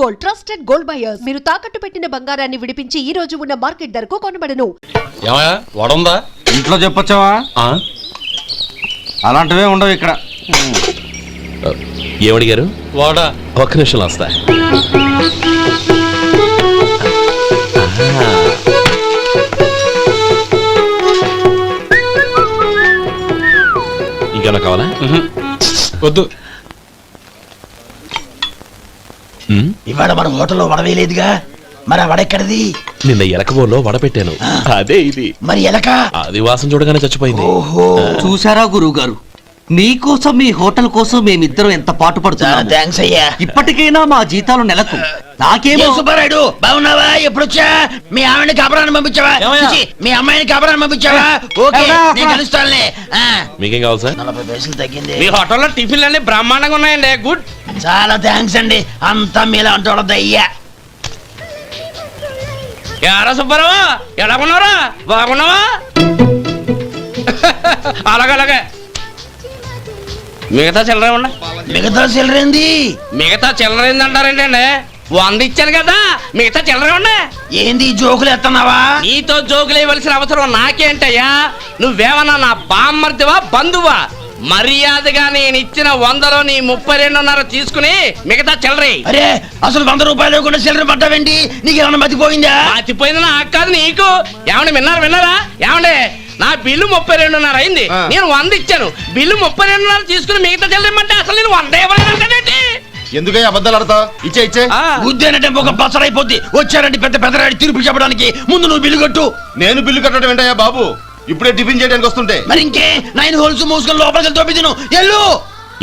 Gold, trusted gold buyers. మీరు తాకట్టు పెట్టిన బంగారాన్ని విడిపించి ఈ రోజు ఉన్న మార్కెట్ ధరకు కొనబడను. ఏమయ్యా వడుందా? ఇంట్లో చెప్పొచ్చావా? అలాంటివే ఉండవు ఇక్కడ. ఏమడిగారు? వాడా ఒక్క నిమిషం వస్తా. ఇంకేమైనా కావాలా? వద్దు. ఇవాళ మన హోటల్లో వడవేయలేదుగా, మరి ఆ వడ ఎక్కడిది? నిన్న ఎలకబోలో వడ పెట్టాను, అదే ఇది. మరి ఎలక అది వాసన చూడగానే చచ్చిపోయింది. ఓహో, చూసారా గురువు గారు, మీకోసం మీ హోటల్ కోసం మేమిద్దరం ఎంత పాటు పడుతున్నాం. థాంక్స్ అయ్యా. ఇప్పటికైనా మా జీతాలు నెలకు నాకేమో. సుబ్బారాయుడు బాగున్నావా? ఎప్పుడొచ్చా? మీ ఆవిడని కబరాన్ని పంపించావా? మీ అమ్మాయిని కబరాన్ని పంపించావా? ఓకే, నేను కలుస్తానులే. మీకేం కావాలి సార్? 40 పైసలు తగ్గింది. మీ హోటల్లో టిఫిన్లు అన్ని బ్రహ్మాండంగా ఉన్నాయండి. గుడ్, చాలా థాంక్స్ అండి. అంతా మీలా అంటూ అయ్యా. యారా సుబ్బారావు, ఎలా ఉన్నారా? బాగున్నావా? అలాగే మిగతా చిల్లర ఉన్నా. మిగతా చిల్లరేంది? మిగతా చిల్లర ఏందంటారండి? 100 ఇచ్చాను కదా, మిగతా చిల్లర ఉన్నా. ఏంది జోకులు ఎత్తన్నావా? నీతో జోకులు ఇవ్వాల్సిన అవసరం నాకేంటయ్యా? నువ్వేమన్నా నా బామ్మర్దివా, బంధువా? మర్యాదగా నేను ఇచ్చిన 100లో నీ 32.5 తీసుకుని మిగతా చిల్లరే. అరే, అసలు 100 రూపాయలు కూడా చిల్లర పట్టావేంటి? నీకు ఏమన్నా మతిపోయిందా? మతిపోయింది నాకు కాదు, నీకు. ఏమండి విన్నారా? ఏమండి, నా బిల్లు 32.5 అయింది, నేను 100 ఇచ్చాను. బిల్లు 32.5 తీసుకుని మిగతా చెల్లిమంటే అసలు నేను 100 ఇవ్వలేదంటే ఎందుకయ్యా అబద్ధాలు ఆడతావు? ఇచ్చే ఉద్దేనంటే ఒక బసరైపోద్ది. వచ్చారంటే పెద్ద పెద్దరాడి తీర్పు చెప్పడానికి ముందు నువ్వు బిల్లు కట్టు. నేను బిల్లు కట్టడం ఏంటయ్యా బాబు? ఇప్పుడే టిఫిన్ చేయడానికి వస్తుంటే. మరి ఇంకే 9 హోల్స్ మూసుకొని లోపలికి తోపి తిను. ఎల్లు.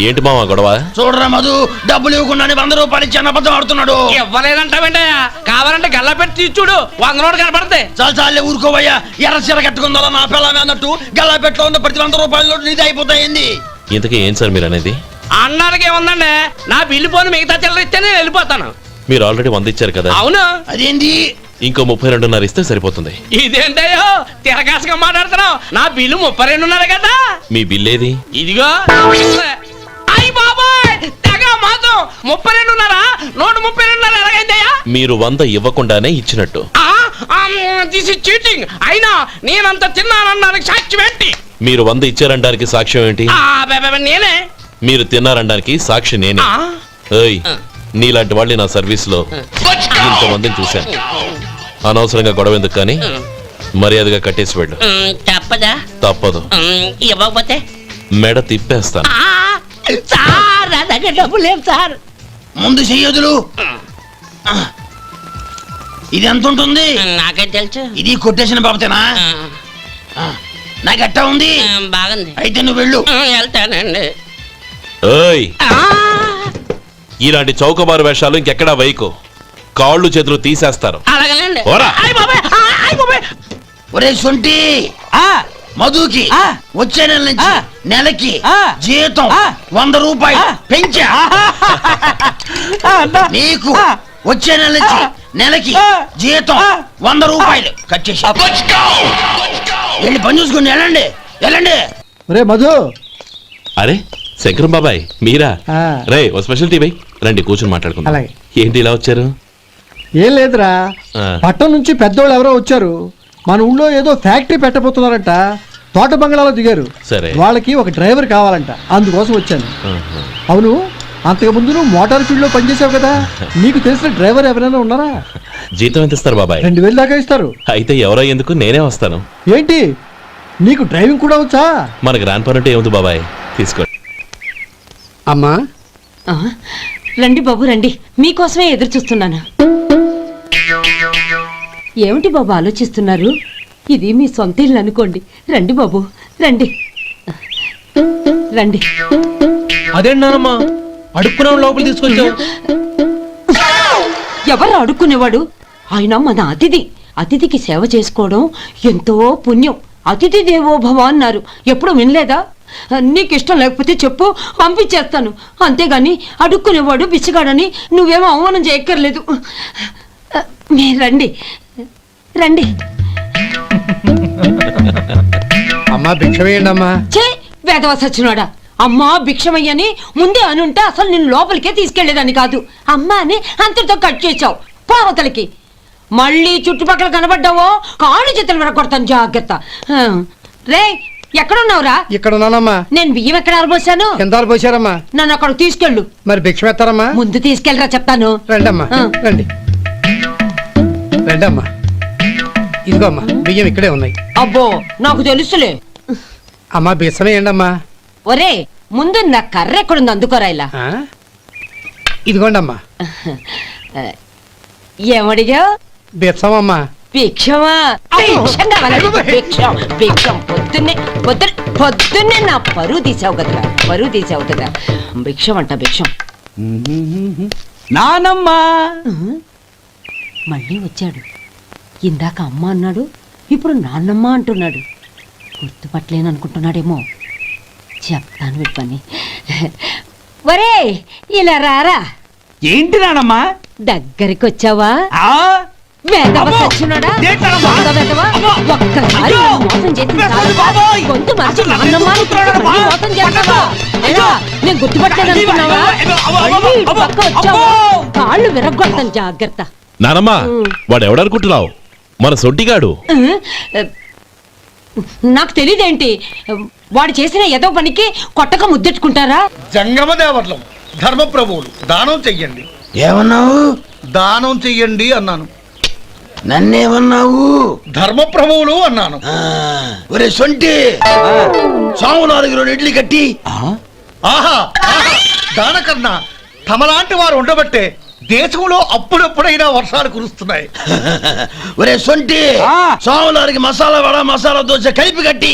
ఏంటి మావా గొడవ? చూడరా మధు, డబ్బులు ఇవ్వకుండానే 100 రూపాయలు ఇచ్చి అబద్ధం ఆడుతున్నాడు. ఇవ్వలేదంటావేంటయ్యా? కావాలంటే గల్లా పెట్టి తీర్చుడు, 100 నోటు కనపడతాయి. చాలే ఊరుకోవయ్యా. ఎర్ర చీర కట్టుకుందా నా పిల్లమే అన్నట్టు గల్లా పెట్టులో ఉన్న ప్రతి 100 రూపాయలు నీది అయిపోతాయింది. ఇంతకీ ఏం సార్ మీరు అనేది? అన్నానికి ఏముందండి, నా బిల్లు పోను మిగతా చిల్లర ఇస్తే నేను వెళ్ళిపోతాను. మీరు ఆల్రెడీ 100 ఇచ్చారు కదా. అవును. అదేంటి? ఇంకో 32.5 ఇస్తే సరిపోతుంది. ఇదేంటయ్యో తిరగాసుగా మాట్లాడుతున్నావు? నా బిల్లు 32.5 కదా. మీ బిల్ ఏది? ఇదిగో. అయ్య బాబాయ్, తెగ మాతో 32.5 132.5 ఎలాగైందయ్యా? మీరు 100 ఇవ్వకుండానే ఇచ్చినట్టు. This is cheating. అయినా నేనంత తిన్నానన్నానికి సాక్ష్యం ఏంటి? మీరు 100 ఇచ్చారనడానికి సాక్ష్యం ఏంటి? నేనే. మీరు తిన్నారనడానికి సాక్షి నేనే. ఏయ్, నీలాంటి వాళ్ళని నా సర్వీస్ లో ఇంతమందిని చూశాను. అనవసరంగా గొడవ ఎందుకు, కానీ మర్యాదగా కట్టేసి వెళ్ళు. తప్పదా? తప్పదు. ఇవ్వకపోతే మెడ తిప్పేస్తాను. సార్, నా దగ్గర డబ్బు లేవు సార్. ముందు చెయ్యదులు. ఇది ఎంత ఉంటుంది? నాకే తెలుసు. ఇది కొట్టేసిన బాబతేనా? నాకు ఎట్టా ఉంది? బాగుంది. అయితే నువ్వు వెళ్ళు. వెళ్తానండి. ఏయ్, ఇలాంటి చౌకబారు వేషాలు ఇంకెక్కడా వైకు. కాళ్ళు చేతులు తీసేస్తారు. అలాగేనండి. ఒరే సొంటి, మధుకి వచ్చే నెల నుంచి నెలకి జీతం 100 రూపాయలు పెంచా. నీకు వచ్చే నెల నుంచి నెలకి జీతం 100 రూపాయలు కట్ చేసి వెళ్ళి పని చూసుకుని వెళ్ళండి. రే మధు. అరే శంకరం బాబాయ్, మీరా? రే, ఓ స్పెషల్ టీ బై. రండి కూర్చొని మాట్లాడుకుందాం. ఏంటి ఇలా వచ్చారు? ఏం లేదురా, పట్టణం నుంచి పెద్దోళ్ళు ఎవరో వచ్చారు. మన ఊళ్ళో ఏదో ఫ్యాక్టరీ పెట్టబోతున్నారంట. తోట బంగ్లాలో దిగారు. సరే, వాళ్ళకి ఒక డ్రైవర్ కావాలంట, అందుకోసం వచ్చాను. అవును, అంతకు ముందు నువ్వు మోటార్ ఫీల్డ్ లో పనిచేసావు కదా, నీకు తెలిసిన డ్రైవర్ ఎవరైనా ఉన్నారా? జీతం ఎంత ఇస్తారు బాబాయ్? 2000 దాకా ఇస్తారు. అయితే ఎవరో ఎందుకు, నేనే వస్తాను. ఏంటి, నీకు డ్రైవింగ్ కూడా వచ్చా? మన గ్రాండ్ పర్ ఏముంది బాబాయ్, తీసుకో. అమ్మా, రండి బాబు రండి, మీకోసమే ఎదురు చూస్తున్నాను. ఏమిటి బాబు ఆలోచిస్తున్నారు? ఇది మీ సొంత ఇల్లు అనుకోండి. రండి బాబు రండి. అదేంటమ్మా అడుక్కునే లోపల తీసుకొచ్చావు? ఎవరు అడుక్కునేవాడు? ఆయన మన అతిథి. అతిథికి సేవ చేసుకోవడం ఎంతో పుణ్యం. అతిథి దేవో భవ అన్నారు, ఎప్పుడు వినలేదా? నీకు ఇష్టం లేకపోతే చెప్పు, పంపించేస్తాను. అంతేగాని అడుక్కునేవాడు బిచ్చగాడని నువ్వేమో అవమానం చేయక్కర్లేదు. మీరు రండి. అమ్మా భిక్ష వేయండి అమ్మా. చే వేదవ సచ్చినోడా, అమ్మా భిక్షమయ్యని ముందే అనుంటే అసలు నిన్ను లోపలికే తీసుకెళ్లేదని కాదు. అమ్మా అని అంతటితో కట్ చేసావు. పోవతలకి మళ్ళీ చుట్టుపక్కల కనబడ్డావో కాళ్ళు చేతులు విరగొడతాను, జాగ్రత్త. రే ఎక్కడున్నావురా? ఇక్కడ ఉన్నానమ్మా. నేను బియ్యం ఎక్కడ ఆరబోసాను? ఎంత పోసారమ్మా? నన్ను అక్కడ తీసుకెళ్ళు. మరి భిక్ష పెడతారమ్మా? ముందు తీసుకెళ్ళరా చెప్తాను. రండమ్మా, రండి రండమ్మా. ఇదిగో అమ్మా, బియ్యం ఇక్కడే ఉన్నాయి. అబ్బో నాకు తెలుసులే. అమ్మా బిచ్చమేయండి అమ్మా. ఒరే ముందు నా కర్ర ఎక్కడుంది, అందుకోరా ఇలా. ఇదిగోండి అమ్మా. ఏమడిగా? బిచ్చమమ్మా. భిక్షమా? భిక్షం కావాలండి, భిక్షం భిక్షం. పొద్దున్నే నా పరువు తీసావు కదరా, పరువు తీసావు కదా. భిక్షం అంట, భిక్షం. నానమ్మా మళ్ళీ వచ్చాడు. ఇందాక అమ్మ అన్నాడు, ఇప్పుడు నాన్నమ్మ అంటున్నాడు. గుర్తుపట్టలేననుకుంటున్నాడేమో. చెప్తాను వీడి పని. ఒరే ఇలా రారా. ఏంటి నానమ్మా? దగ్గరికి వచ్చావా? ఆ వెధవ అమ్మో! సచ్చినోడా? ఏంటమ్మా? దొంగ వెధవ. అమ్మో! ఒక్కసారి అయ్యో! నన్ను మోసం చేసింది ప్రసాద్ చాలు. బాబోయ్! గొంతు మార్చి అసలు నాన్నమ్మ అని ఎందుకు మళ్ళీ అమ్మా? మోసం చేస్తావా? అయ్యో! ఎలా? నేను గుర్తుపట్టలేదనుకున్నావా? మళ్ళీ ఇటు పక్క వచ్చావా? కాళ్ళు విరగ్గొడతాను, జాగ్రత్త. నానమ్మా వాడు ఎవడనుకుంటున్నావు? మన సొంటిగాడు. నాకు తెలియదేంటి, వాడు చేసిన ఏదో పనికి కొట్టక ముద్దెట్టుకుంటారా? జంగమ దేవర్లం ధర్మప్రభువులు దానం చెయ్యండి. ఏమన్నావు? దానం చెయ్యండి అన్నాను. నన్నేమన్నావు? ధర్మప్రభువులు అన్నాను. ఒరే సొంటి, సాము 4 ఇడ్లీ కట్టి. ఆహా ఆహా, దానకన్నా తమలాంటి వారు ఉండబట్టే దేశంలో అప్పుడప్పుడైనా వర్షాలు కురుస్తున్నాయి. ఒరే సొంటి, సాము 4 మసాలా వడ మసాలా దోశ కలిపి కట్టి.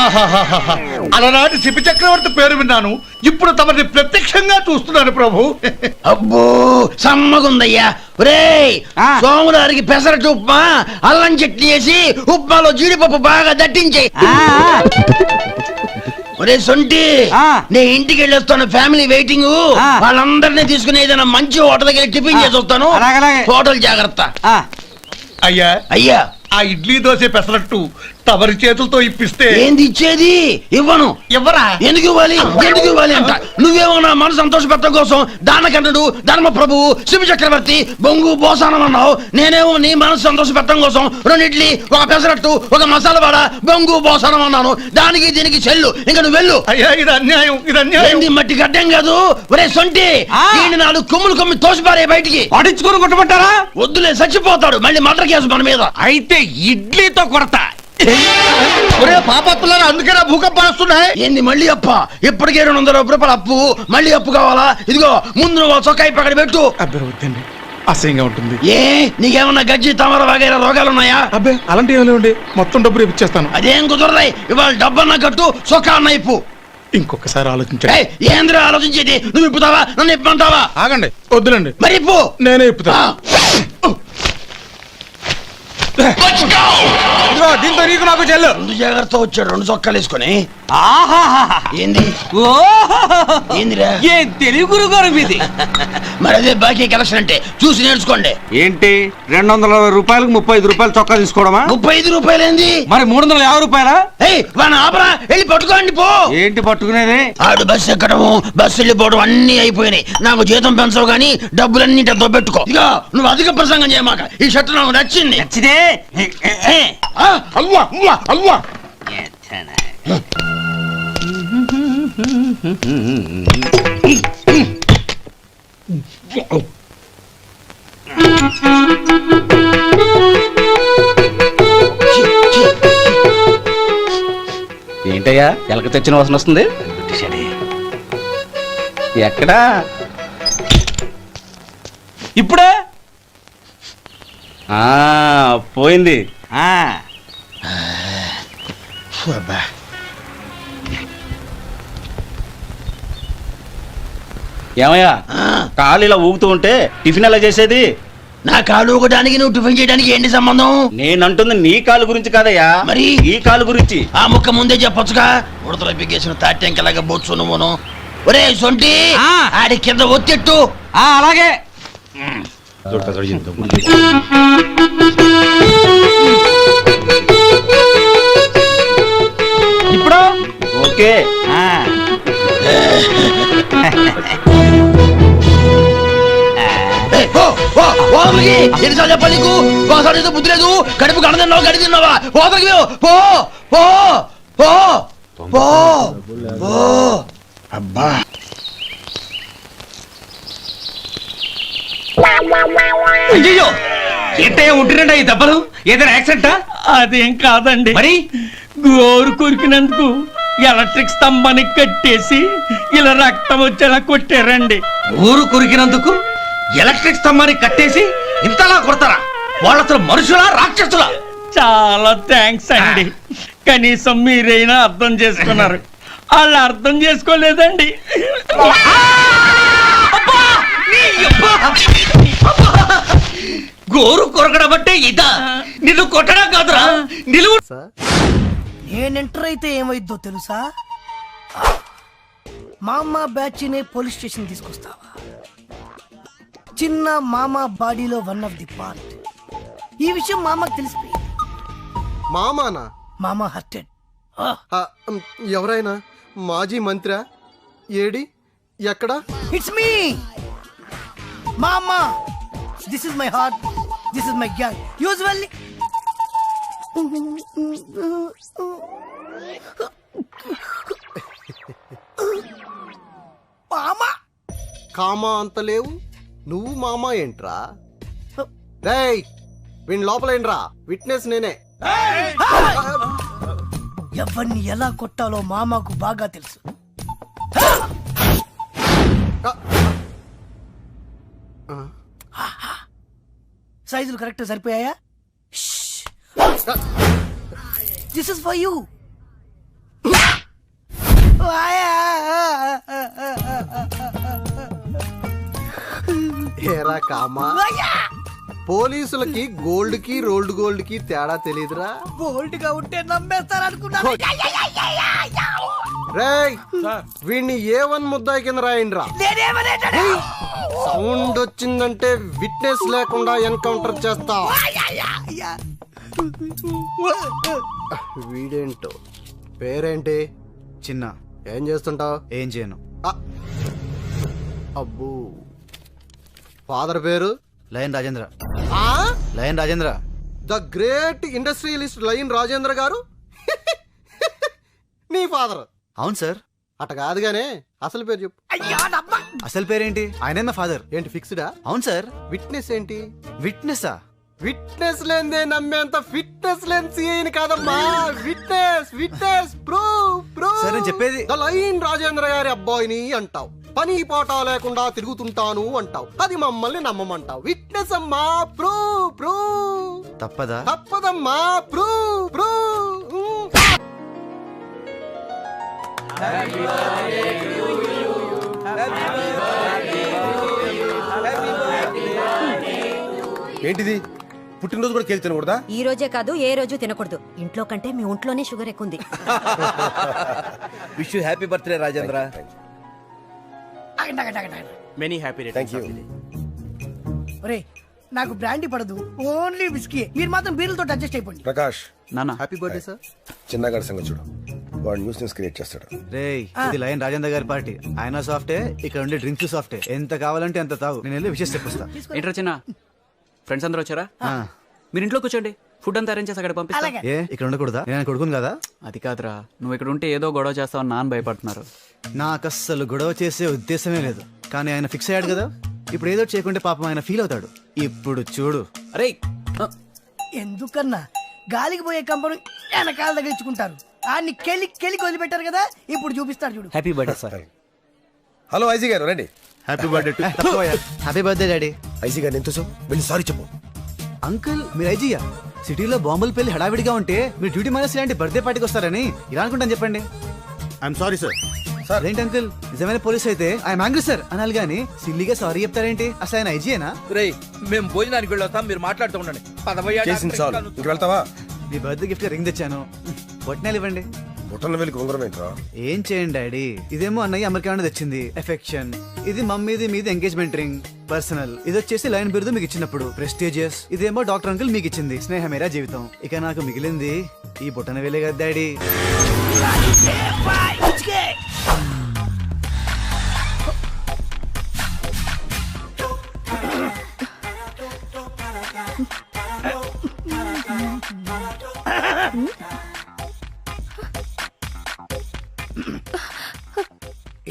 ఆహాహాహా, అలనాటి శిపి చక్రవర్తి పేరు విన్నాను, ఇప్పుడు తమని ప్రత్యక్షంగా చూస్తున్నాను ప్రభు. అబ్బో సమ్మగుందయ్యా. ఒరే సోము 4 పెసరట్టు ఉప్మా, అల్లం చట్నీ వేసి ఉప్మాలో జీడిపప్పు బాగా దట్టించే. ఒరే సొంటి, నే ఇంటికి వెళ్ళొస్తాను, ఫ్యామిలీ వెయిటింగ్. వాళ్ళందరినీ తీసుకుని ఏదైనా మంచి హోటల్కి వెళ్ళి టిఫిన్ చేసి వస్తాను. హోటల్ జాగ్రత్త. అయ్యా అయ్యా, ఆ ఇడ్లీ దోశ పెసరట్టు తమరి చేతులతో ఇప్పిస్తే. ఏంది ఇచ్చేది? ఇవ్వను. ఎవరా? ఎందుకు ఇవ్వాలి? ఎందుకు ఇవ్వాలి అంట. నువ్వేమన్నా మన సంతోష పెట్టడం కోసం దానకంటుడు ధర్మ ప్రభువు శివ చక్రవర్తి బొంగు బోసానం అన్నావు. నేనేమో నీ మనసు సంతోష పెట్టడం కోసం 2 ఇడ్లీ, 1 పెసరట్టు, 1 మసాలా వడ, బొంగు బోసానం అన్నాను. దానికి దీనికి చెల్లు. ఇంకా నువ్వు వెళ్ళు. అయ్యా ఇది అన్యాయం, ఇది అన్యాయం. ఏంది మట్టి గడ్డం కాదు. ఒరే సొంటి, దీన్ని 4 కొమ్ములు తోసిపారే బయటికి. పడించుకొని కొట్టమంటారా? వద్దులే, చచ్చిపోతాడు. మళ్ళీ మర్డర్ కేసు మన మీద. అయితే ఇడ్లీతో కొడతా. ఒరే పాపత్తులారా, అందుకేనా భూకంపాలు వస్తున్నాయి? ఏంది మళ్ళీ అప్ప? ఇప్పటికే 200 రూపాయలు అప్పు, మళ్ళీ అప్పు కావాలా? ఇదిగో ముందు నువ్వు చొక్కాయి పక్కన పెట్టు. అబ్బే వద్దండి, అసహ్యంగా ఉంటుంది. ఏ నీకేమన్నా గజ్జి తమర వగైరా రోగాలు ఉన్నాయా? అబ్బే అలాంటి ఏమీ లేవండి, మొత్తం డబ్బు రేపు ఇచ్చేస్తాను. అదేం కుదరదాయి. ఇవాళ డబ్బన్నా కట్టు, చొక్కా అన్న ఇప్పు. ఇంకొకసారి ఆలోచించండి. ఏయ్, ఏంద్రా ఆలోచించేది? నువ్వు ఇప్పుతావా, నన్ను ఇప్పమంటావా? ఆగండి, వద్దులండి, మరి ఇప్పు. నేనే ఇప్పుతా. దీంతో నీకు నాకు చెల్లు. ముందు జాగ్రత్త వచ్చాడు 2 చొక్కాలు వేసుకొని. ఆహాహా. ఏంది? ఏందిరా? ఏ తెలుగు గురుగారు మీది? మరి అదే బాకీ కలెక్షన్ అంటే. చూసి నేర్చుకోండి. ఏంటి 220 రూపాయలకు 35 రూపాయలు చొక్కా తీసుకోవడమా? 35 రూపాయలు ఏంది? మరి 350 రూపాయలా? ఏయ్ వాడిని ఆపరా, వెళ్ళి పట్టుకోండి పో. ఏంటి పట్టుకునేది? ఆడు బస్సు ఎక్కడము, బస్సు వెళ్ళిపోవడం అన్ని అయిపోయినాయి. నాకు జీతం పెంచవు గానీ డబ్బులన్నీ దొబ్బెట్టుకో. ఇక నువ్వు అధిక ప్రసంగం చేయమాక. ఈ షర్ట్ నాకు నచ్చింది. నచ్చితే అల్వా అల్వా అల్వా. ఏంటయ్యా ఎలక తెచ్చిన వాసన వస్తుంది? ఎక్కడా? ఇప్పుడే పోయింది. ఏమయ్యా కాలు ఇలా ఊగుతూ ఉంటే టిఫిన్ ఎలా చేసేది? నా కాలు ఊగడానికి నువ్వు టిఫిన్ చేయడానికి ఏంటి సంబంధం? నేనంటుంది నీ కాలు గురించి కాదయ్యా, మరి ఈ కాలు గురించి. ఆ ముక్క ముందే చెప్పొచ్చుగా. ఉడతలో బిగ్గేసిన తాట్యంకలాగా బొచ్చు నువ్వును. ఒరే సొంటి, ఆడి కింద ఒత్తెట్టు. అలాగే. ఇప్పుడు ఓకే ఎన్నిసార్లు చెప్పాలి నీకు? ఒకసారి ఏదో బుద్ధి లేదు. కడుపు గడ తిన్నావు, గడి తిన్నావా? పోతలకి పో పో పో పో పో. అబ్బా అయ్యో ఏంటయ్యా ఉంటున్నాడా ఈ దెబ్బలు? ఏదైనా యాక్సిడెంటా? అదేం కాదండి, మరి గోరు కొరికినందుకు ఎలక్ట్రిక్ స్తంభానికి కట్టేసి ఇలా రక్తం వచ్చేలా కొట్టారండి. ఊరు కొరికినందుకు ఎలక్ట్రిక్ స్తంభాన్ని కట్టేసి ఇంతలా కొడతారా? వాళ్ళు అసలు మనుషులా రాక్షసులా? చాలా థ్యాంక్స్ అండి, కనీసం మీరైనా అర్థం చేసుకున్నారు. వాళ్ళు అర్థం చేసుకోలేదండి. గోరు కొరకడం అంటే ఇదా? నిన్ను కొట్టడం కాదురా, నిలువు. నేను ఎంటర్ అయితే ఏమైద్దో తెలుసా? మామ బ్యాచ్ ని పోలీస్ స్టేషన్ తీసుకొస్తావా? చిన్న మామ బాడీలో వన్ ఆఫ్ ది పార్ట్. ఈ విషయం మామకు తెలిసిపోయింది. మామానా? మామ హర్టెడ్. ఎవరైనా మాజీ మంత్రి? ఏడి? ఎక్కడ? ఇట్స్ మీ మామ. This is my heart, this is my gang. Usually మామ కామా అంత లేవు, నువ్వు మామా ఏంట్రా? రేయ్ వీణ్ లోపలేంట్రా? విట్నెస్ నేనే. ఎవరిని ఎలా కొట్టాలో మామకు బాగా తెలుసు. సైజులు కరెక్ట్ సరిపోయాయా? This is for you. ఏరా కామా, పోలీసులకి గోల్డ్ కి రోల్డ్ గోల్డ్ కి తేడా తెలీదురా? బోల్డ్ గా ఉంటే నమ్మేస్తారనుకున్నా. రేయ్ వీడిని ఏ1 ముద్దాయి కింద రాయండిరా. సౌండ్ వచ్చిందంటే విట్నెస్ లేకుండా ఎన్కౌంటర్ చేస్తా. వీడేంటో పేరేంటి? చిన్న. ఏం చేస్తుంటావు? ఏం చేయను. అబ్బో ఫాదర్ పేరు? లయన్ రాజేంద్ర. ఆ lion Rajendra, the great industrialist lion Rajendra గారు నీ ఫాదర్? అవును సార్. అట కాదుగానే అసలు పేరు చెప్పు. అసలు పేరేంటి? ఆయనే నా ఫాదర్. ఏంటి ఫిక్స్డా? అవును సార్. విట్నెస్ ఏంటి? విట్నెస్సా? విట్నెస్ లేదే నమ్మేంత ఫిట్నెస్ లేని సీఐని కాదమ్మా. విట్నెస్ విట్నెస్ ప్రూఫ్ సార్ నేను చెప్పేది. ద లయన్ రాజేంద్ర గారి అబ్బాయిని అంటావు, పని పాట లేకుండా తిరుగుతుంటాను అంటావు, అది మమ్మల్ని నమ్మమంటావు. విట్నెస్ అమ్మా, ప్రూఫ్ తప్పదా? తప్పదమ్మా, ప్రూఫ్. ఏంటిది? పుట్టినరోజు కూడా కేక్ తినకూడదా? ఈ రోజే కాదు, ఏ రోజు తినకూడదు. ఇంట్లో కంటే మీ ఒంట్లోనే షుగర్ ఎక్కువ ఉంది. Wish you happy birthday Rajendra. Many happy returns. ఒరే నాకు బ్రాండీ పడదు, ఓన్లీ విస్కీ. మీరు మాత్రం బీర్లతో అడ్జస్ట్ అయిపోండి. ప్రకాష్ నాన్న హ్యాపీ బర్త్డే సార్. చిన్నగాడి సంగతి చూడు, వాడు న్యూస్ క్రియేట్ చేస్తాడు. రేయ్ ఇది లయన్ రాజేంద్ర గారి పార్టీ. ఆయన సాఫ్టే, ఇక్కడ ఉండే డ్రింక్స్ సాఫ్టే. ఎంత కావాలంటే అంత తాగు, నేను వెళ్ళి విషయం చెప్పొస్తా. ఏంట్రా చిన్న, ఫ్రెండ్స్ అందరూ వచ్చారా? మీరు ఇంట్లో కూర్చోండి, ఫుడ్ అంతా అరేంజ్ చేసి అక్కడ పంపిస్తా. అలాగే. ఏ ఇక్కడ ఉండకూడదా? నేను కొడుకును కదా. అది కాదురా, నువ్వు ఇక్కడ ఉంటే ఏదో గొడవ చేస్తావని నాన్న భయపడుతున్నారు. నాకు అస్సలు గొడవ చేసే ఉద్దేశమే లేదు, కానీ ఆయన ఫిక్స్ అయ్యాడు కదా. ఇప్పుడు ఏదో చేయకుంటే పాపం ఆయన ఫీల్ అవుతాడు. ఇప్పుడు చూడు. అరే ఎందుకన్నా గాలికి పోయే కంపను వెనకాల దగ్గర ఇచ్చుకుంటారు. ఆన్ని కెలి వదిలిపెట్టారు కదా, ఇప్పుడు చూపిస్తారు చూడు. Happy birthday sir. Hello IG గారు, రండి. Happy birthday. Happy birthday daddy. IG గారు ఎంతో వెళ్ళి సారీ చెప్పు. అంకుల్ మీరు ఐజీయా? సిటీలో బాంబులు పెళ్లి హడావిడిగా ఉంటే మీరు డ్యూటీ మానేసి ఇలాంటి బర్త్డే పార్టీకి వస్తారని ఇలా అనుకుంటాను చెప్పండి. I'm sorry sir. సార్ ఏంటి అంకుల్, నిజమైన పోలీస్ అయితే ఐఎమ్ యాంగ్రీ సార్ అనాలి గానీ సిల్లీగా సారీ చెప్తారేంటి? అసలు ఆయన ఐజీయేనా? రేయ్ మేము భోజనానికి వెళ్ళొస్తాం, మీరు మాట్లాడుతూ ఉండండి. చేసింది చాలు, ఇంక వెళ్తావా? మీ బర్త్డే గిఫ్ట్ రింగ్ తెచ్చాను, బొట్నాలు ఇవ్వండి. బుట్టన వెళ్ళి ఉంగరం ఏంట్రా? ఏం చేయండి డాడీ, ఇదేమో అన్నయ్య అమెరికా నుండి తెచ్చింది ఎఫెక్షన్, ఇది మమ్మీది మీది ఎంగేజ్మెంట్ రింగ్ పర్సనల్, ఇది వచ్చేసి లైన్ బిరుదు మీకు ఇచ్చినప్పుడు ప్రెస్టీజియస్, ఇదేమో డాక్టర్ అంకుల్ మీకు ఇచ్చింది స్నేహమేరా జీవితం. ఇక నాకు మిగిలింది ఈ బుట్టన వేలే కదా డాడీ.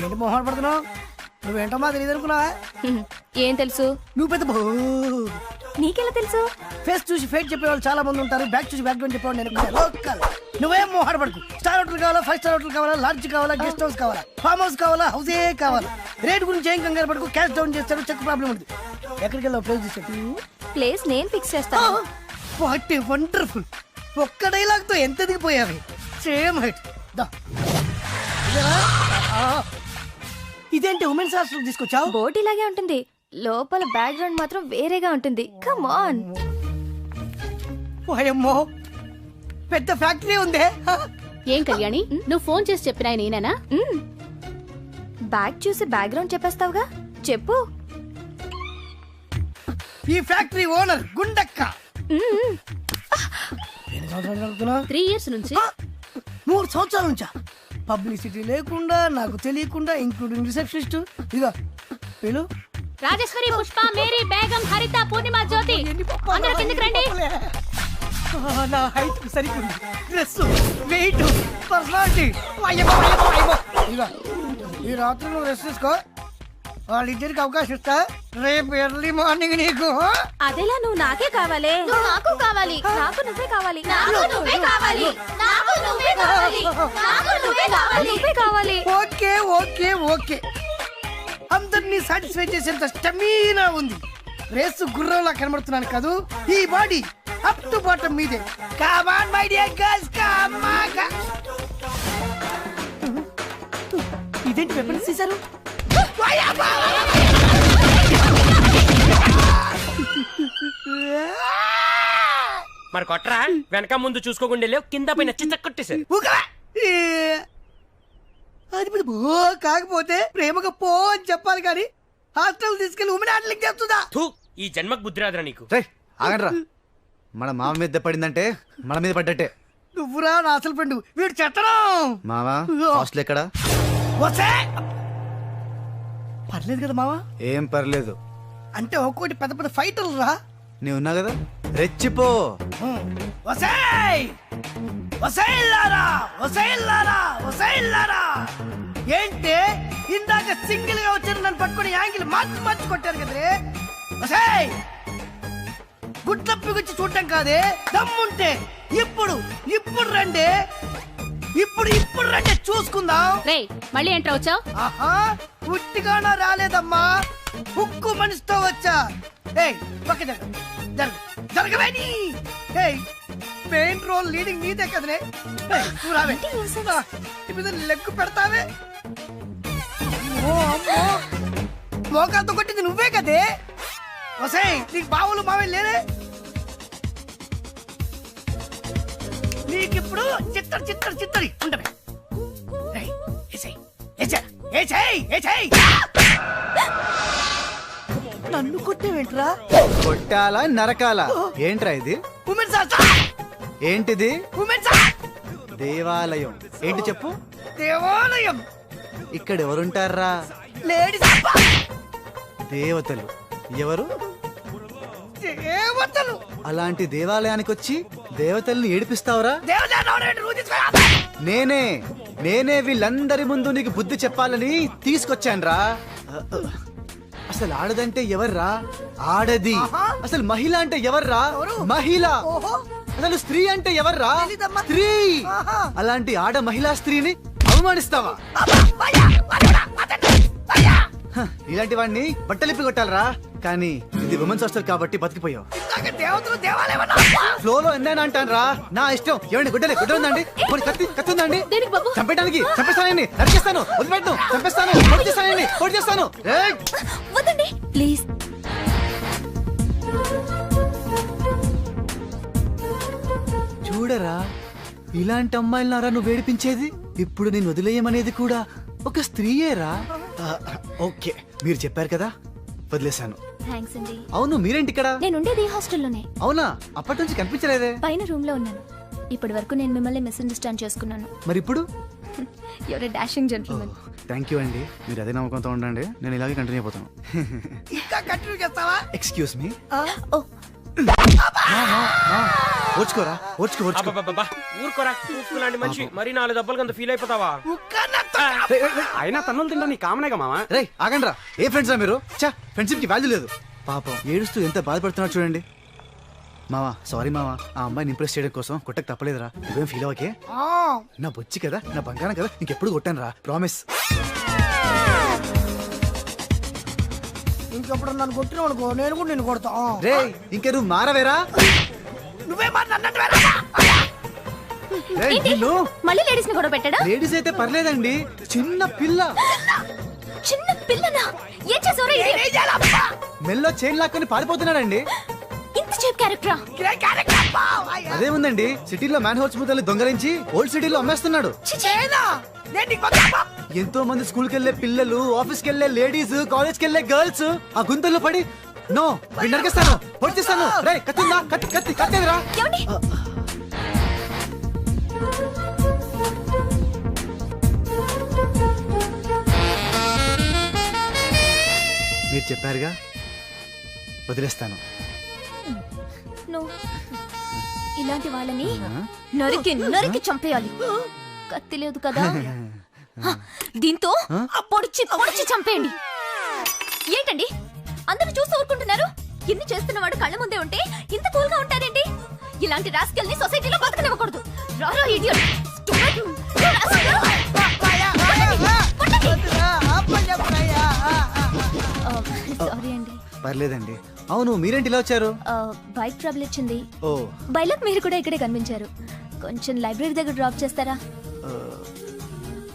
ఏంటి మొహం పడుతున్నావు? నువ్వేంటో మా తెలియదు అనుకున్నావా? ఏం తెలుసు? నువ్వు పెద్ద నీకెలా తెలుసు? ఫేస్ చూసి ఫేట్ చెప్పేవాళ్ళు చాలా మంది ఉంటారు, బ్యాక్ చూసి బ్యాక్ చెప్పేవాళ్ళు నేను లోకల్. నువ్వేం మొహం పడుకు. స్టార్ హోటల్ కావాలా, 5 స్టార్ హోటల్ కావాలా, లాడ్జ్ కావాలా, గెస్ట్ హౌస్ కావాలా, ఫామ్ హౌస్ కావాలా, హౌసే కావాలా, రేట్ గురించి ఏం కంగారు పడుకు. క్యాష్ డౌన్ చేస్తాడు, చెక్ ప్రాబ్లం ఉంటుంది. ఎక్కడికి వెళ్ళావు? ప్లేస్ తీసుకెళ్ళి. ప్లేస్ నేను ఫిక్స్ చేస్తాను. What a wonderful. ఒక్క డైలాగ్ తో ఎంత దిగిపోయావి. Same height. ఇదేంటి ఉమెన్స్ హాస్టల్ తీసుకొచ్చావు? బోట్ ఇలాగే ఉంటుంది, లోపల బ్యాక్గ్రౌండ్ మాత్రం వేరేగా ఉంటుంది. Come on. ఓయమ్మో, పెద్ద ఫ్యాక్టరీ ఉందే. ఏం కళ్యాణి, నువ్వు ఫోన్ చేసి చెప్పినా నేనేనా? బ్యాగ్ చూసి బ్యాక్గ్రౌండ్ చెప్పేస్తావుగా, చెప్పు. ఈ ఫ్యాక్టరీ ఓనర్ గుండక్క. 3 years నుంచి. 3 సంవత్సరాల నుంచా? పబ్లిసిటీ లేకుండా, నాకు తెలియకుండా, ఇంక్లూడింగ్ రిసెప్షనిస్ట్. ఇదిగో వీళ్ళు రాజేశ్వరి, పుష్ప, మేరీ, బేగం, హరిత, పూర్ణిమ, జ్యోతి, అందరూ కిందకి రండి. నా హైట్ సరిగ్గా డ్రెస్, వెయిట్, పర్సనాలిటీ. ఇదిగో ఈ రాత్రి నువ్వు రెస్ట్ తీసుకో, వాళ్ళిద్దరికి అవకాశం ఇస్తా. రేపు ఎర్లీ మార్నింగ్ నీకు. అదేలా నువ్వు నాకే కావాలి. నాకు కావాలి. నాకు నువ్వే కావాలి. నాకు నువ్వే కావాలి. నాకు నువ్వే కావాలి. నాకు నువ్వే కావాలి. నువ్వే కావాలి. ఓకే ఓకే ఓకే, అందరినీ సాటిస్ఫై చేసేంత స్టమీనా ఉంది. రేసు గుర్రంలా కనబడుతున్నాను కాదు, ఈ బాడీ అప్ టు బాటం మీదే. Come on my dear girls, come on. ఇదేంటి వెపన్స్ తీశారు? మరి కొట్రా, వెనక ముందు చూసుకోకుండా లేవు, కింద పైన కొట్టేశారు. అది కాకపోతే ప్రేమగా పో అని చెప్పాలి కానీ హాస్టల్ తీసుకెళ్లి ఉమెన్ హ్యాండ్లింగ్ చేస్తుందా? ఈ జన్మకు బుద్ధి రాదురా నీకు. ఆగండ్రా, మన మామ మీద పడిందంటే మన మీద పడ్డట్టే. నువ్వురా నా అసలు ఫ్రెండ్, వీడు చెత్తడం. మావా హాస్టల్ ఎక్కడా? పర్లేదు కదా మావా? ఏం పర్లేదు అంటే ఒక్కోటి పెద్ద పెద్ద ఫైటర్లు రా. నీ ఉన్నా కదా, రెచ్చిపో. ఏంటి ఇందాక సింగిల్ గా వచ్చారు, నన్ను పట్టుకుని యాంగిల్ మార్చి మార్చి కొట్టారు కదరే. గుడ్లప్పి గుచ్చి చూడటం కాదే, దమ్ముంటే ఇప్పుడు ఇప్పుడు రండి, ఇప్పుడు ఇప్పుడు రండి చూసుకుందాం. మళ్ళీ ఎంటర్ వచ్చావు? ఆహా, పుట్టిగానా రాలేదమ్మా, ఉక్కు మనిషితో వచ్చా. పక్క జరగవేని. మెయిన్ రోల్ లీడింగ్ నీదే కదనే. లెగ్గు పెడతావే. మోకాలతో కొట్టింది నువ్వే కదే. వసై, నీకు బావులు మావే లేరే? నీకిప్పుడు చిత్తడి చిత్తడి చిత్తడి ఉండవే. నన్ను కొట్టేవేంట్రా? కొట్టాలా నరకాలా? ఏంట్రా ఇది? ఏంటిది? దేవాలయం. ఏంటి చెప్పు? దేవాలయం. ఇక్కడ ఎవరుంటారా? లేడీస్. దేవతలు. ఎవరు? దేవతలు. అలాంటి దేవాలయానికి వచ్చి దేవతల్ని ఏడిపిస్తావురా? నేనే వీళ్ళందరి ముందు నీకు బుద్ధి చెప్పాలని తీసుకొచ్చాన్రా. అసలు ఆడదంటే ఎవర్రా? ఆడది. అసలు మహిళ అంటే ఎవర్రా? మహిళ. అసలు స్త్రీ అంటే ఎవర్రా? స్త్రీ. అలాంటి ఆడ మహిళా స్త్రీని అవమానిస్తావా? ఇలాంటి వాడిని బట్టలిప్పి కొట్టాలరా, కానీ ఇది ఉమెన్స్ హాస్టల్ కాబట్టి బతికిపోయావు. ఫ్లోలో ఎన్నైనా అంటాను రా, నా ఇష్టం. ఏమండి గుడ్డలే గుడ్డ ఉందండి, కత్తి ఉందండి, చంపేయడానికి చంపేస్తానండి, నరికేస్తాను, వదిలిపెట్టను, చంపేస్తాను, పొడి చేస్తాను. ప్లీజ్. చూడరా, ఇలాంటి అమ్మాయిలనారా నువ్వు వేడిపించేది? ఇప్పుడు నేను వదిలేయమనేది కూడా ఒక స్త్రీయేరా. ఓకే, మీరు చెప్పారు కదా, వదిలేశాను. థ్యాంక్స్ అండి. అవును, మీరేంటి ఇక్కడ? నేను ఉండేది ఈ హాస్టల్లోనే. అవునా? అప్పటి నుంచి కనిపించలేదే. పైన రూమ్ లో ఉన్నాను. ఇప్పటి వరకు నేను మిమ్మల్ని మిస్అండర్స్టాండ్ చేసుకున్నాను. మరి ఇప్పుడు? Your a dashing gentleman. Thank you అండి, మీరు అదే నమ్మకంతో ఉండండి. నేను ఇలాగే కంటిన్యూ అయిపోతాను. ఇంకా కంటిన్యూ చేస్తావా? Excuse me. ఓ ఓర్చుకోరా, ఓర్చుకో. ఊరుకోరా, లాంటి మనిషి మరి 4 దెబ్బలు అంత ఫీల్ అయిపోతావా? అయినా తన్నులు తింటా నీ కామనేగా మామ. రే ఆగండి రా, ఏ ఫ్రెండ్స్ రా మీరు? ఫ్రెండ్షిప్ కి వాల్యూ లేదు. పాపం ఏడుస్తూ ఎంత బాధపడుతున్నాడు చూడండి. మావా సారీ మావా, ఆ అమ్మాయిని ఇంప్రెస్ చేయడం కోసం కొట్టకు తప్పలేదురా. నువ్వేం ఫీల్ అవ్వకే, నా బొచ్చి కదా, నా బంగారం కదా, ఇంకెప్పుడు కొట్టాను రా, ప్రామిస్. ఇంకెప్పుడు నన్ను కొట్టినావు అనుకో, నేను కూడా నిన్ను కొడతా. రే ఇంకే నువ్వు మారవేరా. నువ్వే మళ్ళీ లేడీస్ ని గొడవ పెట్టాడా? లేడీస్ అయితే పర్లేదండి, చిన్న పిల్ల. చిన్న పిల్లనా? ఏం చేసావురా? మెల్లో చైన్ లాక్కొని పారిపోతున్నాడండి. ఇంత చీప్ క్యారెక్టరా? అదేముందండి, సిటీలో మ్యాన్ హోల్స్ ముద్దలు దొంగలించి ఓల్డ్ సిటీలో అమ్మేస్తున్నాడు. ఎంతో మంది స్కూల్ కెళ్లే పిల్లలు, ఆఫీస్ కెళ్లే లేడీస్, కాలేజ్ కెళ్లే గర్ల్స్ ఆ గుంతల్లో పడి నో నరికేస్తాను, పొడిచేస్తాను. రే కత్తిందా? కత్తి కత్తేదిరా. మీరు చెప్పారుగా, వదిలేస్తాను. ఇలాంటి వాళ్ళని నరికి నరికి చంపేయాలి. కత్తి లేదు కదా, దీంతో పొడిచి పొడిచి చంపేయండి. ఏంటండి అందరూ చూస్తూ ఊరుకుంటున్నారు? ఇన్ని చేస్తున్నవాడు కళ్ళ ముందే ఉంటే ఇంత కూల్ గా ఉంటారేంటి? ఇలాంటి రాస్కెల్ని సొసైటీలో బతకనివ్వకూడదు. రారా ఇడియట్. సారీ అండి. పర్లేదండి. అవును, మీరేంటి ఇలా వచ్చారు? బైక్ ట్రబుల్ వచ్చింది. ఓ బైలక్ మీరు కూడా ఇక్కడే కనిపించారు. కొంచెం లైబ్రరీ దగ్గర డ్రాప్ చేస్తారా?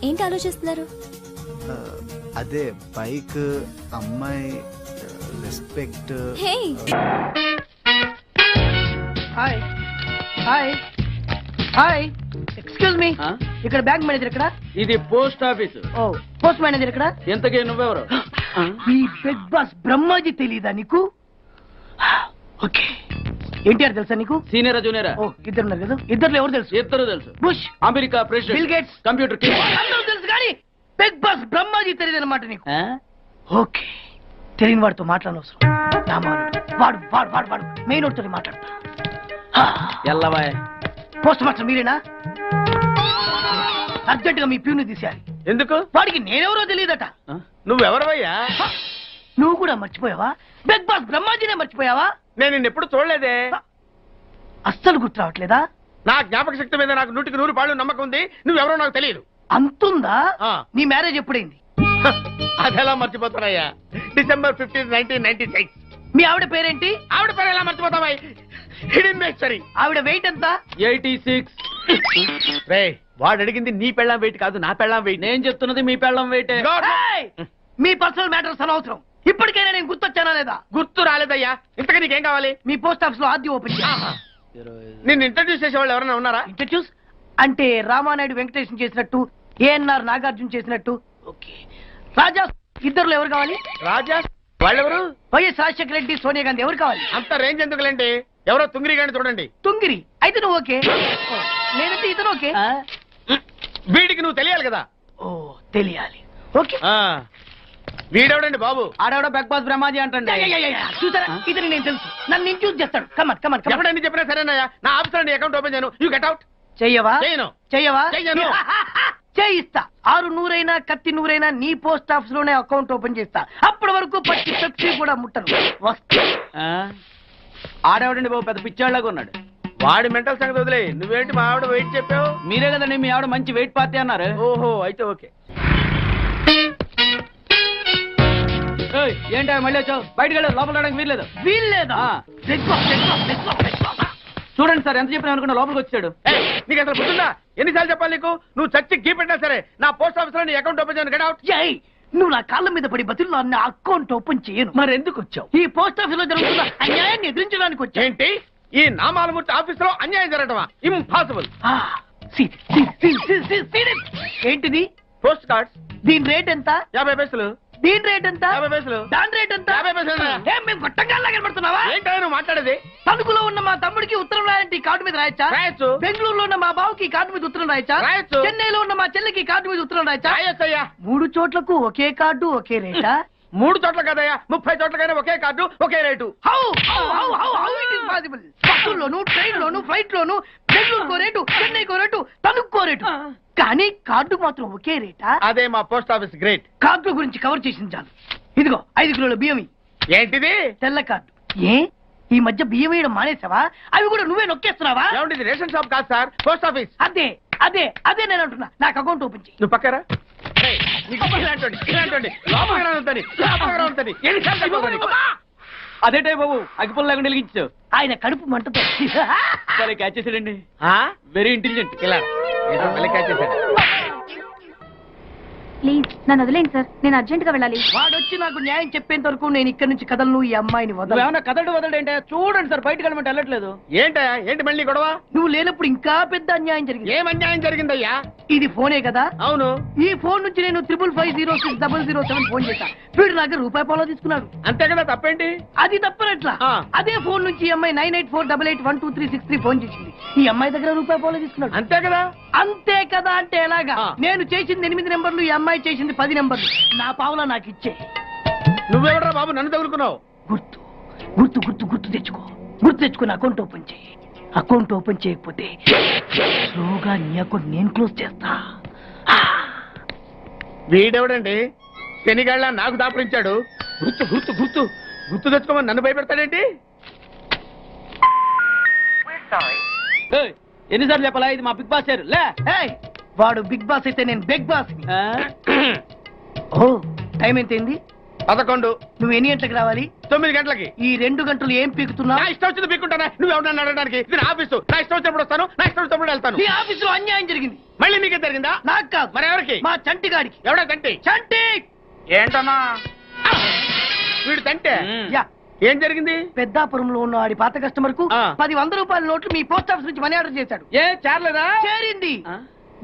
ఏంటి ఆలోచిస్తున్నారు? అదే బైక్, అమ్మాయి, respect. Hey hi hi hi, excuse me, ఇక్కడ బ్యాంక్ మేనేజర్ ఇక్కడ? ఇది పోస్ట్ ఆఫీస్. ఓ పోస్ట్ మేనేజర్ ఇక్కడ? ఎంతకే నువ్వెవరు? ఈ బిగ్ బాస్ బ్రహ్మాజీ తెలీదా నీకు? ఓకే, ఎన్టీఆర్ తెలుసా నీకు? సీనియరా జూనియరా? ఓ ఇద్దరు ఉన్నారు కదా, ఇద్దరు ఎవరు తెలుసు? ఇద్దరు తెలుసు. Bush, America president, bill gates, computer king. అందరూ తెలుసు కానీ బిగ్ బాస్ బ్రహ్మాజీ తెలియదు అనమాట నీకు. ఓకే, తెలియని వాడితో మాట్లాడనవసరం. వాడు వాడు వాడు వాడు మెయిన్ వాడితో మాట్లాడతా. ఎల్లవాయ్ పోస్ట్ మాస్టర్ మీరేనా? అర్జెంట్ గా మీ ప్యూని తీసేయాలి. ఎందుకు? వాడికి నేనెవరో తెలియదట. నువ్వెవరవయ్యా? నువ్వు కూడా మర్చిపోయావా? బిగ్ బాస్ బ్రహ్మాజీనే మర్చిపోయావా? నేను నిన్నెప్పుడు చూడలేదే. అస్సలు గుర్తు రావట్లేదా? నా జ్ఞాపక శక్తి మీద నాకు 100కి 100 నమ్మకం ఉంది. నువ్వెవరో నాకు తెలియదు. అంతుందా? నీ మ్యారేజ్ ఎప్పుడైంది? అదెలా మర్చిపోతానయ్యా? December 15, 1996. మీ ఆవిడ పేరేంటి? ఆవిడ పేరు ఎలా మర్చిపోతావా? హిడెన్బేశ్వరి. ఆవిడ వెయిట్ ఎంత? 86. రే వాడు అడిగింది నీ పెళ్ళాం వెయిట్ కాదు, నా పెళ్ళాం వెయిట్. నేను చెప్తున్నది మీ పెళ్ళాం వెయిట్. మీ పర్సనల్ మ్యాటర్స్ అనవసరం. ఇప్పటికైనా నేను గుర్తొచ్చానా లేదా? గుర్తు రాలేదయ్యా. ఇంతగా నీకేం కావాలి? మీ పోస్ట్ ఆఫీస్ లో ఆద్య ఓపెన్ చేయాలి. నిన్ను ఇంట్రడ్యూస్ చేసే వాళ్ళు ఎవరైనా ఉన్నారా? ఇంట్రడ్యూస్ అంటే రామానాయుడు వెంకటేశం చేసినట్టు, ఏఎన్ఆర్ నాగార్జున చేసినట్టు. ఓకే, రాజా ఇద్దరులో ఎవరు కావాలి? రాజా వాళ్ళెవరు? వైఎస్ రాజశేఖర రెడ్డి, సోనియా గాంధీ ఎవరు కావాలి? అంత రేంజ్ ఎందుకులేండి, ఎవరో తుంగిరి గాని చూడండి. తుంగిరి అయితే నువ్వు ఓకే, నేనైతే ఇతను ఓకే. వీడికి నువ్వు తెలియాలి కదా. ఓ తెలియాలి. ఓకే, వీడెవడండి బాబు? ఆడవడ బిగ్ బాస్ బ్రహ్మాజీ అంటే చూసారా, ఇతను నేను తెలుసు, నన్ను ఇంట్రడ్యూస్ చేస్తాడు. Come on come on. ఎవడని చెప్పినా సరేనయ్యా, నా ఆఫీస్ లో అకౌంట్ ఓపెన్ చేయను. You get out. చెయ్యవా? చేయను. చెయ్యవా? చెయ్యను. చేయిస్తా. 6 నూరైనా కత్తి నూరైనా నీ పోస్ట్ ఆఫీస్ లోనే అకౌంట్ ఓపెన్ చేస్తా. అప్పటి వరకు పచ్చి పెప్సీ కూడా ముట్టను. ఆడేవాడండి బాబు, పెద్ద పిచ్చాళ్ళగా ఉన్నాడు. వాడి మెంటల్ సంగతి వదిలే. నువ్వేంటి మా ఆవిడ వెయిట్ చెప్పావు? మీరే కదండి మీ ఆవిడ మంచి వెయిట్ పార్టీ అన్నారు. ఓహో అయితే ఓకే. ఏంటి మళ్ళీ వచ్చావు? బయటకు వెళ్ళదు, లోపల రావడానికి వీల్లేదు. వీల్లేదా? చూడండి సార్, ఎంత చెప్పినా అనుకున్నా లోపలికి వచ్చాడు. నీకు అసలు గుర్తుందా? ఎన్నిసార్లు చెప్పాలి నీకు? నువ్వు చచ్చి గీ పెట్టినా సరే నా పోస్ట్ ఆఫీస్ లో నీ అకౌంట్ ఓపెన్ చేయను. Get out. నువ్వు నా కాళ్ళ మీద పడి బతులు నా అకౌంట్ ఓపెన్ చేయను. మరి ఎందుకు వచ్చావు? ఈ పోస్ట్ ఆఫీస్ లో జరుగుతున్న అన్యాయాన్ని ఎదిరించడానికి వచ్చా. ఏంటి? ఈ నామాలమూర్తి ఆఫీస్ లో అన్యాయం జరగటమా? ఇంపాసిబుల్. ఏంటిది? Post cards. దీని రేట్ ఎంత? 50 పైసలు. దీని రేట్ ఎంత? 50 పైసలు. దాని రేట్ ఎంత? 50 పైసలు. ఏం మేము గొట్టంగా కనబడుతున్నావా? ఏంటో నువ్వు మాట్లాడేది? తణుకులో ఉన్న మా తమ్ముడికి ఉత్తరం రాయంటే ఈ కార్డు మీద రాయచ్చా? రాయొచ్చు. బెంగళూరులో ఉన్న మా బావుకి ఈ కార్డు మీద ఉత్తరం రాయచ్చా? రాయొచ్చు. చెన్నైలో ఉన్న మా చెల్లికి ఈ కార్డు మీద ఉత్తరం రాయచ్చా? రాయొచ్చయ్యా. 3 చోట్లకు ఒకే కార్డు ఒకే రేటా? 3 చోట్ల కదయ్యా, 30 చోట్లకైనా ఒకే కార్డు ఒకే rate. How it is possible? బస్సుల్లోను, ట్రైన్ లోను, ఫ్లైట్ లోను బెంగళూరుకో రేటు, చెన్నైకో రేటు, తణుక్కో రేటు, కానీ కార్డు మాత్రం ఒకే రేటా? అదే మా పోస్ట్ ఆఫీస్ గ్రేట్. కార్డు గురించి కవర్ చేసింది చాలు. ఇదిగో 5 కిలోల బియ్యం. ఏంటిది? తెల్ల కార్డు. ఏ ఈ మధ్య బియ్యం వేయడం మానేసావా? అవి కూడా నువ్వే నొక్కేస్తున్నావా? ఏమండి, రేషన్ షాప్ కాదు సార్, పోస్ట్ ఆఫీస్. అదే అదే అదే నేను అంటున్నా. నాకు అకౌంట్ ఓపెన్ చేయి. నువ్వు పక్కరా. అదేటే బాబు, అగ్గిపుల్ల లేకుండా వెలిగించావు. ఆయన కడుపు మంటతో క్యాచ్ చేసాడండి. Very intelligent. ఇలా క్యాచ్ చేశాడు. ప్లీజ్ నన్ను వదిలేండి సార్, నేను అర్జెంట్ గా వెళ్ళాలి. వాడొచ్చి నాకు న్యాయం చెప్పేంత వరకు నేను ఇక్కడి నుంచి కదలను. ఈ అమ్మాయిని వదలు. ఏమన్నా వదలడేంటే చూడండి సార్, బయటకు వెళ్ళమంటే వెళ్ళట్లేదు. ఏంటా ఏంటి మళ్ళీ గొడవ? నువ్వు లేనప్పుడు ఇంకా పెద్ద అన్యాయం జరిగింది. ఏం అన్యాయం జరిగిందయ్యా? ఇది ఫోనే కదా? అవును. ఈ ఫోన్ నుంచి నేను 555060007 ఫోన్ చేశా. వీడు నాకు ₹1 తీసుకున్నాడు. అంతే కదా, తప్పేంటి? అది తప్పనట్లా. అదే ఫోన్ నుంచి ఈ అమ్మాయి 984888123363 ఫోన్ చేసింది. ఈ అమ్మాయి దగ్గర ₹1 తీసుకున్నాడు. అంతే కదా? అంతే కదా అంటే ఎలాగా? నేను చేసింది 8 నెంబర్లు, ఈ అమ్మాయి చేసింది 10 నెంబర్లు. నా పావులా నాకు ఇచ్చే. నువ్వెవడరా బాబు నన్ను తగులుకున్నావు? గుర్తు గుర్తు గుర్తు గుర్తు తెచ్చుకో. గుర్తు తెచ్చుకుని అకౌంట్ ఓపెన్ చేయి. అకౌంట్ ఓపెన్ చేయకపోతే స్లోగా నీ అకౌంట్ నేను క్లోజ్ చేస్తా. వీడెవడండి శనిగాళ్ళ నాకు దాపరించాడు? గుర్తు గుర్తు గుర్తు గుర్తు తెచ్చుకోమని నన్ను భయపెడతాడేంటి? ఎన్నిసార్లు చెప్పాలా, ఇది మా బిగ్ బాస్ సార్. లే, వాడు బిగ్ బాస్ అయితే నేను బిగ్ బాస్. ఓ టైం ఎంతైంది? 11. నువ్వు ఎన్ని గంటలకు రావాలి? 9 గంటలకి. ఈ 2 గంటలు ఏం పీకుతున్నా? నా ఇష్టం వచ్చింది పీక్కుంటానా? నువ్వు ఎవడన్నా అడగడానికి? ఇది నా ఆఫీసు. నా ఇష్టం వచ్చినప్పుడు వస్తాను, నా ఇష్టం వచ్చినప్పుడు వెళ్తాను. ఈ ఆఫీసులో అన్యాయం జరిగింది. మళ్ళీ మీకే జరిగిందా? నాకు కాదు. మరి ఎవరికి? మా చంటి గాడికి. ఎవడా తంటి? చంటి ఏంటన్నా వీడు తంటే? యా. ఏం జరిగింది? పెద్దాపురంలో ఉన్న వాడి పాత కస్టమర్ కు 10 రూపాయల నోట్లు మీ పోస్ట్ ఆఫీస్ నుంచి మనీ ఆర్డర్ చేశాడు. ఏ చేరలేదా? చేరింది.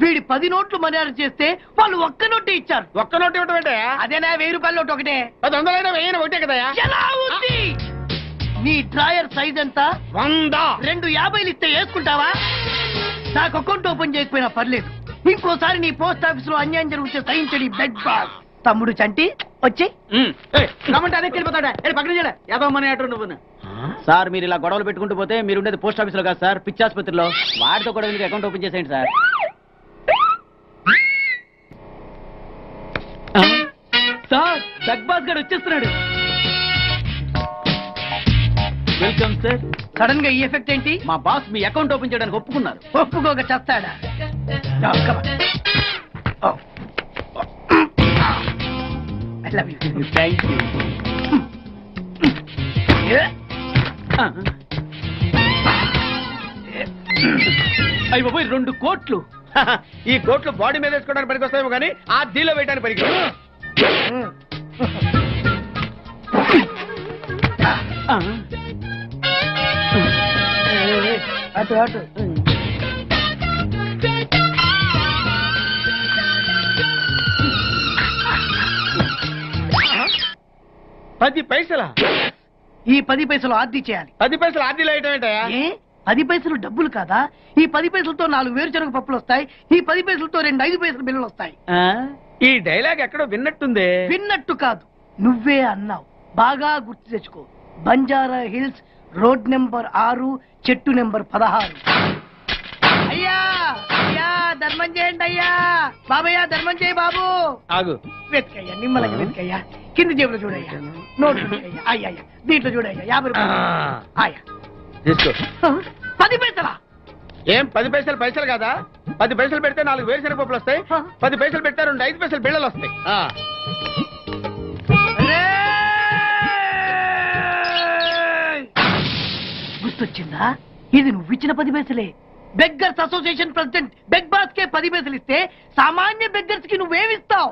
వీడి 10 నోట్లు మనీ ఆర్డర్ చేస్తే వాళ్ళు ఒక్క నోటే ఇచ్చారు. ఒక్క నోటు ఇవ్వటం ఏంటే? అదేనా 1000 రూపాయల నోటు ఒకటే. 100 1000 ఒకటే కదా? ఎలా ఉంది? నీ డ్రాయర్ సైజ్ ఎంత? 100. 2 50లు ఇస్తే వేసుకుంటావా? నాకు అకౌంట్ ఓపెన్ చేయకపోయినా పర్లేదు. ఇంకోసారి నీ పోస్ట్ ఆఫీస్ లో అన్యాయం జరిగితే సహించడి బెడ్ బాస్. తమ్ముడు చంటి వచ్చి రమ్మంటే అదే వెళ్ళిపోతాడా? పక్కన చేయలే యాదవ్ మనీ ఆర్డర్. నువ్వు సార్ మీరు ఇలా గొడవలు పెట్టుకుంటూ పోతే మీరు ఉండేది పోస్ట్ ఆఫీస్ లో కాదు సార్, పిచ్చి ఆసుపత్రిలో. వాటితో కూడా మీకు అకౌంట్ ఓపెన్ చేసేయండి సార్. సార్ బిగ్ బాస్ గారు వచ్చేస్తున్నాడు. Welcome sir. సడన్ గా ఈ ఎఫెక్ట్ ఏంటి? మా బాస్ మీ అకౌంట్ ఓపెన్ చేయడానికి ఒప్పుకున్నారు. ఒప్పుకోక చేస్తాడా? Thank you. అయ్యి బాబోయ్ 2 కోట్లు. ఈ కోట్లు బాడీ మీద వేసుకోవడానికి పనికి వస్తాయేమో కానీ ఆ డీలో వేయడానికి పనికి. అటు అటు 10 పైసలా? ఈ 10 పైసలు ఆర్డీ చేయాలి. 10 పైసలు ఆర్డీలో వేయటం ఏంటయా? ఏ 10 పైసలు డబ్బులు కాదా? ఈ 10 పైసలతో 4 వేరుశనగ పప్పులు వస్తాయి. ఈ 10 పైసలతో 2 5 పైసలు బిల్లులు వస్తాయి. ఈ డైలాగ్ ఎక్కడో విన్నట్టుంది. విన్నట్టు కాదు, నువ్వే అన్నావు. బాగా గుర్తు తెచ్చుకో. బంజారా హిల్స్, రోడ్ నెంబర్ 6, చెట్టు నెంబర్ 16. అయ్యా అయ్యా ధర్మం చేయండి అయ్యా. బాబయ్యా ధర్మం చేయి బాబు. ఆగు. వెతుకయ్యా, నిమ్మలకి వెతుకయ్యా. కింది జేబులో చూడయ్యా. నోట్ వెతుకయ్యా. అయ్యా దీంట్లో చూడయ్యా. 50 రూపాయలు. అయ్యా తీసుకో. 10 పైసలా? ఏం 10 పైసలు పైసలు కాదా? 10 పైసలు పెడితే 4 వేరుశనగ పప్పులు వస్తాయి. 10 పైసలు పెడితే 2 5 పైసలు బిళ్ళలు వస్తాయి. గుర్తొచ్చిందా? ఇది నువ్వు ఇచ్చిన 10 పైసలే. Beggars association president big boss కే 10 పైసలు ఇస్తే సామాన్య బెగ్గర్స్ కి నువ్వేమిస్తావు?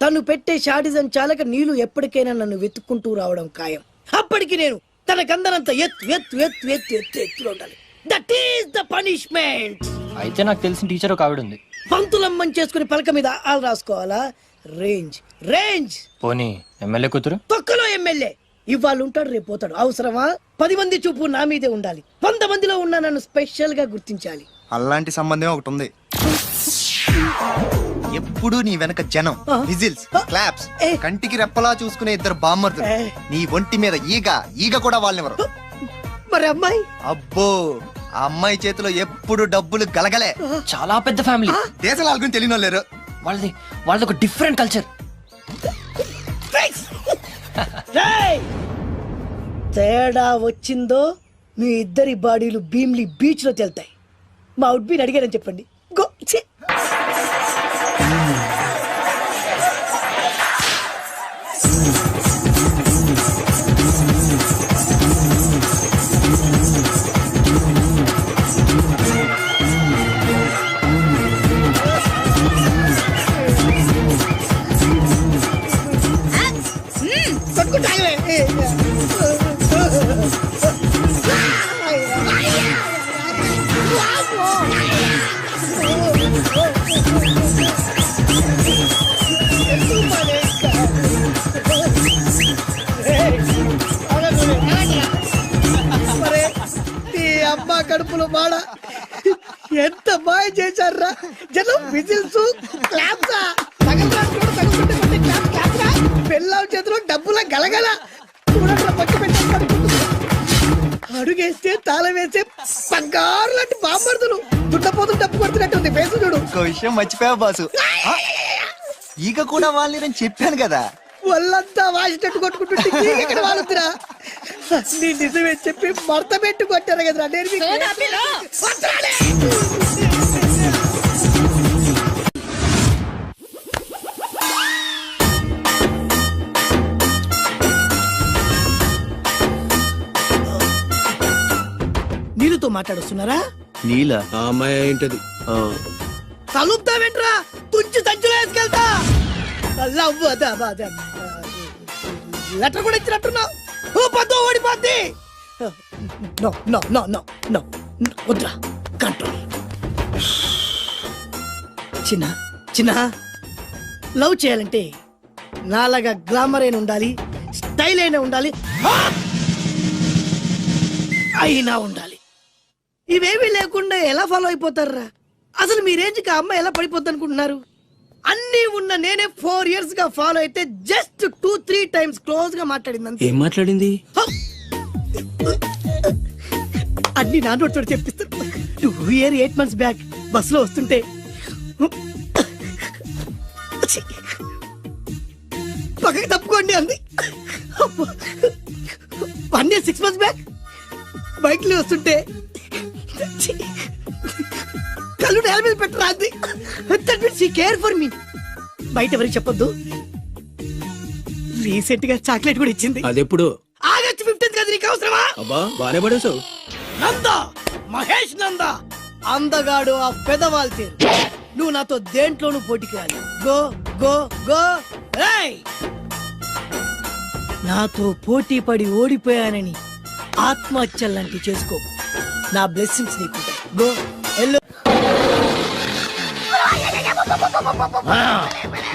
తను పెట్టే షాడిజం చాలక నీళ్లు ఎప్పటికైనా నన్ను వెతుక్కుంటూ రావడం ఖాయం. అప్పటికి నేను తనకందనంత ఎత్తులో ఉండాలి. That is the punishment. అయితే నాకు తెలిసిన టీచర్ ఒక ఆవిడ ఉంది. పంతులమ్మని చేసుకుని పలక మీద ఆలు రాసుకోవాలా? Range range. పోనీ ఎమ్మెల్యే కూతురు? తొక్కలో ఎమ్మెల్యే. ఇవాళ ఉంటాడు రేపు పోతాడు. అవసరమా? 10 మంది చూపు నా మీదే ఉండాలి. 100 మందిలో ఉన్న నన్ను స్పెషల్ గా గుర్తించాలి. అలాంటి సంబంధం ఒకటి ఉంది. ఎప్పుడు నీ వెనక జనం, విజిల్స్, క్లాప్స్, కంటికి రెప్పలా చూసుకునే 2 బామ్మర్దులు. నీ ఒంటి మీద ఈగ కూడా వాళ్ళెవరు. మరి అమ్మాయి? అబ్బో, ఆ అమ్మాయి చేతిలో ఎప్పుడు డబ్బులు గలగలే. చాలా పెద్ద ఫ్యామిలీ. దేశాల వాళ్ళకి తెలియని వాళ్ళు లేరు. వాళ్ళది ఒక డిఫరెంట్ కల్చర్. తేడా వచ్చిందో మీ ఇద్దరి బాడీలు భీమ్లీ బీచ్ లో తేలుతాయి. మా ఉడ్బీని అడిగారని చెప్పండి. గో. అమ్మ కడుపులో బాడ ఎంత మాయ చేశారా జనం. విజిల్స్, క్లాప్స్, పెళ్ళాం చేతిలో డబ్బుల గలగల. అడుగేస్తే తాళం వేసే బంగారు లాంటి బాంబర్దులు. దుడ్డపోతులు డబ్బు కొడుతున్నట్టుంది. ఫేసు చూడు. ఒక విషయం మర్చిపోయావు బాసు, ఈగ కూడా వాళ్ళని చెప్పాను కదా. వాళ్ళంతా వాసినట్టు కొట్టుకుంటుంటే ఇక్కడ వాళ్ళుతురా. నీ నిజమే చెప్పి మడత పెట్టి కొట్టారు కదరా. నేను నీళ్ళతో మాట్లాడుస్తున్నారా? నీల ఆ అమ్మాయి ఏంటది? తలుపుతా వెంట్రా, తుంచి సంచులో వేసుకెళ్తా. లెటర్ కూడా ఇచ్చినట్టున్నావు. పద్దు ఓడిపోద్ది. No no no no no వద్దురా, కంట్రోల్. చిన్న చిన్న లవ్ చేయాలంటే నాలాగా గ్లామర్ అయిన ఉండాలి, స్టైల్ అయినా ఉండాలి, అయినా ఉండాలి. ఇవేమీ లేకుండా ఎలా ఫాలో అయిపోతారా? అసలు మీ రేంజ్కి ఆ అమ్మాయి ఎలా పడిపోద్ది అనుకుంటున్నారు? అన్ని ఉన్న నేనే 4 years గా ఫాలో అయితే జస్ట్ 2-3 times క్లోజ్ గా మాట్లాడింది. ఏం మాట్లాడింది? అన్ని నా నోటితో చెప్పిస్తాను. 2 years 8 months బ్యాక్ బస్ లో వస్తుంటే పక్కకి తప్పుకోండి అంది. 1 year 6 months బ్యాక్ బైక్ లో వస్తుంటే కళ్ళు నేల మీద పెట్టరా అంది. That means she care for me. బయట ఎవరికి చెప్పొద్దు. రీసెంట్ గా చాక్లెట్ కూడా ఇచ్చింది. అదెప్పుడు? ఆగస్ట్ 15th కదా. నీకు అవసరమా? అబ్బా బానే పడేసావు. నందా, మహేష్ నందా, అందగాడు ఆ పెదవాళ్ళ తీరు. నువ్వు నాతో దేంట్లోనూ పోటీకి రాలి. Go go go. నాతో పోటీ పడి ఓడిపోయానని ఆత్మహత్యలాంటి చేసుకో. నా బ్లెస్సింగ్స్ నీకుంటాయి. Go yellow.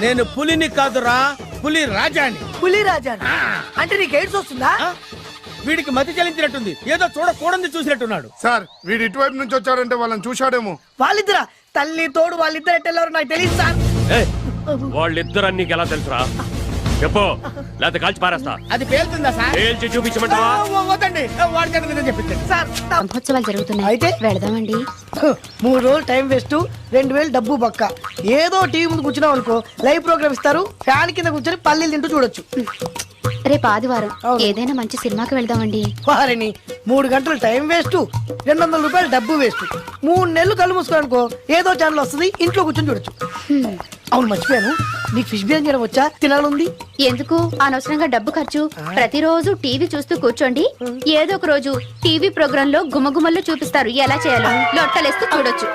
నేను పులిని కాదురా, పులి రాజాని. పులి రాజా అంటే నీకు ఎయిడ్స్ వస్తుందా? వీడికి మతి చెల్లించినట్టుంది. ఏదో చూడకూడదు చూసినట్టున్నాడు. సార్ వీడు ఇటువైపు నుంచి వచ్చాడంటే వాళ్ళని చూశాడేమో. వాళ్ళిద్దరా? తల్లి తోడు వాళ్ళిద్దరు ఎట్టెళ్ళారు నాకు తెలియదు సార్. వాళ్ళిద్దరు నీకు ఎలా తెలుసురా? చెప్పు, లేకపోతే కాల్చి పారేస్తా. అది పేలుతుందా సార్? పేల్చి చూపించమంటావా? వద్దండి, వాడికంటే చెప్పించండి సార్. బ్రహ్మోత్సవాలు జరుగుతున్నాయి, అయితే వెళదామండి. 3 రోజులు టైం వేస్ట్, 2000 డబ్బు బొక్క. ఏదో టీవీ ముందు కూర్చున్నాం అనుకో, లైవ్ ప్రోగ్రామ్ ఇస్తారు. ఫ్యాన్ కింద కూర్చొని పల్లీలు తింటూ చూడొచ్చు. రేపు ఆదివారం ఏదైనా మంచి సినిమాకి వెళ్దామండి. వారిని 3 గంటలు టైం వేస్ట్, 200 రూపాయలు డబ్బు వేస్ట్. 3 నెలలు కళ్ళు మూసుకోనుకో, ఏదో ఛానల్ వస్తుంది, ఇంట్లో కూర్చొని చూడొచ్చు. అవును మర్చిపోయాను, నీకు ఫిష్ బిర్యానీ చేయడం వచ్చా? తినాలుంది. ఎందుకు అనవసరంగా డబ్బు ఖర్చు? ప్రతిరోజు టీవీ చూస్తూ కూర్చోండి, ఏదో ఒక రోజు టీవీ ప్రోగ్రామ్ లో గుమ్మగుమ్మల్లో చూపిస్తారు ఎలా చేయాలో. లొట్టలేస్తూ చూడొచ్చు.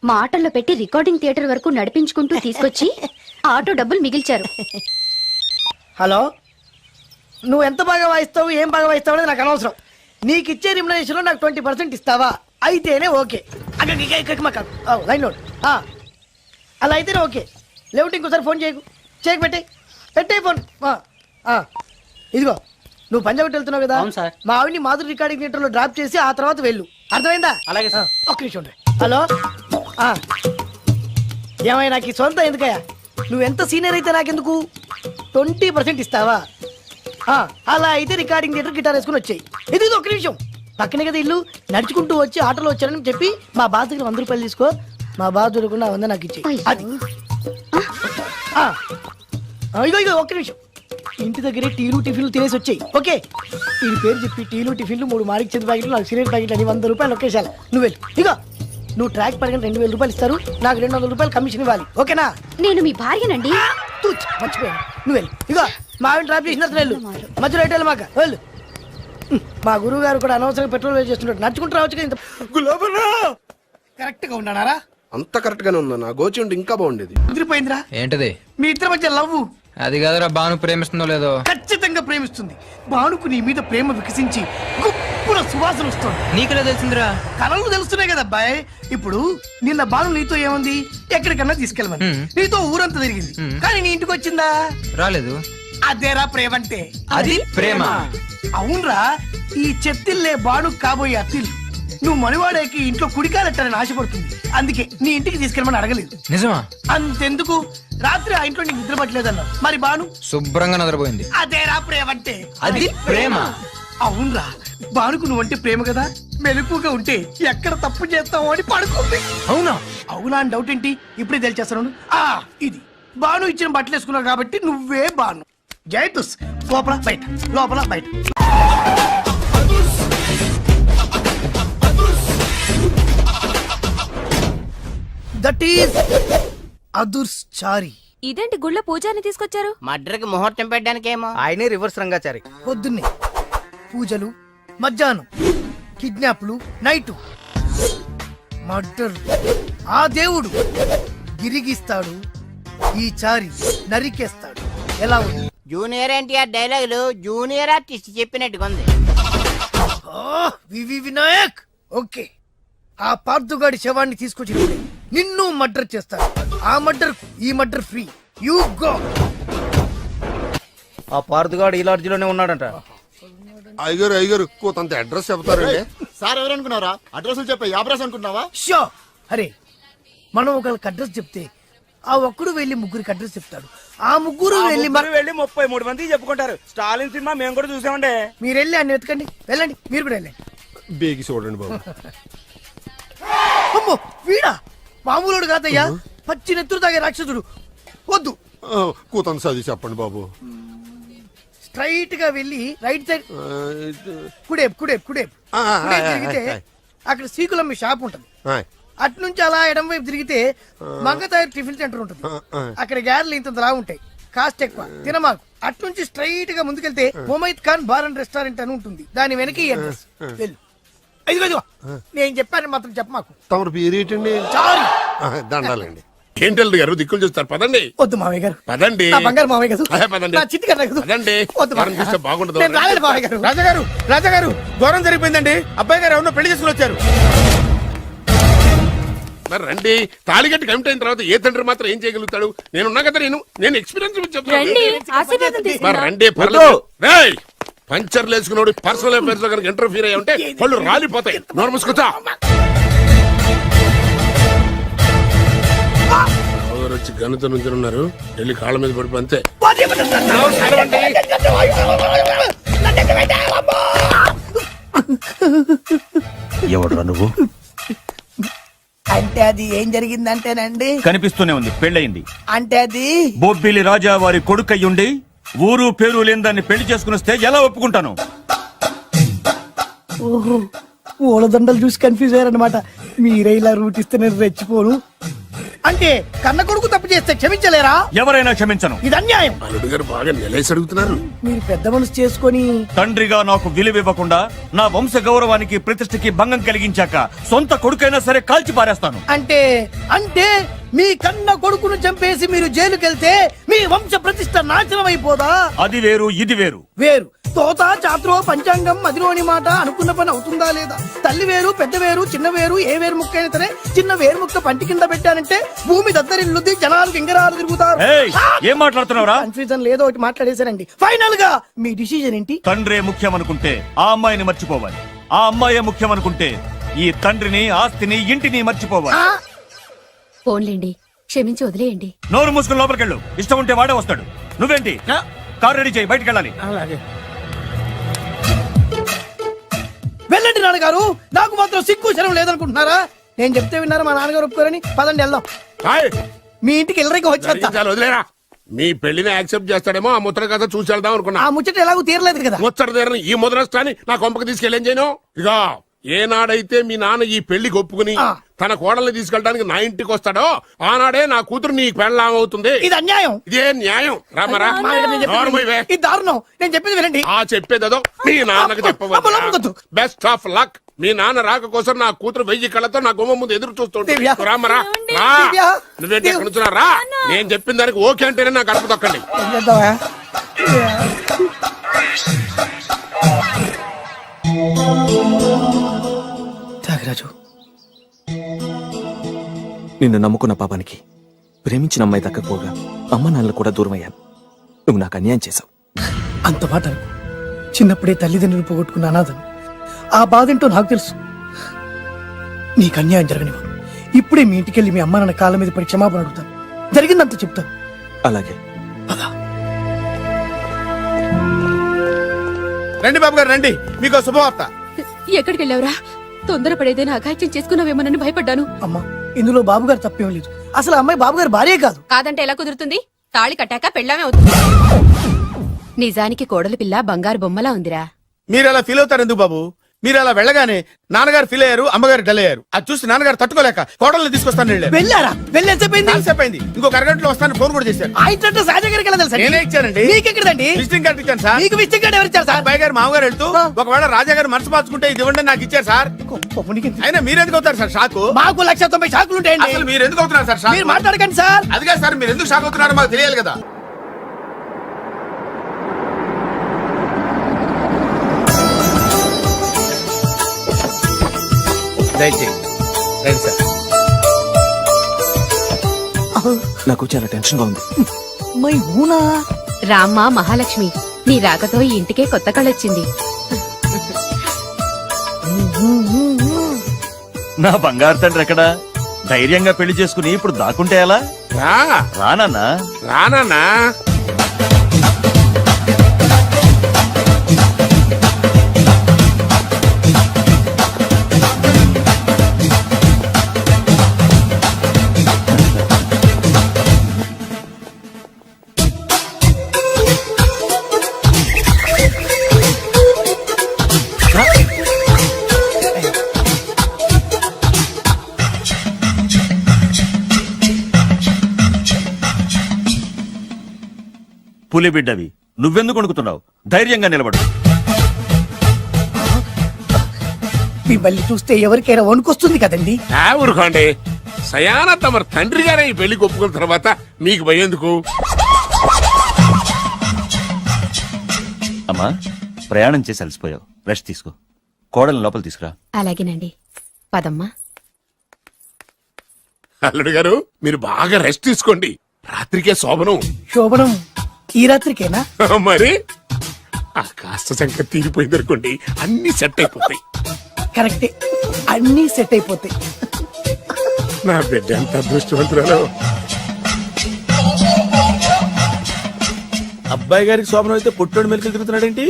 మాటల్లో పెట్టి రికార్డింగ్ థియేటర్ వరకు నడిపించుకుంటూ తీసుకొచ్చి ఆటో డబ్బులు మిగిల్చారు. హలో, నువ్వు ఎంత బాగా వాయిస్తావు, ఏం బాగా వాయిస్తావు అనేది నాకు అనవసరం. నీకు ఇచ్చే రిమ్యునరేషన్ లో నాకు 20% ఇస్తావా? అయితేనే ఓకే. Line note. అలా అయితేనే ఓకే. లేవుంటే ఇంకోసారి ఫోన్ చేయకు పెట్టే ఫోన్. ఇదిగో నువ్వు పంజాబ్ వెళ్తున్నావు కదా, మా ఆవిడ్ని మాధురి రికార్డింగ్ థియేటర్ లో డ్రాప్ చేసి ఆ తర్వాత వెళ్ళు. అర్థమైందా? అలాగే సార్. ఒక్క నిమిషం ఉండు. హలో, ఏమైనా నాకు ఈ సొంత ఎందుకయ్యా? నువ్వెంత సీనియర్ అయితే నాకెందుకు? 20% ఇస్తావా? అలా అయితే రికార్డింగ్ థియేటర్ గిటార్ వేసుకుని వచ్చాయి. ఇది ఒక్క నిమిషం, పక్కనే కదా ఇల్లు. నడుచుకుంటూ వచ్చి ఆటోలో వచ్చారని చెప్పి మా బాధ దగ్గర 100 రూపాయలు తీసుకో. మా బాధ చూడకుండా 100 నాకు ఇచ్చేయి. అది ఇగో ఒక్క నిమిషం. ఇంటి దగ్గరే టీలు టిఫిన్లు తినేసి వచ్చాయి. ఓకే, ఈ పేరు చెప్పి టీలు టిఫిన్లు 3 మాడికి చెంది ప్యాకెట్లు, 4 సిగరెట్ ప్యాకెట్లు అని 100 రూపాయలు ఒకేసారి. నువ్వు వెళ్ళు. ఇగో నువ్వు ట్రాక్ పడగానే 2000 రూపాయలు ఇస్తారు, నాకు 200 రూపాయలు కమిషన్ ఇవ్వాలి. ఓకేనా? నేను మీ భార్యనండి. మర్చిపోయాను. నువ్వు వెళ్ళు. ఇగో మా ఆవిడ డ్రాప్ చేసిన తర్వాత వెళ్ళు. మధ్యలో ఎటు మాక వెళ్ళు. మా గురువు గారు కూడా అనవసరంగా పెట్రోల్ వేస్ట్ చేస్తున్నాడు. నడుచుకుంటూ రావచ్చు కదా. ఇంత కరెక్ట్ గా ఉన్నారా? అంత కరెక్ట్ గానే ఉందా? నా గోచి ఉంటే ఇంకా బాగుండేది. కుదిరిపోయిందిరా. ఏంటది? మీ ఇద్దరి మధ్య లవ్. అది కాదురా, భాను ప్రేమిస్తుందో లేదో. ఖచ్చితంగా ప్రేమిస్తుంది. భానుకు నీ మీద ప్రేమ వికసించి గుప్పుల సువాసన వస్తుంది. నీకెలా తెలిసిందిరా? కలలు తెలుస్తున్నాయి కదా అబ్బాయి. ఇప్పుడు నిన్న భాను నీతో ఏముంది, ఎక్కడికన్నా తీసుకెళ్ళమని నీతో ఊరంతా తిరిగింది, కానీ నీ ఇంటికి వచ్చిందా? రాలేదు. అదేరా ప్రేమ అంటే. అది ప్రేమ. అవునరా, ఈ చెత్తిల్లే భాను కాబోయే అత్తిల్లు. నువ్వు మనివాడేకి ఇంట్లో కుడికాలెట్టాలని ఆశపడుతుంది, అందుకే నీ ఇంటికి తీసుకెళ్ళమని అడగలేదు. నిజమా? అంతెందుకు, రాత్రి ఆ ఇంట్లో నీకు నిద్ర పట్టలేదన్నా. మరి భాను శుభ్రంగా నిద్రపోయింది. అదేరా ప్రేమ అంటే. అది ప్రేమ. అవునరా, భానుకు నువ్వంటే ప్రేమ కదా. మెలకుగా ఉంటే ఎక్కడ తప్పు చేస్తావు అని పడుకుంది. అవునా? అవునా అని డౌట్ ఏంటి, ఇప్పుడే తెలిచేస్తాను. ఇది భాను ఇచ్చిన బట్టలు వేసుకున్నావు కాబట్టి నువ్వే భాను. జైతుస్ లోపల బయట, లోపల బయట. దట్ ఈస్ అదుర్స్ చారి. ఇదేంటి గుళ్ళ పూజాని తీసుకొచ్చారు? మడ్రకి ముహూర్తం పెట్టడానికేమో. ఆయనే రివర్స్ రంగాచారి. పొద్దున్నే పూజలు, మధ్యాహ్నం కిడ్నాప్లు, నైటు మర్డర్. ఆ దేవుడు గిరిగిస్తాడు, ఈ చారి నరికేస్తాడు. ఎలా ఉంది? జూనియర్ ఎన్టీఆర్ డైలాగులు జూనియర్ ఆర్టిస్ట్ చెప్పినట్టుగా ఉంది. వినాయక్. ఓకే, ఆ పార్థుగాడి శవాన్ని తీసుకొచ్చినప్పుడే నిన్ను మర్డర్ చేస్తాడు. ఆ మర్డర్ ఈ మర్డర్ ఫ్రీ. You go. ఆ పార్థుగాడు ఈ లాడ్జిలోనే ఉన్నాడంట. అయ్యగారు కొంత అడ్రస్ చెప్తారండి. సార్ ఎవరనుకున్నారా? అడ్రస్ చెప్పే యాబ్రాస్ అనుకున్నావా? షో. అరే, మనం ఒకరికి అడ్రస్ చెప్తే ఆ ఒక్కడు వెళ్ళి ముగ్గురికి అడ్రస్ చెప్తాడు. ఆ ముగ్గురు వెళ్ళి 33 మంది చెప్పుకుంటారు. స్టాలిన్ సినిమా మేము కూడా చూసామండి. మీరు వెళ్ళి అన్ని వెతకండి. వెళ్ళండి, మీరు కూడా వెళ్ళండి. బేగి చూడండి బాబు. అమ్మో, వీడా? మామూలుడు కాదయ్యా, పచ్చి నెత్తురు తాగే రాక్షసుడు. వద్దు, కూతంత చదివి చెప్పండి బాబు. స్ట్రైట్ గా వెళ్ళి రైట్ సైడ్ కుడేపు తిరిగితే అక్కడ శ్రీకులమ్మ షాప్ ఉంటుంది. అటు నుంచి అలా ఎడం వైపు తిరిగితే మంగతాయి టిఫిన్ సెంటర్ ఉంటుంది. అక్కడ గ్యారెలు ఇంత లా ఉంటాయి, కాస్ట్ ఎక్కువ, తినమాకు. అటు నుంచి స్ట్రైట్ గా ముందుకెళ్తే Mumaith Khan bar and restaurant అని ఉంటుంది. దాని వెనక ఈ అడ్రస్. వెళ్ళు. ఇదిగో నేను చెప్పాను మాత్రం చెప్పమాకు. తమరు పేరేటండి? చారి. దండాలండి. ఏంటల్లుడు గారు దిక్కులు చూస్తారు, పదండి. వద్దు మామయ్య గారు. పదండి. నా బంగారు మామయ్య గారు. పదండి. నా చిట్టి గారు. పదండి. వద్దు వారం చూస్తే బాగుండదు. నేను రాలేదు మామయ్య గారు. రాజాగారు ఘోరం జరిగిపోయిందండి. అబ్బాయి గారు ఎవరినో పెళ్లి చేసుకుని వచ్చారు. మరి రండి. తాళిగట్టి కమిట్ అయిన తర్వాత ఏ తండ్రి మాత్రం ఏం చేయగలుగుతాడు? నేనున్నా కదా, నేను ఎక్స్పీరియన్స్ చెప్తాను. మరి రండి, పర్లేదు. రేయ్, పంచర్లు వేసుకున్నాడు పర్సనల్ అఫైర్స్ లో కనుక ఇంటర్ఫీర్ అయ్యి ఉంటే వాళ్ళు రాలిపోతాయి. నోరు మూసుకొచ్చా. వచ్చి గనుత నుంచి ఉన్నారు, వెళ్ళి కాళ్ళ మీద పడిపో అంతే. ఎవడురా నువ్వు? అంటే అది ఏం జరిగిందంటేనండి, కనిపిస్తూనే ఉంది, పెళ్ళయింది. అంటే అది బొబ్బిలి రాజా వారి కొడుకయ్యుండి ఊరు పేరు లేని దాన్ని పెళ్లి చేసుకుని వస్తే ఎలా ఒప్పుకుంటాను? ఓహో, ఓలదండలు చూసి కన్ఫ్యూజ్ అయ్యారనమాట. మీరే ఇలా రూట్ ఇస్తే నేను రెచ్చిపోను. అంటే కన్న కొడుకు తప్పు చేస్తే క్షమించలేరా? ఎవరైనా క్షమించను. ఇది అన్యాయం. అల్లుడు గారు బాగా నిలేసి అడుగుతున్నారు. మీరు పెద్ద మనసు చేసుకొని తండ్రిగా నాకు విలువివ్వకుండా నా వంశ గౌరవానికి ప్రతిష్టకి భంగం కలిగించాక సొంత కొడుకైనా సరే కాల్చి పారేస్తాను. అంటే మీ కన్న కొడుకును చంపేసి మీరు జైలుకెళ్తే మీ వంశ ప్రతిష్ట నాశనం అయిపోదా? అది వేరు, ఇది వేరు. వేరు. తోత చాత్రో పంచాంగం మదిలోని మాట అనుకున్న పని అవుతుందా లేదా? తల్లి వేరు పెద్ద వేరు చిన్న వేరు ఏ వేరు ముక్క అయినా సరే చిన్న వేరు ముక్క పంటి కింద పెట్టానంటే భూమి దద్దరిల్లుద్ది, జనాలు గింగరాలు తిరుగుతారు. ఏం మాట్లాడుతున్నావురా? కన్ఫ్యూజన్ లేదో ఒకటి మాట్లాడేశారండి. ఫైనల్ గా మీ డిసిజన్ ఏంటి? తండ్రే ముఖ్యం అనుకుంటే ఆ అమ్మాయిని మర్చిపోవాలి, ఆ అమ్మాయే ముఖ్యం అనుకుంటే ఈ తండ్రిని, ఆస్తిని, ఇంటిని మర్చిపోవాలి. ఫోన్లేండి, క్షమించి వదిలేయండి. నోరు మూసుకుని లోపలికెళ్ళు. ఇష్టం ఉంటే వాడే వస్తాడు. నువ్వేంటి? కార్ రెడీ చేయి, బయటికి వెళ్ళాలి. వెళ్ళండి నాన్నగారు, నాకు మాత్రం సిగ్గు శరం లేదనుకుంటున్నారా? నేను చెప్తే విన్నారా మా నాన్నగారు ఒప్పుకోరని? పదండి వెళ్దాం. మీ ఇంటికి ఎల్లరికి వచ్చేస్తా. వదిలేరా, మీ పెళ్లిని యాక్సెప్ట్ చేస్తాడేమో ఆ ముచ్చట కథ చూసి వెళ్దాం అనుకున్నా. ఆ ముచ్చట ఎలాగో తీరలేదు కదా. ముచ్చట తీరని ఈ ముద్రష్టాన్ని నా కొంపకి తీసుకెళ్ళేం చేయను. ఇక ఏనాడైతే మీ నాన్న ఈ పెళ్లికి ఒప్పుకుని తన కోడల్ని తీసుకెళ్ళడానికి నా ఇంటికి వస్తాడో ఆనాడే నా కూతురు నీ పెళ్ళాం అవుతుంది. ఇది అన్యాయం. ఇదే న్యాయం. రామరా, ఇది దారుణం. నేను చెప్పేది వినండి. ఆ చెప్పేదో మీ నాన్నకు చెప్పవచ్చు. Best of luck. మీ నాన్న రాక కోసం నా కూతురు 1000 కళ్ళతో నా గుమ్మ ముందు ఎదురు చూస్తుంటే రామరా, నువ్వేంటి ఎక్కడ నుంచున్నారా? నేను చెప్పిన దానికి ఓకే అంటేనే నా గడప తొక్కండి. త్యాగరాజు, నిన్ను నమ్ముకున్న పాపానికి ప్రేమించిన అమ్మాయి దక్కకపోగా అమ్మ నాన్నలు కూడా దూరం అయ్యాను. నువ్వు నాకు అన్యాయం చేశావు. అంత మాట అనుకో. చిన్నప్పుడే తల్లిదండ్రులు పోగొట్టుకున్న అనాథను. ఆ బాధేంటో నాకు తెలుసు. నీకు అన్యాయం జరగనివ్వను. ఇప్పుడే మీ ఇంటికెళ్ళి మీ అమ్మ నాన్న కాళ్ళ మీద పడి క్షమాపణ అడుగుతాను. జరిగిందంత చెప్తాను. అలాగే. రండి బాబు గారు, రండి. మీకు శుభవార్త. ఎక్కడికి వెళ్ళావురా? తొందరపడేదైనా అఘాయిత్యం చేసుకున్నావేమోనని భయపడ్డాను. అమ్మా, ఇందులో బాబుగారు తప్పేం లేదు. అసలు అమ్మాయి బాబుగారు భార్యే కాదు. కాదంటే ఎలా కుదురుతుంది? తాళి కట్టాక పెళ్ళామే అవుతుంది. నిజానికి కోడలి పిల్ల బంగారు బొమ్మలా ఉందిరా. మీరు అలా ఫీల్ అవుతారు ఎందుకు బాబు? మీరు అలా వెళ్ళగానే నాన్నగారు ఫీల్ అయ్యారు, అమ్మగారు డల్ అయ్యారు. అది చూసి నాన్నగారు తట్టుకోలేక కోడల్ని తీసుకొస్తాను వెళ్ళారా? వెళ్ళేసేపోయింది. ఇంకొక అరగంటలో వస్తాను ఫోన్ కూడా చేశారు. నేనే ఇచ్చానండి. మీకెక్కడండి? విజిటింగ్ కార్డు ఇచ్చాను సార్. మీకు విజిటింగ్ కార్డు ఎవరు ఇచ్చారు సార్? అబ్బాయి గారు మామగారు వెళ్తూ ఒకవేళ రాజా గారు మనసు మార్చుకుంటే ఇది ఇవ్వండి నాకు ఇచ్చారు సార్. అయినా మీరు ఎందుకు అవుతారు సార్ షాక్? మాకు 190 షాకులు ఉంటాయండి. అసలు మీరు ఎందుకు అవుతున్నారు సార్ షాక్? మీరు మాట్లాడకండి సార్. అదిగా సార్, మీరు ఎందుకు షాక్ అవుతున్నారో మాకు తెలియాలి కదా. నాకు చాలా టెన్షన్ గా ఉంది. మై ఊనా రామ్మ మహాలక్ష్మి, నీ రాకతో ఈ ఇంటికే కొత్త కళొచ్చింది. నా బంగారు తండ్రి ఎక్కడా? ధైర్యంగా పెళ్లి చేసుకుని ఇప్పుడు దాక్కుంటే ఎలా? రానన్నా రానన్నా. పులి బిడ్డవి, నువ్వెందుకు వణుకుతున్నావు? ధైర్యంగా నిలబడు. మిమ్మల్ని చూస్తే ఎవరికైనా వణుకొస్తుంది కదండి. ఊరుకోండి. సయాన తమ తండ్రి గారే ఈ పెళ్లికి ఒప్పుకున్న తర్వాత మీకు భయందుకు? అమ్మా, ప్రయాణం చేసి అలసిపోయావు, రెస్ట్ తీసుకో. కోడలు లోపల తీసుకురా. అలాగేనండి, పదమ్మా. అల్లుడు గారు, మీరు బాగా రెస్ట్ తీసుకోండి. రాత్రికే శోభనం. శోభనం ఈ రాత్రికేనా? మరి ఆ కాస్త సంఖ్య తీరిపోయింది అనుకోండి, అన్ని సెట్ అయిపోతాయి. కరెక్టే, అన్ని సెట్ అయిపోతాయి. నా బిడ్డ ఎంత అదృష్టవంతురాలు. అబ్బాయి గారికి శోభనం అయితే పుట్టోడు మెలికలు తిరుగుతున్నాడేంటి?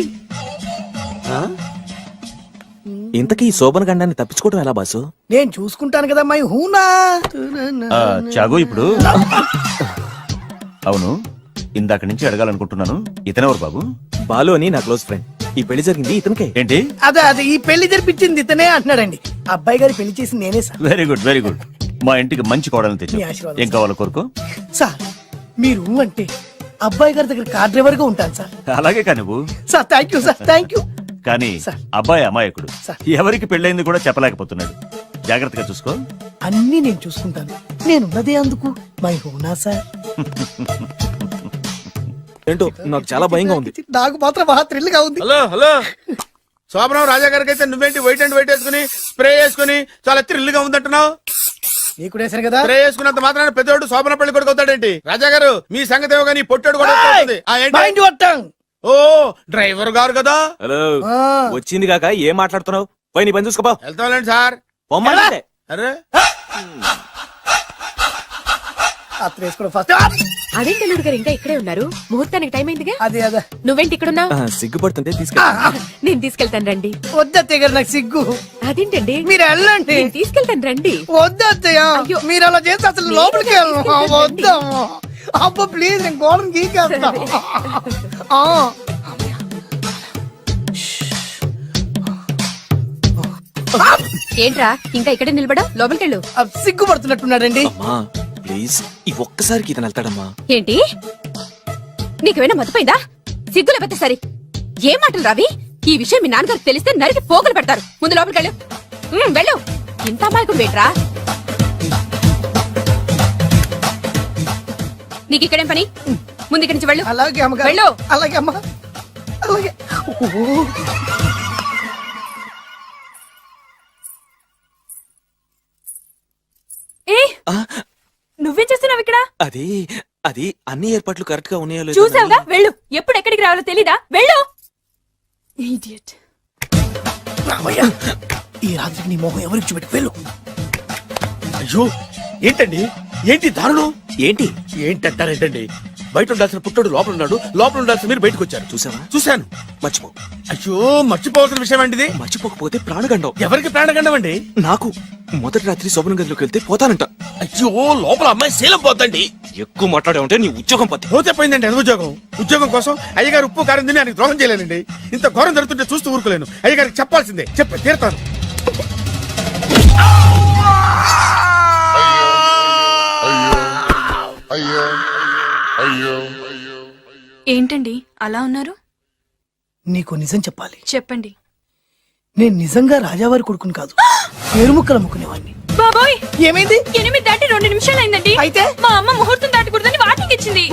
ఇంతకీ ఈ శోభన గండాన్ని తప్పించుకోవడం ఎలా బాసు? నేను చూసుకుంటాను కదా మై హూనా. చాగు ఇప్పుడు. అవును, ఇందాక నుంచి అడగాలనుకుంటున్నాను, ఇతనెవరు బాబు? బాలు అని నా క్లోజ్ ఫ్రెండ్. ఈ పెళ్లి జరిగింది ఇతనికే. ఏంటి? అదే ఈ పెళ్లి జరిపించింది ఇతనే అంటున్నాడండి. అబ్బాయి గారి పెళ్లి చేసింది నేనే sir. Very good, very good. మా ఇంటికి మంచి కోడల్ని తెచ్చు. మీ ఆశీర్వాదం ఏం కావాలో కోరుకో. సార్, మీరు అంటే అబ్బాయి గారి దగ్గర కార్ డ్రైవర్ గా ఉంటాను సార్. అలాగే కా నువ్వు. Sir thank you sir, thank you. కానీ అబ్బాయి అమాయకుడు, ఎవరికి పెళ్ళైంది కూడా చెప్పలేకపోతున్నాడు. జాగ్రత్తగా చూసుకో. అన్ని నేను చూసుకుంటాను. నేనున్నదే అందుకు మై హోనా సార్. ఏంటో నాకు చాలా భయంగా ఉంది. నాకు మాత్రం బాగా థ్రిల్ గా ఉంది. హలో హలో శోభనం రాజా గారికి అయితే నువ్వేంటి వైట్ అండ్ వైట్ వేసుకుని స్ప్రే వేసుకుని చాలా థ్రిల్ గా ఉందంటున్నావు. నీకు వేసాను కదా. స్ప్రే వేసుకున్నంత మాత్రాన పెద్దోడు శోభన పెళ్లి కొడుకు అవుతాడేంటి? రాజా గారు మీ సంగతి ఏమో కానీ పొట్టోడు కూడా అవుతుంది. ఓ డ్రైవర్ గారు కదా. హలో వచ్చింది కాక ఏం మాట్లాడుతున్నావు? పోయి నీ పని చూసుకోపా. వెళ్తాంలేండి సార్. అరే అదేంటి అల్లుడు గారు ఇంకా ఇక్కడే ఉన్నారు? ముహూర్తానికి టైం అయిందిగా. అదే అదే. నువ్వేంటి ఇక్కడున్నావు? సిగ్గుపడుతుంటే తీసుకెళ్ళి. నేను తీసుకెళ్తాను రండి. వద్దత్తయ్య గారు నాకు సిగ్గు. అదేంటండి? మీరు వెళ్ళండి. నేను తీసుకెళ్తాను రండి. వద్దత్తయ్య మీరు అలా చేస్తే అసలు లోపలికి వద్దాము. అబ్బా ప్లీజ్ నేను గోడను గీకేస్తా. ఏంట్రా ఇంకా ఇక్కడే నిలబడా? లోపలికెళ్ళు. సిగ్గుపడుతున్నట్టున్నాడండి. ప్లీజ్ ఈ ఒక్కసారికి ఇతను వెళ్తాడమ్మా. ఏంటి నీకేమైనా మతిపోయిందా? సిగ్గు లేకపోతే సరే. ఏ మాటలు రావి? ఈ విషయం మీ నాన్నగారికి తెలిస్తే నరికి పోగులు పెడతారు. ముందు లోపలికెళ్ళు. వెళ్ళు. ఇంత అమాయకుడు వేట్రా? నీకు ఇక్కడేం పని? ముందు ఇక్కడి నుంచి వెళ్ళు. అలాగే అమ్మగారు. వెళ్ళు. అలాగే అమ్మా. అలాగే. నువ్వేం చేస్తున్నావు ఇక్కడ? అది అది అన్ని ఏర్పాట్లు కరెక్ట్ గా ఉన్నాయో చూసావుగా? వెళ్ళు. ఎప్పుడు ఎక్కడికి రావాలో తెలీదా? వెళ్ళు. ఇడియట్. ఈ రాత్రికి నీ మొహం ఎవరికి చూపెట్టి వెళ్ళు. అయ్యో ఏంటండి? ఏంటి దారుణం? ఏంటి ఏంటంటారేంటండి? బయట ఉండాల్సిన పుట్టోడు లోపల ఉన్నాడు, లోపల ఉండాల్సిన మీరు బయటకు వచ్చారు. చూసావా? చూశాను. మర్చిపో. అయ్యో మర్చిపోవాల్సిన విషయం అండి. మర్చిపోకపోతే ప్రాణగండం. ఎవరికి ప్రాణగండం అండి? నాకు. మొదటి రాత్రి శోభన గదిలోకి వెళ్తే పోతానంట. అయ్యో లోపల అమ్మాయి శీలం పోతండి. ఎక్కువ మాట్లాడే ఉంటే నీ ఉద్యోగం పోతే. పోతే పోయిందండి. అది ఉద్యోగం కోసం అయ్యగారు ఉప్పు కారం తిని ఆయనకి ద్రోహం చేయలేనండి. ఇంత ఘోరం జరుగుతుంటే చూస్తూ ఊరుకోలేను. అయ్యగారికి చెప్పాల్సిందే. తీరుతాను. ఏంటండి అలా ఉన్నారు? నీకు నిజం చెప్పాలి. చెప్పండి. నేను నిజంగా రాజావారి కొడుకుని కాదు, పేరుముక్కలు అమ్ముకునేవాడిని. బాబోయ్ ఏమైంది? 8 దాటి 2 నిమిషాలు అయిందండి. అయితే మా అమ్మ ముహూర్తం దాటకూడదని వాటికి ఇచ్చింది.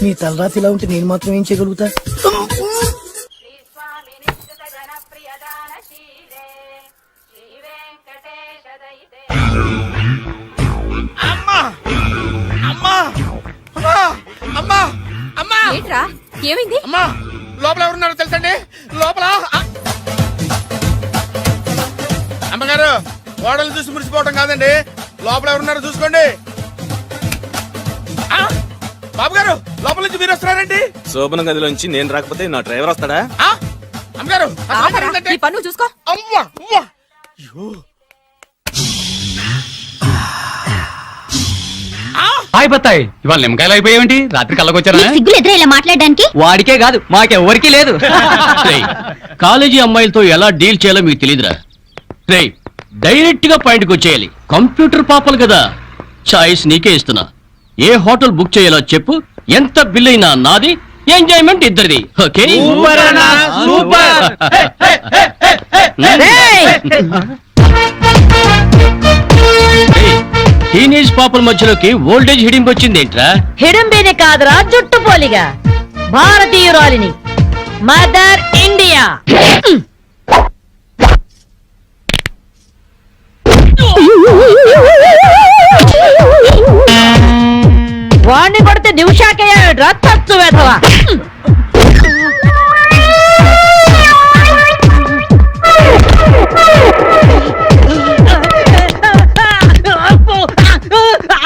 నీ తలరాతి ఇలా ఉంటే నేను మాత్రం ఏం చేయగలుగుతా? ఏంట్రా ఏమైంది? అమ్మా లోపల ఎవరున్నారో తెలుసండి? లోపల అమ్మగారు ఓడలు చూసి మురిసిపోవటం కాదండి. లోపల ఎవరున్నారో చూసుకోండి. బాబు గారు లోపల నుంచి మీరు వస్తున్నారండి. శోభన గదిలోంచి నేను రాకపోతే నా డ్రైవర్ వస్తాడా? అమ్మగారు పన్ను చూసుకో. అమ్మా హాయ్ బత్తాయి, ఇవాళ నిమ్మకాయలు అయిపోయావేంటి? రాత్రి కళ్ళకొచ్చారా? సిగ్గులు ఎదురు ఇలా మాట్లాడడానికి? వాడికే కాదు మాకెవ్వరికీ లేదు. కాలేజీ అమ్మాయిలతో ఎలా డీల్ చేయాలో మీకు తెలియదురా. రేయ్ డైరెక్ట్ గా పాయింట్కి వచ్చేయాలి. కంప్యూటర్ పాపలు కదా. చాయిస్ నీకే ఇస్తున్నా. ఏ హోటల్ బుక్ చేయాలో చెప్పు. ఎంత బిల్ అయినా నాది, ఎంజాయ్మెంట్ ఇద్దరిది. ఓకే? టీనేజ్ పాపల మధ్యలోకి ఓల్డేజ్ హిడింపు వచ్చింది ఏంట్రా? హిడంబేనే కాదురా, జుట్టు పోలిగా భారతీయురాలిని, మదర్ ఇండియా. వాణ్ణి కొడితే నిమిషాకయ్యాడు రత్తచ్చు వేధవా.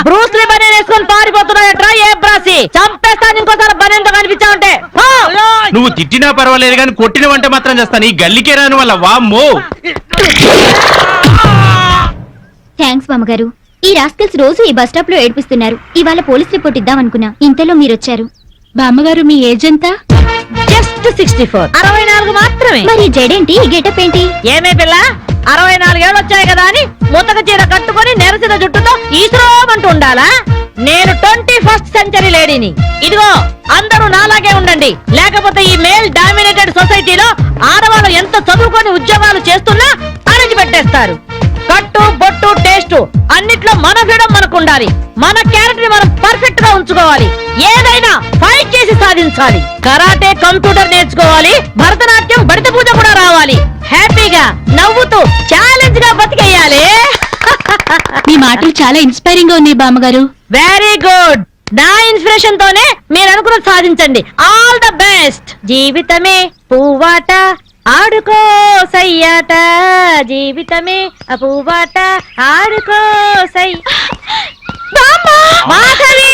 బ్రూస్లీ బనే వేసుకొని పారిపోతున్నాయట్రా. ఏ బ్రాసి చంపేస్తాను ఇంకోసారి బనేంతో కనిపించావంటే. నువ్వు తిట్టినా పర్వాలేదు కానీ కొట్టిన వంట మాత్రం చేస్తాను. ఈ గల్లికే రాని వల్ల వామ్మో. థ్యాంక్స్ మామగారు. ఈ రాస్కల్స్ రోజు ఈ బస్ స్టాప్ లో ఏడిపిస్తున్నారు. ఇవాళ పోలీస్ రిపోర్ట్ ఇద్దామనుకున్నా, ఇంతలో మీరొచ్చారు. బామ్మగారు మీ ఏజ్ ఎంత? జస్ట్ 64. 64 మాత్రమే. మరి జడేంటి, ఈ గెటప్ ఏంటి? ఏమే పిల్ల, 64 ఏళ్ళు వచ్చాయి కదా అని ముతక చీర కట్టుకొని నెరసిన జుట్టుతో ఈశ్వరమంటూ ఉండాలా? నేను 21st సెంచరీ లేడీని. ఇదిగో అందరూ నాలాగే ఉండండి, లేకపోతే ఈ మేల్ డామినేటెడ్ సొసైటీలో ఆడవాళ్ళు ఎంత చదువుకొని ఉద్యోగాలు చేస్తున్నా అణిచి పెట్టేస్తారు. కట్టు బొట్టు టేస్ట్ బెస్ట్. అన్నిట్లో మన ఫ్రీడమ్ మనకు ఉండాలి. మన క్యారెక్టర్ మనం పర్ఫెక్ట్ గా ఉంచుకోవాలి. ఏదైనా ఫైట్ చేసి సాధించాలి. కరాటే, కంప్యూటర్ నేర్చుకోవాలి. భరతనాట్యం, బడిత పూజ కూడా రావాలి. హ్యాపీగా నవ్వుతూ ఛాలెంజ్ గా బతికేయాలి. మీ మాటలు చాలా ఇన్స్పైరింగ్ గా ఉన్నాయి బామ్మగారు. Very good. నా ఇన్స్పిరేషన్ తోనే మీరు అనుకున్నది సాధించండి. All the best. జీవితమే పువ్వాట, ఆడుకో సయ్యాట. జీవితమే పువ్వాట, ఆడుకో సై. మాధవి,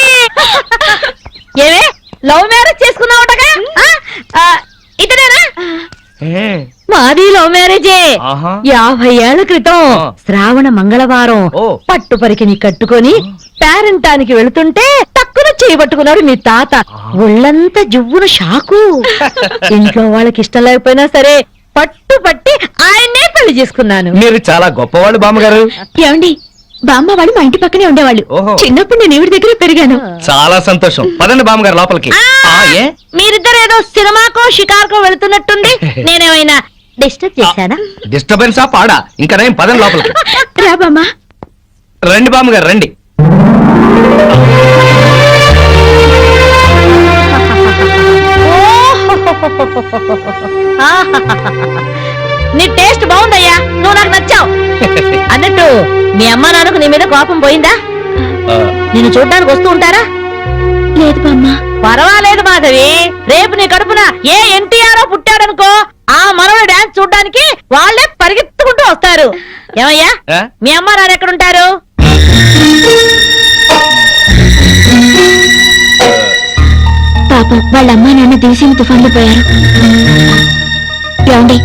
ఏమే లవ్ మ్యారేజ్ చేసుకున్నావుటగా? ఇతనేనా? మాది లవ్ మ్యారేజే. 50 ఏళ్ల క్రితం శ్రావణ మంగళవారం పట్టు పరికిని కట్టుకొని పేరంటానికి వెళుతుంటే టక్కున చేయబట్టుకున్నాడు మీ తాత. ఒళ్ళంతా జువ్వున షాకు. ఇంట్లో వాళ్ళకి ఇష్టం లేకపోయినా సరే పట్టు పట్టి ఆయన్నే పెళ్లి చేసుకున్నాను. మీరు చాలా గొప్పవాళ్ళు బామ్మగారు. ఏమండి, బామ్మ వాళ్ళు మా ఇంటి పక్కనే ఉండేవాళ్ళు. చిన్నప్పుడు నేను ఈవిడ దగ్గర పెరిగాను. చాలా సంతోషం. పదండి బామ్మగారు లోపలికి. మీరిద్దరు ఏదో సినిమాకో షికార్కో వెళుతున్నట్టుంది. నేనేమైనా డిస్టర్బ్ చేశానా? డిస్టర్బెన్సా పాడా? ఇంకా నేను పదండి లోపలికి. రా బామ్మ. రండి బామ్మగారు రండి. నీ టేస్ట్ బాగుందయ్యా, నువ్వు నాకు నచ్చావు. అన్నట్టు మీ అమ్మ నాన్నకు నీ మీద కోపం పోయిందా? నిన్ను చూడ్డానికి వస్తూ ఉంటారా? లేదు బామ్మ. పర్వాలేదు మాధవి. రేపు నీ కడుపున ఏ ఎన్టీఆర్ పుట్టాడనుకో, ఆ మనవడు డాన్స్ చూడ్డానికి వాళ్ళే పరిగెత్తుకుంటూ వస్తారు. ఏమయ్యా, మీ అమ్మ నాన్న ఎక్కడుంటారు? పాపం వాళ్ళ అమ్మా నాన్న దివిసీమ తుఫాన్లో పోయారు. ఏమండి,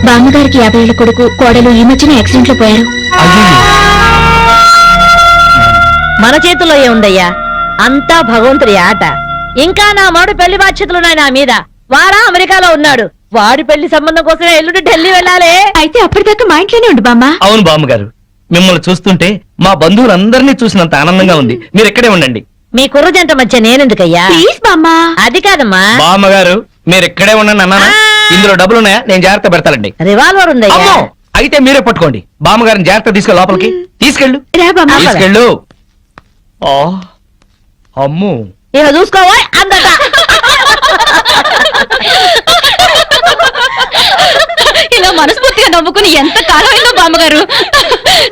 బామ్మగారికి 50 ఏళ్ల కొడుకు కోడలు ఈ మధ్యన యాక్సిడెంట్ లో పోయారు. మన చేతుల్లో ఏముందయ్యా, అంతా భగవంతుడి ఆట. ఇంకా నా మాడు పెళ్లి బాధ్యతలున్నాయి నా మీద. వాడా అమెరికాలో ఉన్నాడు. వాడి పెళ్లి సంబంధం కోసం ఎల్లుండి ఢిల్లీ వెళ్ళాలి. అయితే అప్పటిదాకా మా ఇంట్లోనే ఉండు బామ్మ. అవును బామ్మగారు, మిమ్మల్ని చూస్తుంటే మా బంధువులందరినీ చూసినంత ఆనందంగా ఉంది. మీరు ఇక్కడే ఉండండి. మీ కుర్ర జంట మధ్య నేనెందుకయ్యా? ప్లీజ్ బామ్మ. అది కాదమ్మా. బామ్మగారు మీరు ఇక్కడే ఉండండి అన్నానా? ఇందులో డబ్బులు ఉన్నాయా? నేను జాగ్రత్త పెడతానండి. రివాల్వర్ ఉందయ్యా. అయితే మీరే పట్టుకోండి. బామ్మగారిని జాగ్రత్త తీసుకెళ్ళి లోపలికి తీసుకెళ్ళు. తీసుకెళ్ళు. అమ్ము, ఇక చూసుకోవా అందట. ఇలా మనస్ఫూర్తిగా నవ్వుకుని ఎంత కాలమైందో బామ్మగారు.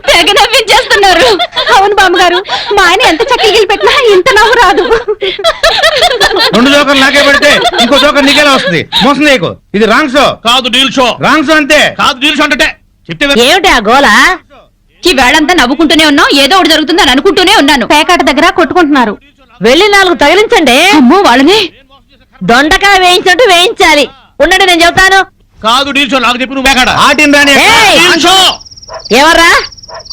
తెగ నవ్వించేస్తున్నారు. అవును బామ్మగారు, మా ఆయన ఎంత చక్కగిలి పెట్టినా ఇంత నవ్వు రాదు. 2 జోకర్లు నాకే పెడితే ఇంకో జోకర్ నీకేలా వస్తుంది? మోసం నీకు. ఇది రాంగ్ షో కాదు, డీల్ షో. రాంగ్ షో అంతే. కాదు, డీల్ షో అంటే ఏమిటి ఆ గోల? ఈ వేళంతా నవ్వుకుంటూనే ఉన్నాం, ఏదో ఒకటి జరుగుతుందని అనుకుంటూనే ఉన్నాను. పేకాట దగ్గర కొట్టుకుంటున్నారు. వెళ్ళి 4 తగిలించండి. అమ్మో, వాళ్ళని దొండకాయ వేయించినట్టు వేయించాలి. ఉండండి, నేను చెబుతాను. కాదు, డీల్ షో. నాకు చెప్పి నువ్వు ఎవర్రా?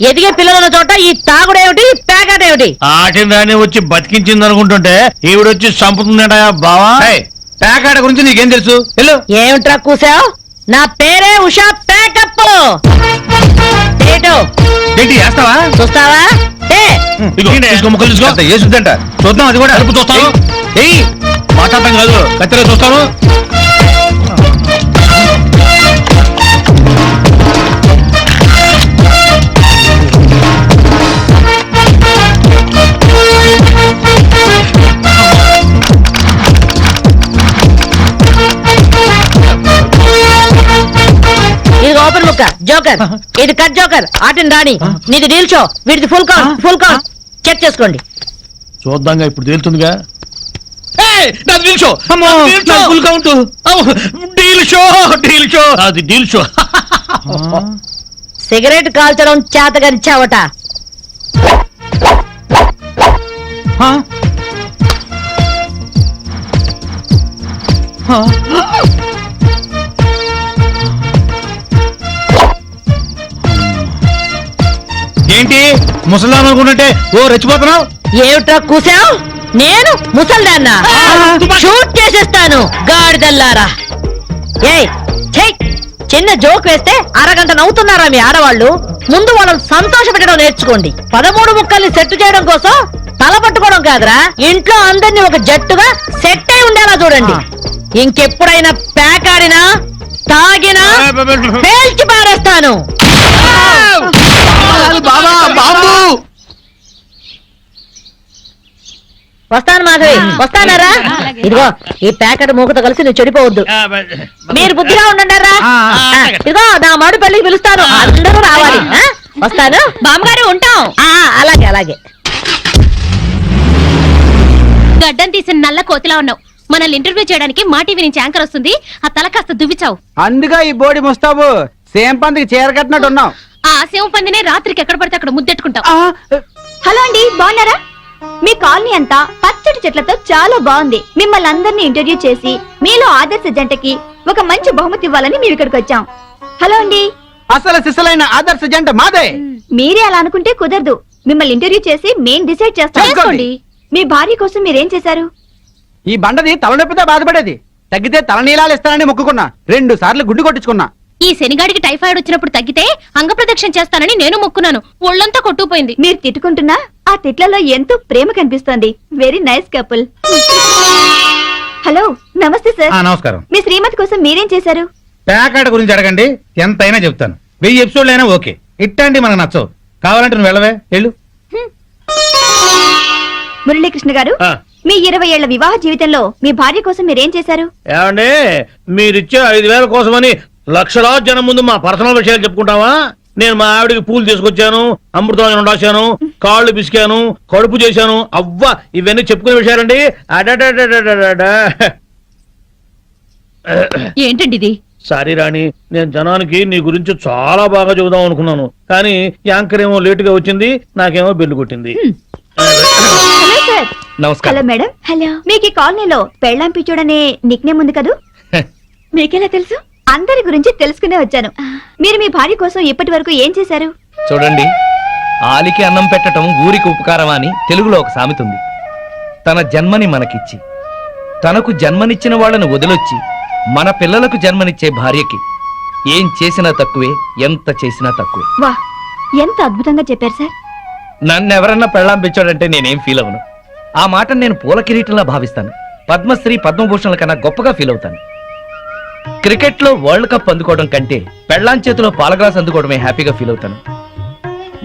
ఎదిగే పిల్లల చోట ఈ తాగుడేమిటి, పేకాటేమిటి? ఆటిని రాని వచ్చి బతికించింది అనుకుంటుంటే ఈవిడొచ్చి చంపుతుందట బావా. పేకాట గురించి నీకేం తెలుసు? ఏమిట్రా కూసావు? నా పేరే ఉషా పేకప్. ఏంటి చేస్తావా? చూస్తావా? వేసుద్దంట. చూద్దాం, అది కూడా అడుపు చూస్తాను. మాట్లాడటం కాదు, కత్తిలో చూస్తాను. ఇది ఓపెన్ ముక్క జోకర్, ఇది కట్ జోకర్. ఆటిని రాణి, నీది డీల్ షో, వీడిది full count. Full count check చేసుకోండి. చూద్దాంగా, ఇప్పుడు తేలుతుందిగా. Full count. Deal show, deal show. అది డీల్ షో. సిగరెట్ కాల్చడం చేతగరిచావట. ఏంటి ముసలాం అనుకుంటుంటే ఓ రెచ్చిపోతున్నావు? ఏమిట్రా కూసావు? నేను ముసల్దాన్నా? షూట్ చేసేస్తాను గాడిదల్లారా. ఏయ్, చిన్న జోక్ వేస్తే అరగంట నవ్వుతున్నారా మీ ఆడవాళ్ళు? ముందు వాళ్ళని సంతోష పెట్టడం నేర్చుకోండి. 13 ముక్కల్ని సెట్ చేయడం కోసం తల పట్టుకోవడం కాదురా, ఇంట్లో అందరినీ ఒక జట్టుగా సెట్ అయి ఉండేలా చూడండి. ఇంకెప్పుడైనా పేకాడినా తాగినా పేల్చి పారేస్తాను. బాబా బాబు వస్తాను మాధవి, వస్తానారా? ఇదిగో ఈ ప్యాకెట్ మూకతో కలిసి నువ్వు చెడిపోవద్దు. మీరు బుద్ధిగా ఉండండారా? ఇదిగో నా మాడు పెళ్లికి పిలుస్తాను, అందరూ రావాలి. వస్తాను బామ్మగారు, ఉంటాం. అలాగే అలాగే. గడ్డం తీసిన నల్ల కోతిలా ఉన్నావు. మనల్ని ఇంటర్వ్యూ చేయడానికి మా టీవీ నుంచి యాంకర్ వస్తుంది. ఆ తల కాస్త దువ్విచావు. అందుగా ఈ బోడి ముస్తాబు సేమ్ పందికి చీర కట్టినట్టు ఉన్నావు. ఆ శివ పందినే రాత్రికి ఎక్కడ పడితే అక్కడ ముద్దెట్టుకుంటావు. హలో అండి, బాగున్నారా? మీ కాలనీ అంతా పచ్చటి చెట్లతో చాలా బాగుంది. మిమ్మల్ని అందరినీ ఇంటర్వ్యూ చేసి మీలో ఆదర్శ జంటకి ఒక మంచి బహుమతి ఇవ్వాలని మేము ఇక్కడికి వచ్చాం. హలో అండి. అసలు సిసలైన ఆదర్శ జంట మాదే. మీరే అలా అనుకుంటే కుదరదు. మిమ్మల్ని ఇంటర్వ్యూ చేసి మేం డిసైడ్ చేస్తాం. మీ భార్య కోసం మీరేం చేశారు? ఈ బండది తలనొప్పితో బాధపడేది. తగ్గితే తలనీలాలు ఇస్తానని మొక్కుకున్నా. 2 సార్లు గుడ్డు కొట్టించుకున్నా. ఈ శనిగాడికి టైఫాయిడ్ వచ్చినప్పుడు తగ్గితే అంగప్రదక్షిణ చేస్తానని నేను మొక్కున్నాను. ఒళ్ళంతా కొట్టుకుపోయింది. మీరు తిట్టుకుంటున్నా ఆ తిట్లలో ఎంతో ప్రేమ కనిపిస్తోంది. Very nice couple. హలో, నమస్తే సార్. నమస్కారం. మీ శ్రీమతి కోసం మీరేం చేశారు? ప్యాకెట్ గురించి అడగండి, ఎంతైనా చెప్తాను. 1000 ఎపిసోడ్లు అయినా ఓకే. ఇట్టండి మనకు నచ్చవు. కావాలంటే నువ్వు వెళ్ళవే, వెళ్ళు. మురళీకృష్ణ గారు, మీ 20 ఏళ్ల వివాహ జీవితంలో మీ భార్య కోసం మీరేం చేశారు? ఏమండి, మీరిచ్చే 5000 కోసమని లక్షలాది జనం ముందు మా పర్సనల్ విషయాలు చెప్పుకుంటావా? నేను మా ఆవిడికి పూలు తీసుకొచ్చాను, అమృతం రాశాను, కాళ్ళు పిసికాను, కడుపు చేశాను. అవ్వా, ఇవన్నీ చెప్పుకునే విషయాలండి. ఏంటండి ఇది? సారీ రాణి, నేను జనానికి నీ గురించి చాలా బాగా చెబుదాం అనుకున్నాను, కానీ యాంకర్ ఏమో లేటుగా వచ్చింది, నాకేమో బెల్లు కొట్టింది. Hello sir. నమస్కారం. Hello madam. హలో. మీకు ఈ కాలనీలో పెళ్ళాం పిచ్చోడనే నిక్నేమ్ ఉంది కదూ? మీకెలా తెలుసు? అందరి గురించి తెలుసుకునే వచ్చాను. మీరు మీ భార్య కోసం ఇప్పటి వరకు ఏం చేశారు? చూడండి, ఆలికి అన్నం పెట్టడం ఊరికి ఉపకారం అని తెలుగులో ఒక సామెత ఉంది. తన జన్మని మనకిచ్చి తనకు జన్మనిచ్చిన వాళ్ళను వదిలొచ్చి మన పిల్లలకు జన్మనిచ్చే భార్యకి ఏం చేసినా తక్కువే, ఎంత చేసినా తక్కువే. వా, ఎంత అద్భుతంగా చెప్పారు సార్. నన్నెవరన్నా పెళ్ళాం పిచ్చాడంటే నేనేం ఫీల్ అవను. ఆ మాట నేను పూల కిరీటంలా భావిస్తాను. పద్మశ్రీ పద్మభూషణల కన్నా గొప్పగా ఫీల్ అవుతాను. క్రికెట్ లో వరల్డ్ కప్ అందుకోవడం కంటే పెళ్ళాం చేతిలో పాలగ్లాస్ అందుకోవడమే హ్యాపీగా ఫీల్ అవుతాను.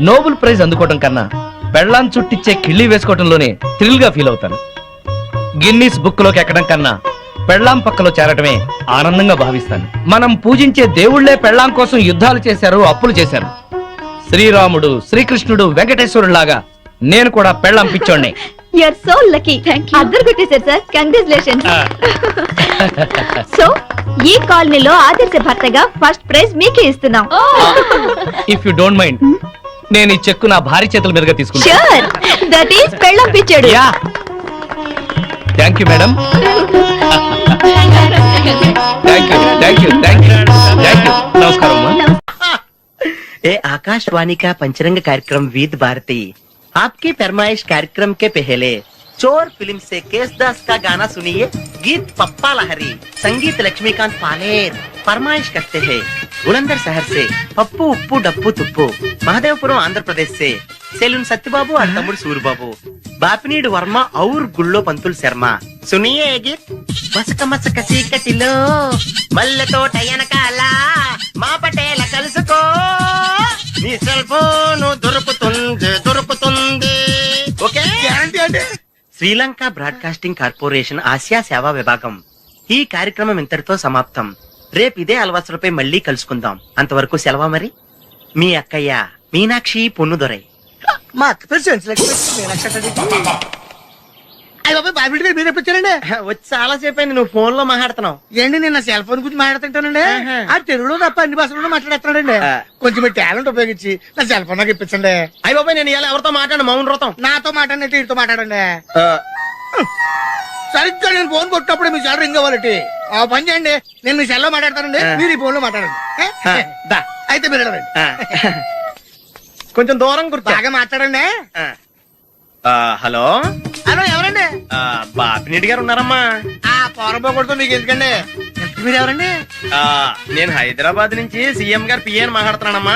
నోబెల్ ప్రైజ్ అందుకోవడం కన్నా పెళ్ళాం చుట్టిచ్చే కిళ్ళి వేసుకోవడంలోనే థ్రిల్ గా ఫీల్ అవుతాను. గిన్నీస్ బుక్ లోకి ఎక్కడం కన్నా పెళ్ళాం పక్కలో చేరటమే ఆనందంగా భావిస్తాను. మనం పూజించే దేవుళ్లే పెళ్ళాం కోసం యుద్ధాలు చేశారు, అప్పులు చేశారు. శ్రీరాముడు, శ్రీకృష్ణుడు, వెంకటేశ్వరులాగా నేను కూడా పెళ్ళాం పిచ్చోడ్నే. You are so lucky. అద్దరు కొట్టేశారు సార్. కంగ్రాచులేషన్స్. సో ఈ కాలనీలో ఆదర్శ భర్తగా ఫస్ట్ ప్రైజ్ మీకే ఇస్తున్నాం. ఇఫ్ యు డోంట్ మైండ్, నేను ఈ చెక్కు నా భార్య చేతుల మీదుగా తీసుకుంటాను. ష్యూర్, దట్ ఈస్ పెళ్ళాం పిచ్చాడు. Yeah, thank you madam. Thank you, thank you, thank you, thank you. నమస్కారం అమ్మా. ए आकाशवाणी का पंचरंग कार्यक्रम विद भारती आपकी फरमाइश कार्यक्रम के पहले चोर फिल्म से केसदास का गाना सुनिए. गीत पप्पा लहरी, संगीत लक्ष्मीकांत पालेर. फरमाइश करते हैं बुलंदर शहर से पप्पू उप्पू डप्पू तुप्पू, महादेवपुरम आंध्र प्रदेश से सेलून सत्यबाबू और तमुड़ सूरबाबू, बापिनीड वर्मा और गुल्लो पंतुल शर्मा. सुनिए ये गीत. मसक मसक सीकटिलो मल्ले तो टयनकाला మా పటేల కలుసుకో, నీ సెల్ ఫోన్ దొరుకుతుంది. ఓకే, గ్యారంటీ అంటే. శ్రీలంక బ్రాడ్కాస్టింగ్ కార్పొరేషన్ ఆసియా సేవా విభాగం. ఈ కార్యక్రమం ఇంతటితో సమాప్తం. రేపు ఇదే అలవాసులపై మళ్ళీ కలుసుకుందాం. అంతవరకు సెలవా మరి. మీ అక్కయ్య మీనాక్షి పొన్నుదొరై. మా అక్క పేరు సెన్స్లక్ష్మి. అయ్య బాబాయ్, బాబీ గారు మీరు ఎప్పుడు వచ్చారండి? వచ్చి చాలా సేపు అయింది. నువ్వు ఫోన్ లో మాట్లాడుతున్నావు ఏంటి? నేను నా సెల్ ఫోన్ గురించి మాట్లాడుతుంటానండి. ఆ తెలుగులో తప్ప అన్ని భాషల్లో మాట్లాడేస్తున్నాడండి. కొంచెం మీ టాలెంట్ ఉపయోగించి నా సెల్ ఫోన్ నాకు ఇప్పించండి. అయ్య బాబాయ్, నేను ఇలా ఎవరితో మాట్లాడు? మౌన్ వ్రతం. నాతో మాట్లాడినట్టు వీటితో మాట్లాడండి. సరిగ్గా నేను ఫోన్ కొట్టినప్పుడు మీ సెల్ రింగ్ అవ్వాలంటే ఆ పని చేయండి. నేను మీ సెల్ లో మాట్లాడతానండి, మీరు ఈ ఫోన్ లో మాట్లాడండి. అయితే మీరు రండి. కొంచెం దూరం గుర్తు బాగా మాట్లాడండి. హలో హలో, ఎవరండి? బాపినీటి గారు ఉన్నారమ్మా. ఆ పోరపోకూడదు మీకు ఎందుకండి. మీరు ఎవరండి? నేను హైదరాబాద్ నుంచి సీఎం గారు పిఏ మాట్లాడుతున్నానమ్మా.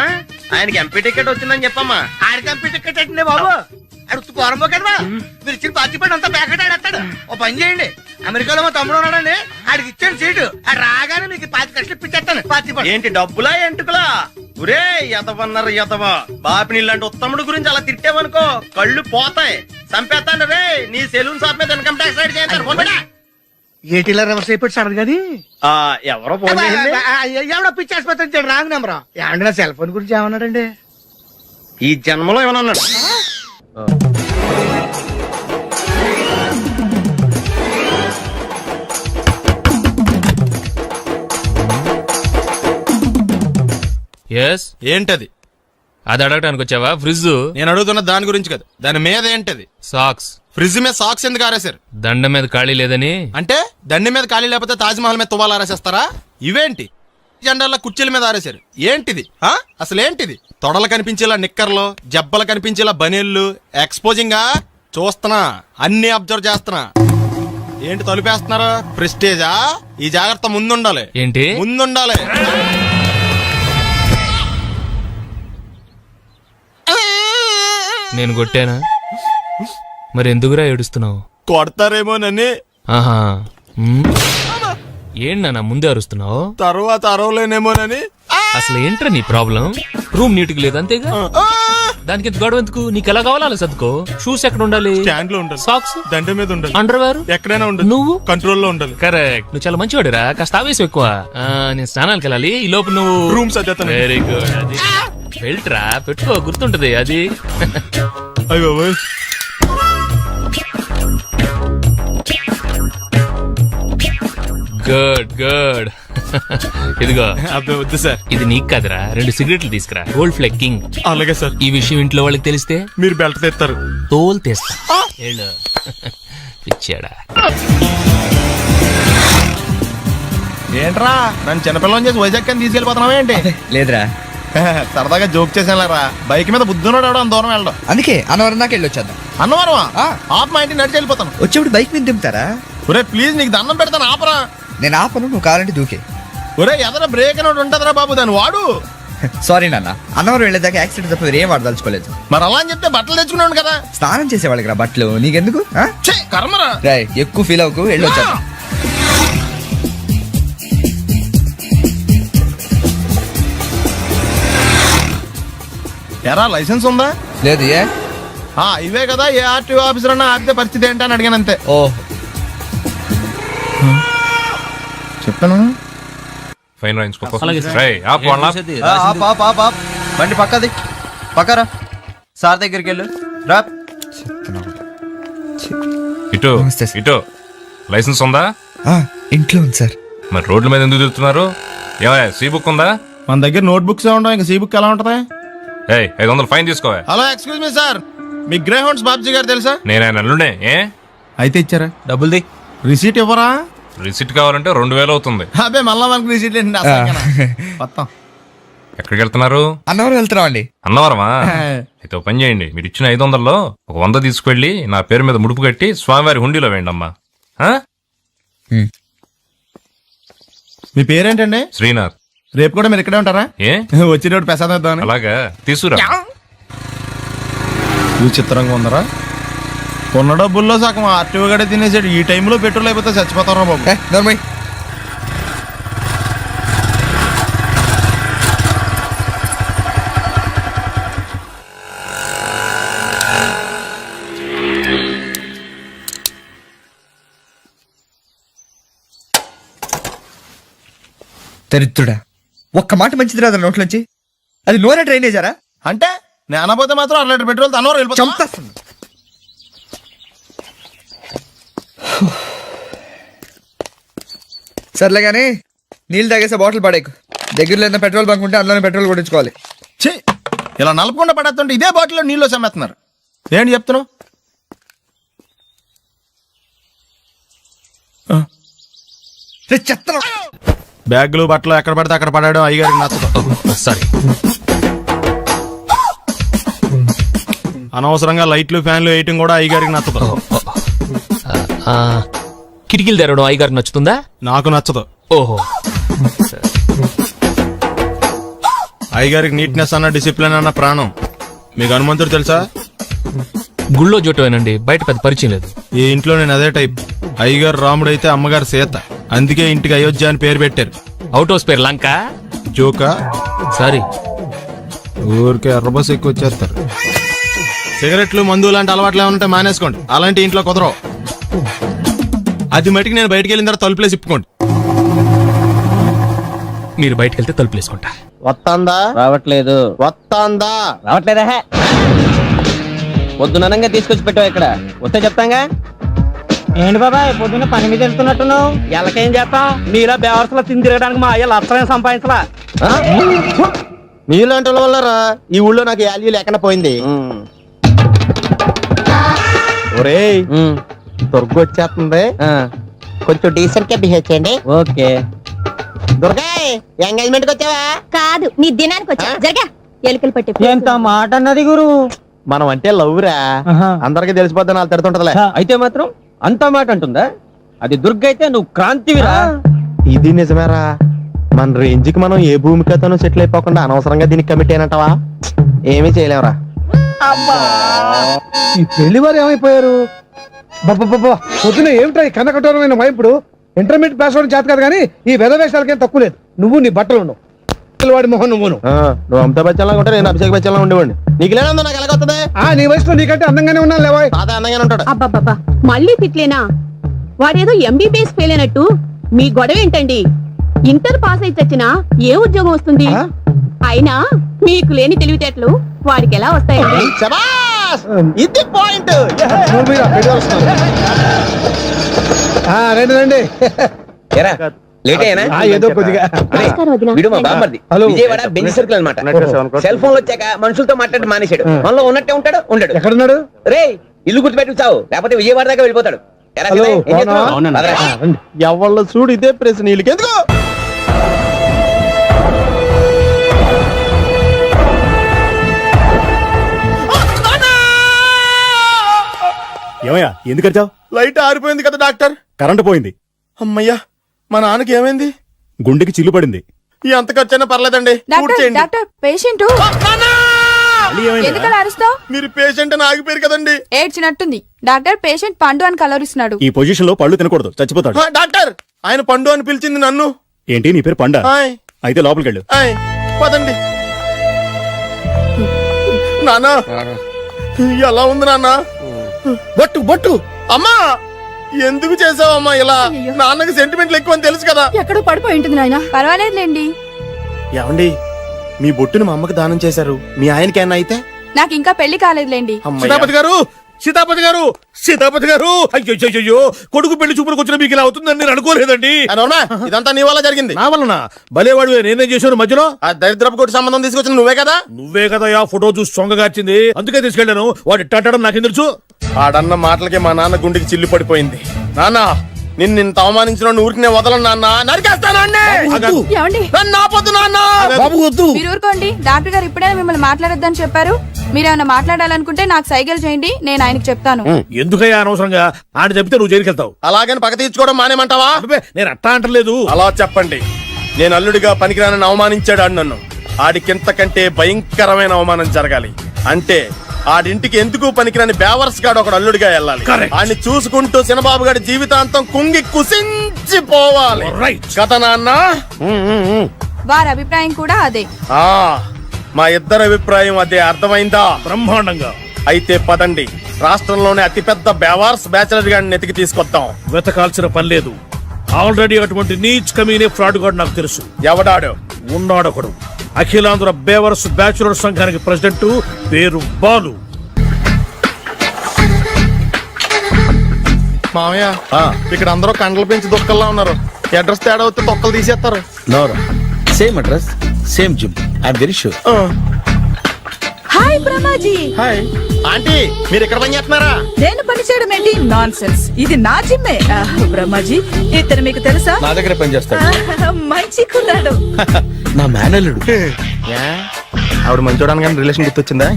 ఆయనకి ఎంపీ టికెట్ వచ్చిందని చెప్పమ్మా. ఆడికి ఎంపీ టికెట్ అండి బాబు. అడుగుతూ పోరపోకడమా. మీరు ఇచ్చిన పార్టీ పడి అంతా ప్యాకెట్ ఆడేస్తాడు. ఓ పని చేయండి, అమెరికాలో మా తమ్ముడు ఉన్నాడండి, ఆడికి ఇచ్చాను సీటు. ఆడు రాగానే మీకు 5 లక్షలు ఇప్పించేస్తాను. పార్టీ పడి. ఏంటి డబ్బులా ఎంటుకులా? ఒరే ఎదవన్నారు ఎదవా బాపి నీళ్ళంటే ఉత్తముడు గురించి అలా తిట్టావనుకో కళ్ళు పోతాయి చంపేస్తాను రే నీ సెలూన్ షాప్ మీద ఇన్కమ్ ట్యాక్స్ రైడ్ చేస్తాను. ఏటీలో రివర్స్ అయిపోయి సడన్ గది ఎవరో ఫోన్ చేసింది ఎవడో పిచ్చి ఆసుపత్రి ఇచ్చాడు రాంగ్ నెంబర్ ఏమండి నా సెల్ ఫోన్ గురించి ఏమన్నాడండి ఈ జన్మలో ఏమన్నా అన్నాడు. ఎస్ ఏంటది? అది అడగటానికి వచ్చావా? ఫ్రిడ్జ్ నేను అడుగుతున్న దాని గురించి కదా, దాని మీద ఏంటది? సాక్స్. ఫ్రిడ్జ్ మీద సాక్స్ ఎందుకు ఆరేశారు? దండ మీద ఖాళీ లేదని. అంటే దండి మీద ఖాళీ లేకపోతే తాజ్మహల్ మీద తువ్వాలు ఆరేసేస్తారా? ఇవేంటి జెండాల కుర్చీల మీద ఆరేశారు? ఏంటిది అసలు ఏంటిది? తొడలు కనిపించేలా నిక్కర్లు, జబ్బలు కనిపించేలా బనీళ్లు, ఎక్స్పోజింగ్ చూస్తున్నా, అన్ని అబ్జర్వ్ చేస్తున్నా. ఏంటి తలుపేస్తున్నారు? ప్రెస్టేజా? ఈ జాగ్రత్త ముందుండాలి. ఏంటి ముందుండాలి? నేను కొట్టానా? మరి ఎందుకురా ఏడుస్తున్నావు? కొడతారేమోనని. ఆహా, ఏంటన్నా ముందే అరుస్తున్నావు? తర్వాత అరవలేనేమోనని. అసలు ఏంట్రా నీ ప్రాబ్లం? రూమ్ నీట్ గా లేదు అంతేగా, దానికి ఎంత గొడవ ఎందుకు? నీకు ఎలా కావాలో అలా సర్దుకో. షూస్ ఎక్కడ ఉండాలి? స్టాండ్ లో ఉండాలి. సాక్స్ దండ మీద ఉండాలి. అండర్ వేర్ ఎక్కడైనా ఉండాలి. నువ్వు కంట్రోల్ లో ఉండాలి. కరెక్ట్. నువ్వు చాలా మంచివాడురా, కాస్త ఆవేశం ఎక్కువ. నేను స్నానానికి వెళ్ళాలి, ఈ లోపు నువ్వు రూమ్ సర్దేస్తాను. Very good. అది బెల్ట్రా, పెట్టుకో, గుర్తుంటది అది. అయ్యో గుడ్ గుడ్. ఇదిగో వద్దు సార్, ఇది నీకు కాదురా, 2 సిగరెట్లు తీసుకురా. గోల్డ్ ఫ్లెక్కింగ్. అలాగే సార్. ఈ విషయం ఇంట్లో వాళ్ళకి తెలిస్తే మీరు బెల్ట్ తెస్తారు. తోలు తెస్తా. పిచ్చాడా? ఏంట్రా నన్ను చిన్నపిల్లని చేసి వైజాగ్ అని తీసుకెళ్ళిపోతున్నావా ఏంటి? లేదురా, సరదాగా జోక్ చేసానురా. బైక్ మీద బుద్ధున్నాడు అంత దూరం వెళ్ళడం. అందుకే అన్నవరం దాకా వెళ్ళొచ్చేద్దాం. అన్నవరం ఆప్ మా ఇంటికి నడిచి వెళ్ళిపోతాను. వచ్చేప్పుడు బైక్ మీద దింపుతారా? ఒరే ప్లీజ్ నీకు దండం పెడతాను, ఆపరా. నేను ఆపను, నువ్వు కావాలంటే దూకే. ఒరే ఎదర బ్రేక్ అని ఉంటుందిరా బాబు, దాన్ని వాడు. సారీ నాన్న, అన్నవరం వెళ్ళేదాకా యాక్సిడెంట్ తప్ప వేరే వాడదలుచుకోలేదు. మరి అలా అని చెప్తే బట్టలు తెచ్చుకున్నాను కదా. స్నానం చేసేవాళ్ళకి రా బట్టలు, నీకెందుకు? కర్మరా. ఎక్కువ ఫీల్ అవ్వకు, వెళ్ళొచ్చా. ఎరా లైసెన్స్ ఉందా? లేదు. ఏ ఇవే కదా, ఏ ఆర్టీఓ ఆఫీసర్ అన్నా ఆపితే పరిస్థితి ఏంటని అడిగాను అంతే. ఓ చెప్పాను. ఫైన్ రాయించుకో. బండి పక్కది, పక్కరా. సార్ దగ్గరికి వెళ్ళు రా. ఇటు ఇటు. లైసెన్స్ ఉందా? ఇంట్లో ఉంది సార్. మరి రోడ్ల మీద ఎందుకు తిరుగుతున్నారు? ఏమయ్యా సీ బుక్ ఉందా? మన దగ్గర నోట్ బుక్స్ ఉండవు, ఇంకా సీ బుక్ ఎలా ఉంటది? 500 ఫైన్ తీసుకో. హలో ఎక్స్క్యూజ్ మీ సార్, మీ గ్రే హౌండ్స్ బాబ్జీ గారు తెలుసా? నేను ఆయన అల్లుడే. అయితే ఇచ్చారా? డబ్బుల్ది. రిసీట్ ఇవ్వరా? రిసిట్ కావాలంటే 2000 అవుతుంది. అదే మళ్ళా మనకు రిసీట్ మొత్తం. ఎక్కడికి వెళ్తున్నారు? అన్నవరం వెళ్తున్నాం అండి. అన్నవరమా? అయితే ఒక పని చేయండి, మీరు ఇచ్చిన 500లో ఒక 100 తీసుకెళ్లి నా పేరు మీద ముడుపు కట్టి స్వామివారి హుండీలో వేయండి అమ్మా. మీ పేరేంటండి? శ్రీనాథ్. రేపు కూడా మీరు ఇక్కడే ఉంటారా? ఏ వచ్చినప్పుడు ప్రసాదం ఇద్దామని. అలాగా తీసుకురా. విచిత్రంగా ఉందరా, కొన్న డబ్బుల్లో సగం ఆర్టీఓ గడే తినేసాడు. ఈ టైంలో పెట్రోల్ అయిపోతే చచ్చిపోతారా బాబు. దరిద్రుడా, ఒక్క మాట మంచిది రాదు నోట్లోంచి. అది నూనె డ్రైనేజారా? అంటే నేను అనబోతే మాత్రం 1 లీటర్ పెట్రోల్ అన్నవరం వెళ్ళిపోతా. చంపేస్తుంది. సర్లే కానీ నీళ్ళు తాగేసే బాటిల్ పడేకు. దగ్గరలో ఏదైనా పెట్రోల్ బంక్ ఉంటే అందులోనే పెట్రోల్ కొట్టించుకోవాలి. ఇలా నలపకుండా పడేస్తుంటే ఇదే బాటిల్లో నీళ్ళు సమ్మేస్తున్నారు. ఏంటి చెప్తున్నావు? బ్యాగులు బట్టలు ఎక్కడ పడితే అక్కడ పడడం అయ్యగారికి నచ్చదు. సారీ. అనవసరంగా లైట్లు ఫ్యాన్లు వేయటం కూడా అయ్యగారికి నచ్చదు. కిటికీలు తెరవడం అయ్యగారికి నచ్చుతుందా? నాకు నచ్చదు. ఓహో. అయ్యగారికి నీట్నెస్ అన్న డిసిప్లిన్ అన్న ప్రాణం. మీకు హనుమంతుడు తెలుసా? గుళ్ళో జోటమేనండి, బయట పెద్ద పరిచయం లేదు. ఈ ఇంట్లో నేను అదే టైప్. అయ్యగారు రాముడు అయితే అమ్మగారు సీత, అందుకే ఇంటికి అయోధ్య అని పేరు పెట్టారు. అవుట్ హౌస్ పేరు లంక. జోకా? సారీ, ఊరికే ఎర్ర బస్ ఎక్కువ వచ్చేస్తారు. సిగరెట్లు మందు లాంటి అలవాట్లు ఏమంటే మానేసుకోండి. అలాంటి ఇంట్లో కుదరవు. అది మటుకు నేను బయటికి వెళ్ళిన తర్వాత తలుపులేసి ఇప్పుకోండి. మీరు బయటకు వెళ్తే తలుపు వేసుకుంటా. వస్తాందా? రావట్లేదు. వస్తాందా? రావట్లేదా? పొద్దుననంగా తీసుకొచ్చి పెట్టావు ఇక్కడ. వస్తే చెప్తాంగా. ఏంటి బాబాయ్ పొద్దున్న పని మీద వెళ్తున్నట్టున్నావు? ఎలాకేం చేస్తాం? మీలా బేవర్సలో తిని తిరగడానికి మా అయ్య లక్షణం సంపాదించలా. మీలాంటి వాళ్ళ వల్లరా ఈ ఊళ్ళో నాకు వాల్యూ లేకుండా పోయింది. ఒరేయ్ దుర్గ వచ్చేస్తుంది, కొంచెం డీసెంట్ గా బిహేవ్ చేయండి. ఓకే. దుర్గా ఎంగేజ్మెంట్ కి వచ్చావా? కాదు నీ దినానికి వచ్చా. జరగా ఎలుకలు పట్టి ఎంత మాట అన్నది గురు. మనం అంటే లవ్ రా, అందరికి తెలిసిపోద్ది. నాకు తిడుతుంటదిలే. అయితే మాత్రం అంత మాట అంటుందా? అది దుర్గ అయితే నువ్వు క్రాంతివిరా. ఇది నిజమేరా. మన రేంజ్ కి మనం ఏ భూమికతోనూ సెటిల్ అయిపోకుండా అనవసరంగా దీనికి కమిట్ అయినట్టవా? ఏమీ చేయలేవురా. ఈ పెళ్లి వారు ఏమైపోయారు? పొద్దున ఏమిటా ఈ కనకఠోరమైన వైపుడు? ఇంటర్మీడియట్ పాస్ అవడం చేత కాదు కానీ ఈ వెధవేషాలకేం తక్కువ లేదు. నువ్వు నీ బట్టలు ఉండవు, వాడి మొహం నువ్వును. నువ్వు అమితాబ్ బచ్చన్ లాగా ఉంటే నేను అభిషేక్ బచ్చన్ లాగా ఉండేవాడిని. నీకు లేనందో నాకు ఎలాగొస్తుంది? నీ వయసులో నీకంటే అందంగానే ఉన్నాను లేవా? అదే అందంగానే ఉంటాడు. అబ్బాబ్బా మళ్ళీ తిట్లేనా? వాడేదో ఎంబీబీఎస్ ఫెయిల్ అయినట్టు మీ గొడవ ఏంటండి? ఇంటర్ పాస్ అయి చచ్చినా ఏ ఉద్యోగం వస్తుంది? అయినా మీకు లేని తెలివితేటలు వాడికి ఎలా వస్తాయండి? ఇది పాయింట్. రండి రండి. లేట్ అయినా ఏదో కొద్దిగా. వీడు మా బామ్మర్ది. విజయవాడ బెంచ్ సర్కిల్ అన్నమాట. సెల్ ఫోన్ వచ్చాక మనుషులతో మాట్లాడి మానేశాడు. మనలో ఉన్నట్టే ఉంటాడు ఉండడు. ఎక్కడున్నాడు? రే ఇల్లు గుర్తుపెట్టి చావు, లేకపోతే విజయవాడ దాకా వెళ్ళిపోతాడు. ఎవళ్ళ చూడు ఇదే ప్రశ్న. వీళ్ళకి ఎందుకు? ఏమయ్యా ఎందుకు వచ్చావు? లైట్ ఆరిపోయింది కదా డాక్టర్. కరెంటు పోయింది. అమ్మయ్యా, మా నాన్నకి ఏమైంది? గుండెకి చిల్లు పడింది. ఎంత ఖర్చైనా పర్లేదండి. పేషెంట్ ఎందుకలా అరుస్తావు? మీరు పేషెంట్ అని ఆగిపోయారు కదండి. ఏడ్చినట్టుంది. డాక్టర్ పేషెంట్ పండు అని కలరిస్తున్నాడు. ఈ పొజిషన్ లో పళ్ళు తినకూడదు, చచ్చిపోతాడు. డాక్టర్ ఆయన పండు అని పిలిచింది నన్ను. ఏంటి నీ పేరు పండా? ఆయ్. అయితే లోపలికి వెళ్ళు. పదండి. నాన్నా ఎలా ఉంది నాన్న? బొట్టు బొట్టు. అమ్మా ఎందుకు చేసావమ్మా ఇలా? నాన్నకి సెంటిమెంట్లు ఎక్కువ అని తెలుసు కదా. ఎక్కడో పడిపోయి ఉంటుంది నాయన. పర్వాలేదులేండి. ఏమండి మీ బొట్టును మా అమ్మకి దానం చేశారు, మీ ఆయనకి ఏమన్నా అయితే? నాకు ఇంకా పెళ్లి కాలేదులేండి. సీతాపతి గారు, సీతాపతి గారు, సీతాపతి గారు, అయ్యో కొడుకు పెళ్లి చూపులకు వచ్చిన మీకు ఇలా అవుతుందని నేను అనుకోలేదండి. ఇదంతా నీ వల్ల జరిగింది. నా వలన? భలేవాడు, నేనేం చేశాను మధ్యలో? ఆ దరిద్రపు కొట్టి సంబంధం తీసుకొచ్చిన నువ్వే కదా. నువ్వే కదా ఆ ఫోటో చూసి సొంగగార్చింది, అందుకే తీసుకెళ్లాను. వాడు ఇట్టాడడం నాకేం తెలుసు? ఆడన్న మాటలకి మా నాన్న గుండెకి చిల్లు పడిపోయింది. నాన్న నిన్ను అవమానించిన ఊరికి నేను వదలను నాన్న, నరికేస్తానండి. నన్ను ఆపొద్దు నాన్న. మీరు ఊరుకోండి. డాక్టర్ గారు ఇప్పుడే మిమ్మల్ని మాట్లాడొద్దని చెప్పారు. మీరేమైనా మాట్లాడాలనుకుంటే నాకు సైగలు చేయండి, నేను ఆయనకు చెప్తాను. ఎందుకయ్యా అనవసరంగా? ఆయన చెప్తే నువ్వు జైలుకి వెళ్తావు. అలాగని పక్క తీర్చుకోవడం మానేమంటావా? నేను అట్టా అంటలేదు. అలా చెప్పండి. నేను అల్లుడిగా పనికిరానని అవమానించాడు ఆడు నన్ను. ఆడికింతకంటే భయంకరమైన అవమానం జరగాలి. అంటే ఆడింటికి ఎందుకు పనికిరాని బేవర్స్ గాడు ఒకడు అల్లుడిగా వెళ్ళాలి. ఆడిని చూసుకుంటూ చిన్నబాబు గారి జీవితాంతం కుంగి కుసించిపోవాలి కదా నాన్న. వారి అభిప్రాయం కూడా అదే. మా ఇద్దరి అభిప్రాయం అదే. అర్థమైందా? బ్రహ్మాండంగా. అయితే పదండి, రాష్ట్రంలోనే అతిపెద్ద బేవార్స్ బ్యాచిలర్ గాడిని ఎతికి తీసుకొద్దాం. వెతకాల్సిన పని లేదు. ఆల్రెడీ అటువంటి నీచ్ కమీనే ఫ్రాడ్ గాడు నాకు తెలుసు. ఎవడాడు? ఉన్నాడొకడు. అఖిలాంధ్ర బేవర్స్ బ్యాచులర్ సంఘానికి ప్రెసిడెంట్, పేరు బాలు. మామయ్య ఇక్కడ అందరూ కండలు పెంచి దుక్కల్లా ఉన్నారు. అడ్రస్ తేడా వస్తే తొక్కలు తీసేస్తారు. Same address, same gym. I'm very sure. Hi Brahmaji. Hi aunty, మీరు ఇక్కడ పని చేస్తున్నారా? నేను పని చేయడం ఏంటి? Non sense. ఇది నా జిమ్మే. బ్రహ్మాజీ ఇతను మీకు తెలుసా? నా దగ్గర పని చేస్తాడు. మంచి కుర్రాడు. నా మేనల్లుడు. ఆవిడ మంచి చూడడానికి రిలేషన్ గుర్తొచ్చిందా?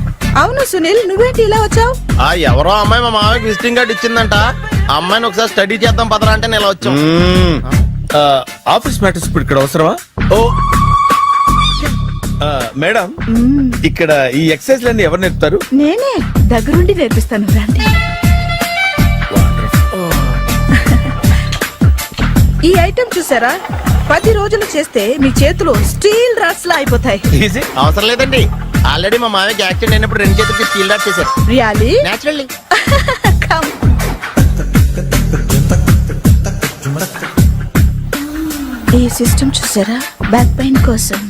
అవును సునీల్, నువ్వేంటి ఇలా వచ్చావు? ఎవరో అమ్మాయి మా మామయ్యకి విజిటింగ్ కార్డు ఇచ్చిందంట. ఆ అమ్మాయిని ఒకసారి స్టడీ చేద్దాం పదరా అంటే నేను ఇలా వచ్చాం. ఆఫీస్ మ్యాటర్స్ ఇప్పుడు ఇక్కడ అవసరమా? ఓ మేడం, ఇక్కడ ఈ ఎక్సర్సైజ్ లన్నీ ఎవరు నేర్పుతారు? నేనే దగ్గరుండి నేర్పిస్తాను. రండి. ఈ ఐటమ్ చూసారా? 10 రోజులు చేస్తే మీ చేతులు స్టీల్ రాట్స్ లా అయిపోతాయి. అవసరం లేదండి, ఆల్రెడీ మా మామయ్యకి యాక్సిడెంట్ అయినప్పుడు 2 చేతులకి స్టీల్ డాట్ చేశారు. రియల్లీ? నేచురల్లీ. ఈ సిస్టమ్ చూసారా? బ్యాక్ పెయిన్ కోసం.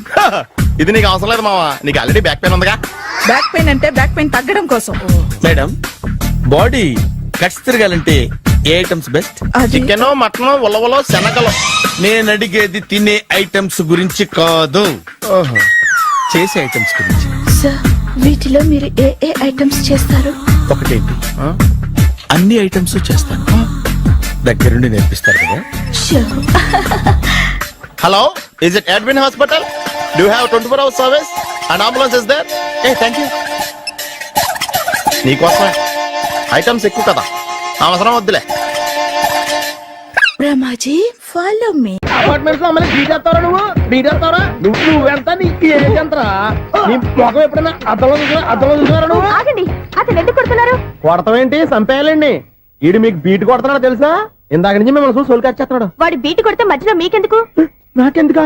ఇది నీకు అవసరం లేదు మావా, నీకు ఆల్రెడీ బ్యాక్ పెయిన్ ఉందిగా. బ్యాక్ పెయిన్ అంటే బ్యాక్ పెయిన్ తగ్గడం కోసం. మేడం, బాడీ కట్స్ తిరగాలంటే ఏ ఐటమ్స్ బెస్ట్? చికెన్, మటన్, ఉలవలో, శనగలు. నేను అడిగేది తినే ఐటమ్స్ గురించి కాదు, చేసే ఐటమ్స్ గురించి. సార్, వీటిలో మీరు ఏ ఏ ఐటమ్స్ చేస్తారు? ఒకటేంటి, అన్ని ఐటమ్స్ చేస్తాను. దగ్గరుండి నేర్పిస్తారు కదా. Hello, is it admin hospital? Do have 24 hours service and ambulance is there? Thank you. నీకోసమే ఐటమ్స్ ఎక్కువ కదా, అవసరం వద్దులే. Brahmaji, follow me. అపార్ట్మెంట్స్ లో అమ్మని బీటేస్తారా నువ్వెంత నీకు ఏంటంతరా? నీ మొఖం ఎప్పుడైనా అర్థంలో చూసారా నువ్వు? ఆగండి, అతను ఎందుకు కొడుతున్నారు? కొడతావేంటి? చంపేయాలండి. ఈడు మీకు బీట్ కొడుతున్నాడు తెలుసా? ఇందాక నుంచి మిమ్మల్ని చూసి సోల్కొచ్చేస్తున్నాడు. వాడు బీటు కొడితే మధ్యలో మీకెందుకు? నాకెందుకా?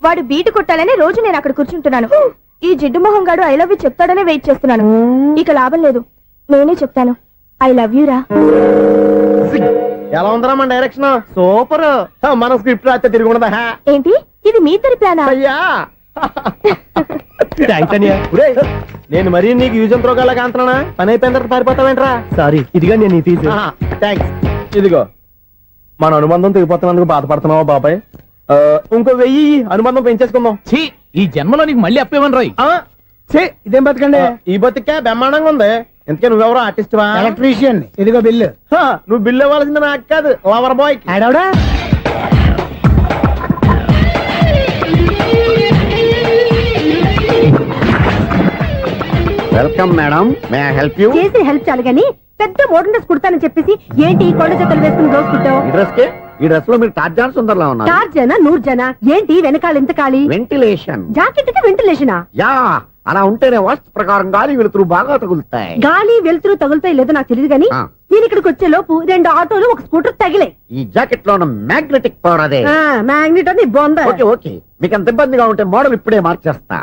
వాడు బీటు కొట్టాలని రోజు నేను అక్కడ కూర్చుంటున్నాను. ఈ జిడ్డు మొహం గాడు ఐ లవ్ యూ చెప్తాడనే వెయిట్ చేస్తున్నాను. ఇక లాభం లేదు, నేనే చెప్తాను. ఐ లవ్ యూ రా. ఎలా ఉందరా మన డైరెక్షన్? సూపర్. మన స్క్రిప్ట్ రాస్తే తిరిగి ఉండదా? ఏంటి ఇది మీ ఇద్దరి ప్లానా? అయ్యా నేను మరీ నీకు యూజ్ అంత రోగాలకు అంటున్నా. పని అయిపోయిన తర్వాత పారిపోతావేంట్రా? సారీ, ఇదిగా నేను తీసు. థ్యాంక్స్. ఇదిగో, మన అనుబంధం తెగిపోతున్నందుకు బాధపడుతున్నావా బాబాయ్? ఇంకో 1000 అనుబంధం పెంచేసుకుందాం. ఈ జన్మలో నీకు మళ్ళీ అప్పేమని రాయి. ఇదేం బతకండి? ఈ బతికే బ్రహ్మాండంగా ఉంది. ఎందుకే నువ్వెవరో ఆర్టిస్ట్ వా? ఎలక్ట్రీషియన్. ఇదిగో బిల్లు. నువ్వు బిల్లు ఇవ్వాల్సింది నాకు కాదు, లవర్ బాయ్. ఆడవడా? Welcome madam, may I help you? చేసి హెల్ప్ చాలు గాని పెద్ద మోడల్ డ్రెస్ కుడతానని చెప్పేసి ఏంటి కొండ జతలు వేసుకుని రోజు కుట్టావు? ఈ డ్రెస్ కే, ఈ డ్రెస్ లో మీరు టార్జాన్ సుందర్లా ఉన్నారు. టార్జనా నూర్జనా? ఏంటి వెనకాల ఇంత ఖాళీ? వెంటిలేషన్. జాకెట్ కి వెంటిలేషనా? యా, అలా ఉంటేనే వాస్తు ప్రకారం గాలి వెలుతురు బాగా తగులుతాయి. గాలి వెలుతురు తగులుతాయి లేదో నాకు తెలియదు గానీ నేను ఇక్కడికి వచ్చే లోపు 2 ఆటోలు 1 స్కూటర్ తగిలే. ఈ జాకెట్ లో ఉన్న మ్యాగ్నెటిక్ పవర్ అదే. మ్యాగ్నెట్ అని బొంద. ఓకే ఓకే, మీకు అంత ఇబ్బందిగా ఉంటే మోడల్ ఇప్పుడే మార్చేస్తా.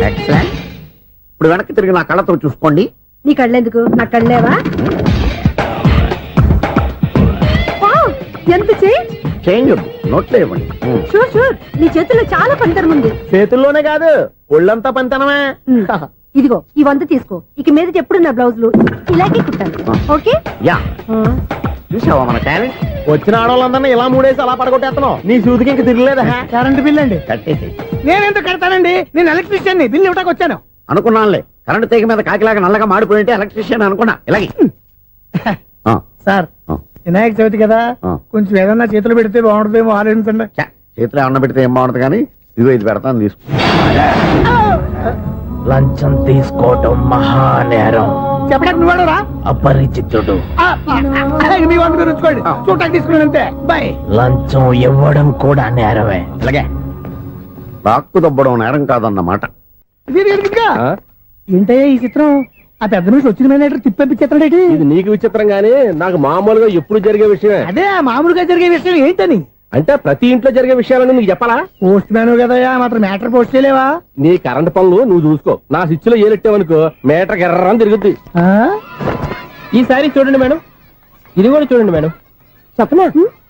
ఎక్సలెంట్. ఇప్పుడు వెనక్కి తిరిగి నా కళ్ళతో చూసుకోండి. నీ కళ్ళెందుకు? నా కళ్ళేవా? ఎంత చేంజ్ నోట్లో ఇవ్వండి. షూర్ షూర్, నీ చేతుల్లో చాలా పనితనం ఉంది. చేతుల్లోనే కాదు, ఒళ్ళంతా పనితనమే. ఇదిగో ఈ 100 తీసుకో. ఇక మీద ఎప్పుడు నా బ్లౌజులు ఇలాగే కుట్టాను. ఓకే? యా, చూసావా మన టాలెంట్? వచ్చిన ఆడవాళ్ళందరినీ ఇలా మూడేసి అలా పడగొట్టేస్తున్నావు. నీ సూదికి ఇంక తిరగలేదా? కరెంట్ బిల్ అండి. కట్టేసి. నేనెందుకు కడతానండి? నేను ఎలక్ట్రీషియన్, బిల్ ఇవ్వడానికి వచ్చాను. అనుకున్నానులే, కరెంట్ తీగ మీద కాకిలాగా నల్లగా మాడిపోయింటే ఎలక్ట్రీషియన్ అనుకున్నా. ఇలాగే సార్, వినాయక చవితి కదా, కొంచెం ఏదన్నా చేతులు పెడితే బాగుంటుందేమో ఆలోచించండి. చేతులు ఏమన్నా పెడితే ఏం బాగుంటుంది కానీ ఇదిగో ఇది పెడతాను, తీసుకో. లంచం తీసుకోవటం మహానేరం. చెప్పడానికి నువ్వు అపరిచితుడు. మీ వంట గురించుకోండి, చూడటానికి తీసుకుని అంతే. బై. లంచం ఇవ్వడం కూడా నేరమే. ఇలాగే రాక్కు దబ్బడం నేరం కాదన్నమాట. ఏంటయ్యా ఈ చిత్రం? ఆ పెద్ద నుంచి వచ్చిన మేనేటర్ తిప్పించేస్తాడేటి? ఇది నీకు విచిత్రం గానీ నాకు మామూలుగా ఎప్పుడు జరిగే విషయమే. అదే మామూలుగా జరిగే విషయం ఏంటని? అంటే ప్రతి ఇంట్లో జరిగే విషయాలని నీకు చెప్పాలా? పోస్ట్ మ్యాన్ కదయ్యా, మాత్రం మ్యాటర్ పోస్ట్ చేయలేవా? నీ కరెంట్ పనులు నువ్వు చూసుకో. నా స్విచ్ లో ఏలెట్టావనుకో మీటర్ ఎర్రని తిరుగుద్ది. ఈసారి చూడండి మేడం, ఇది కూడా చూడండి మేడం. చెప్పనా,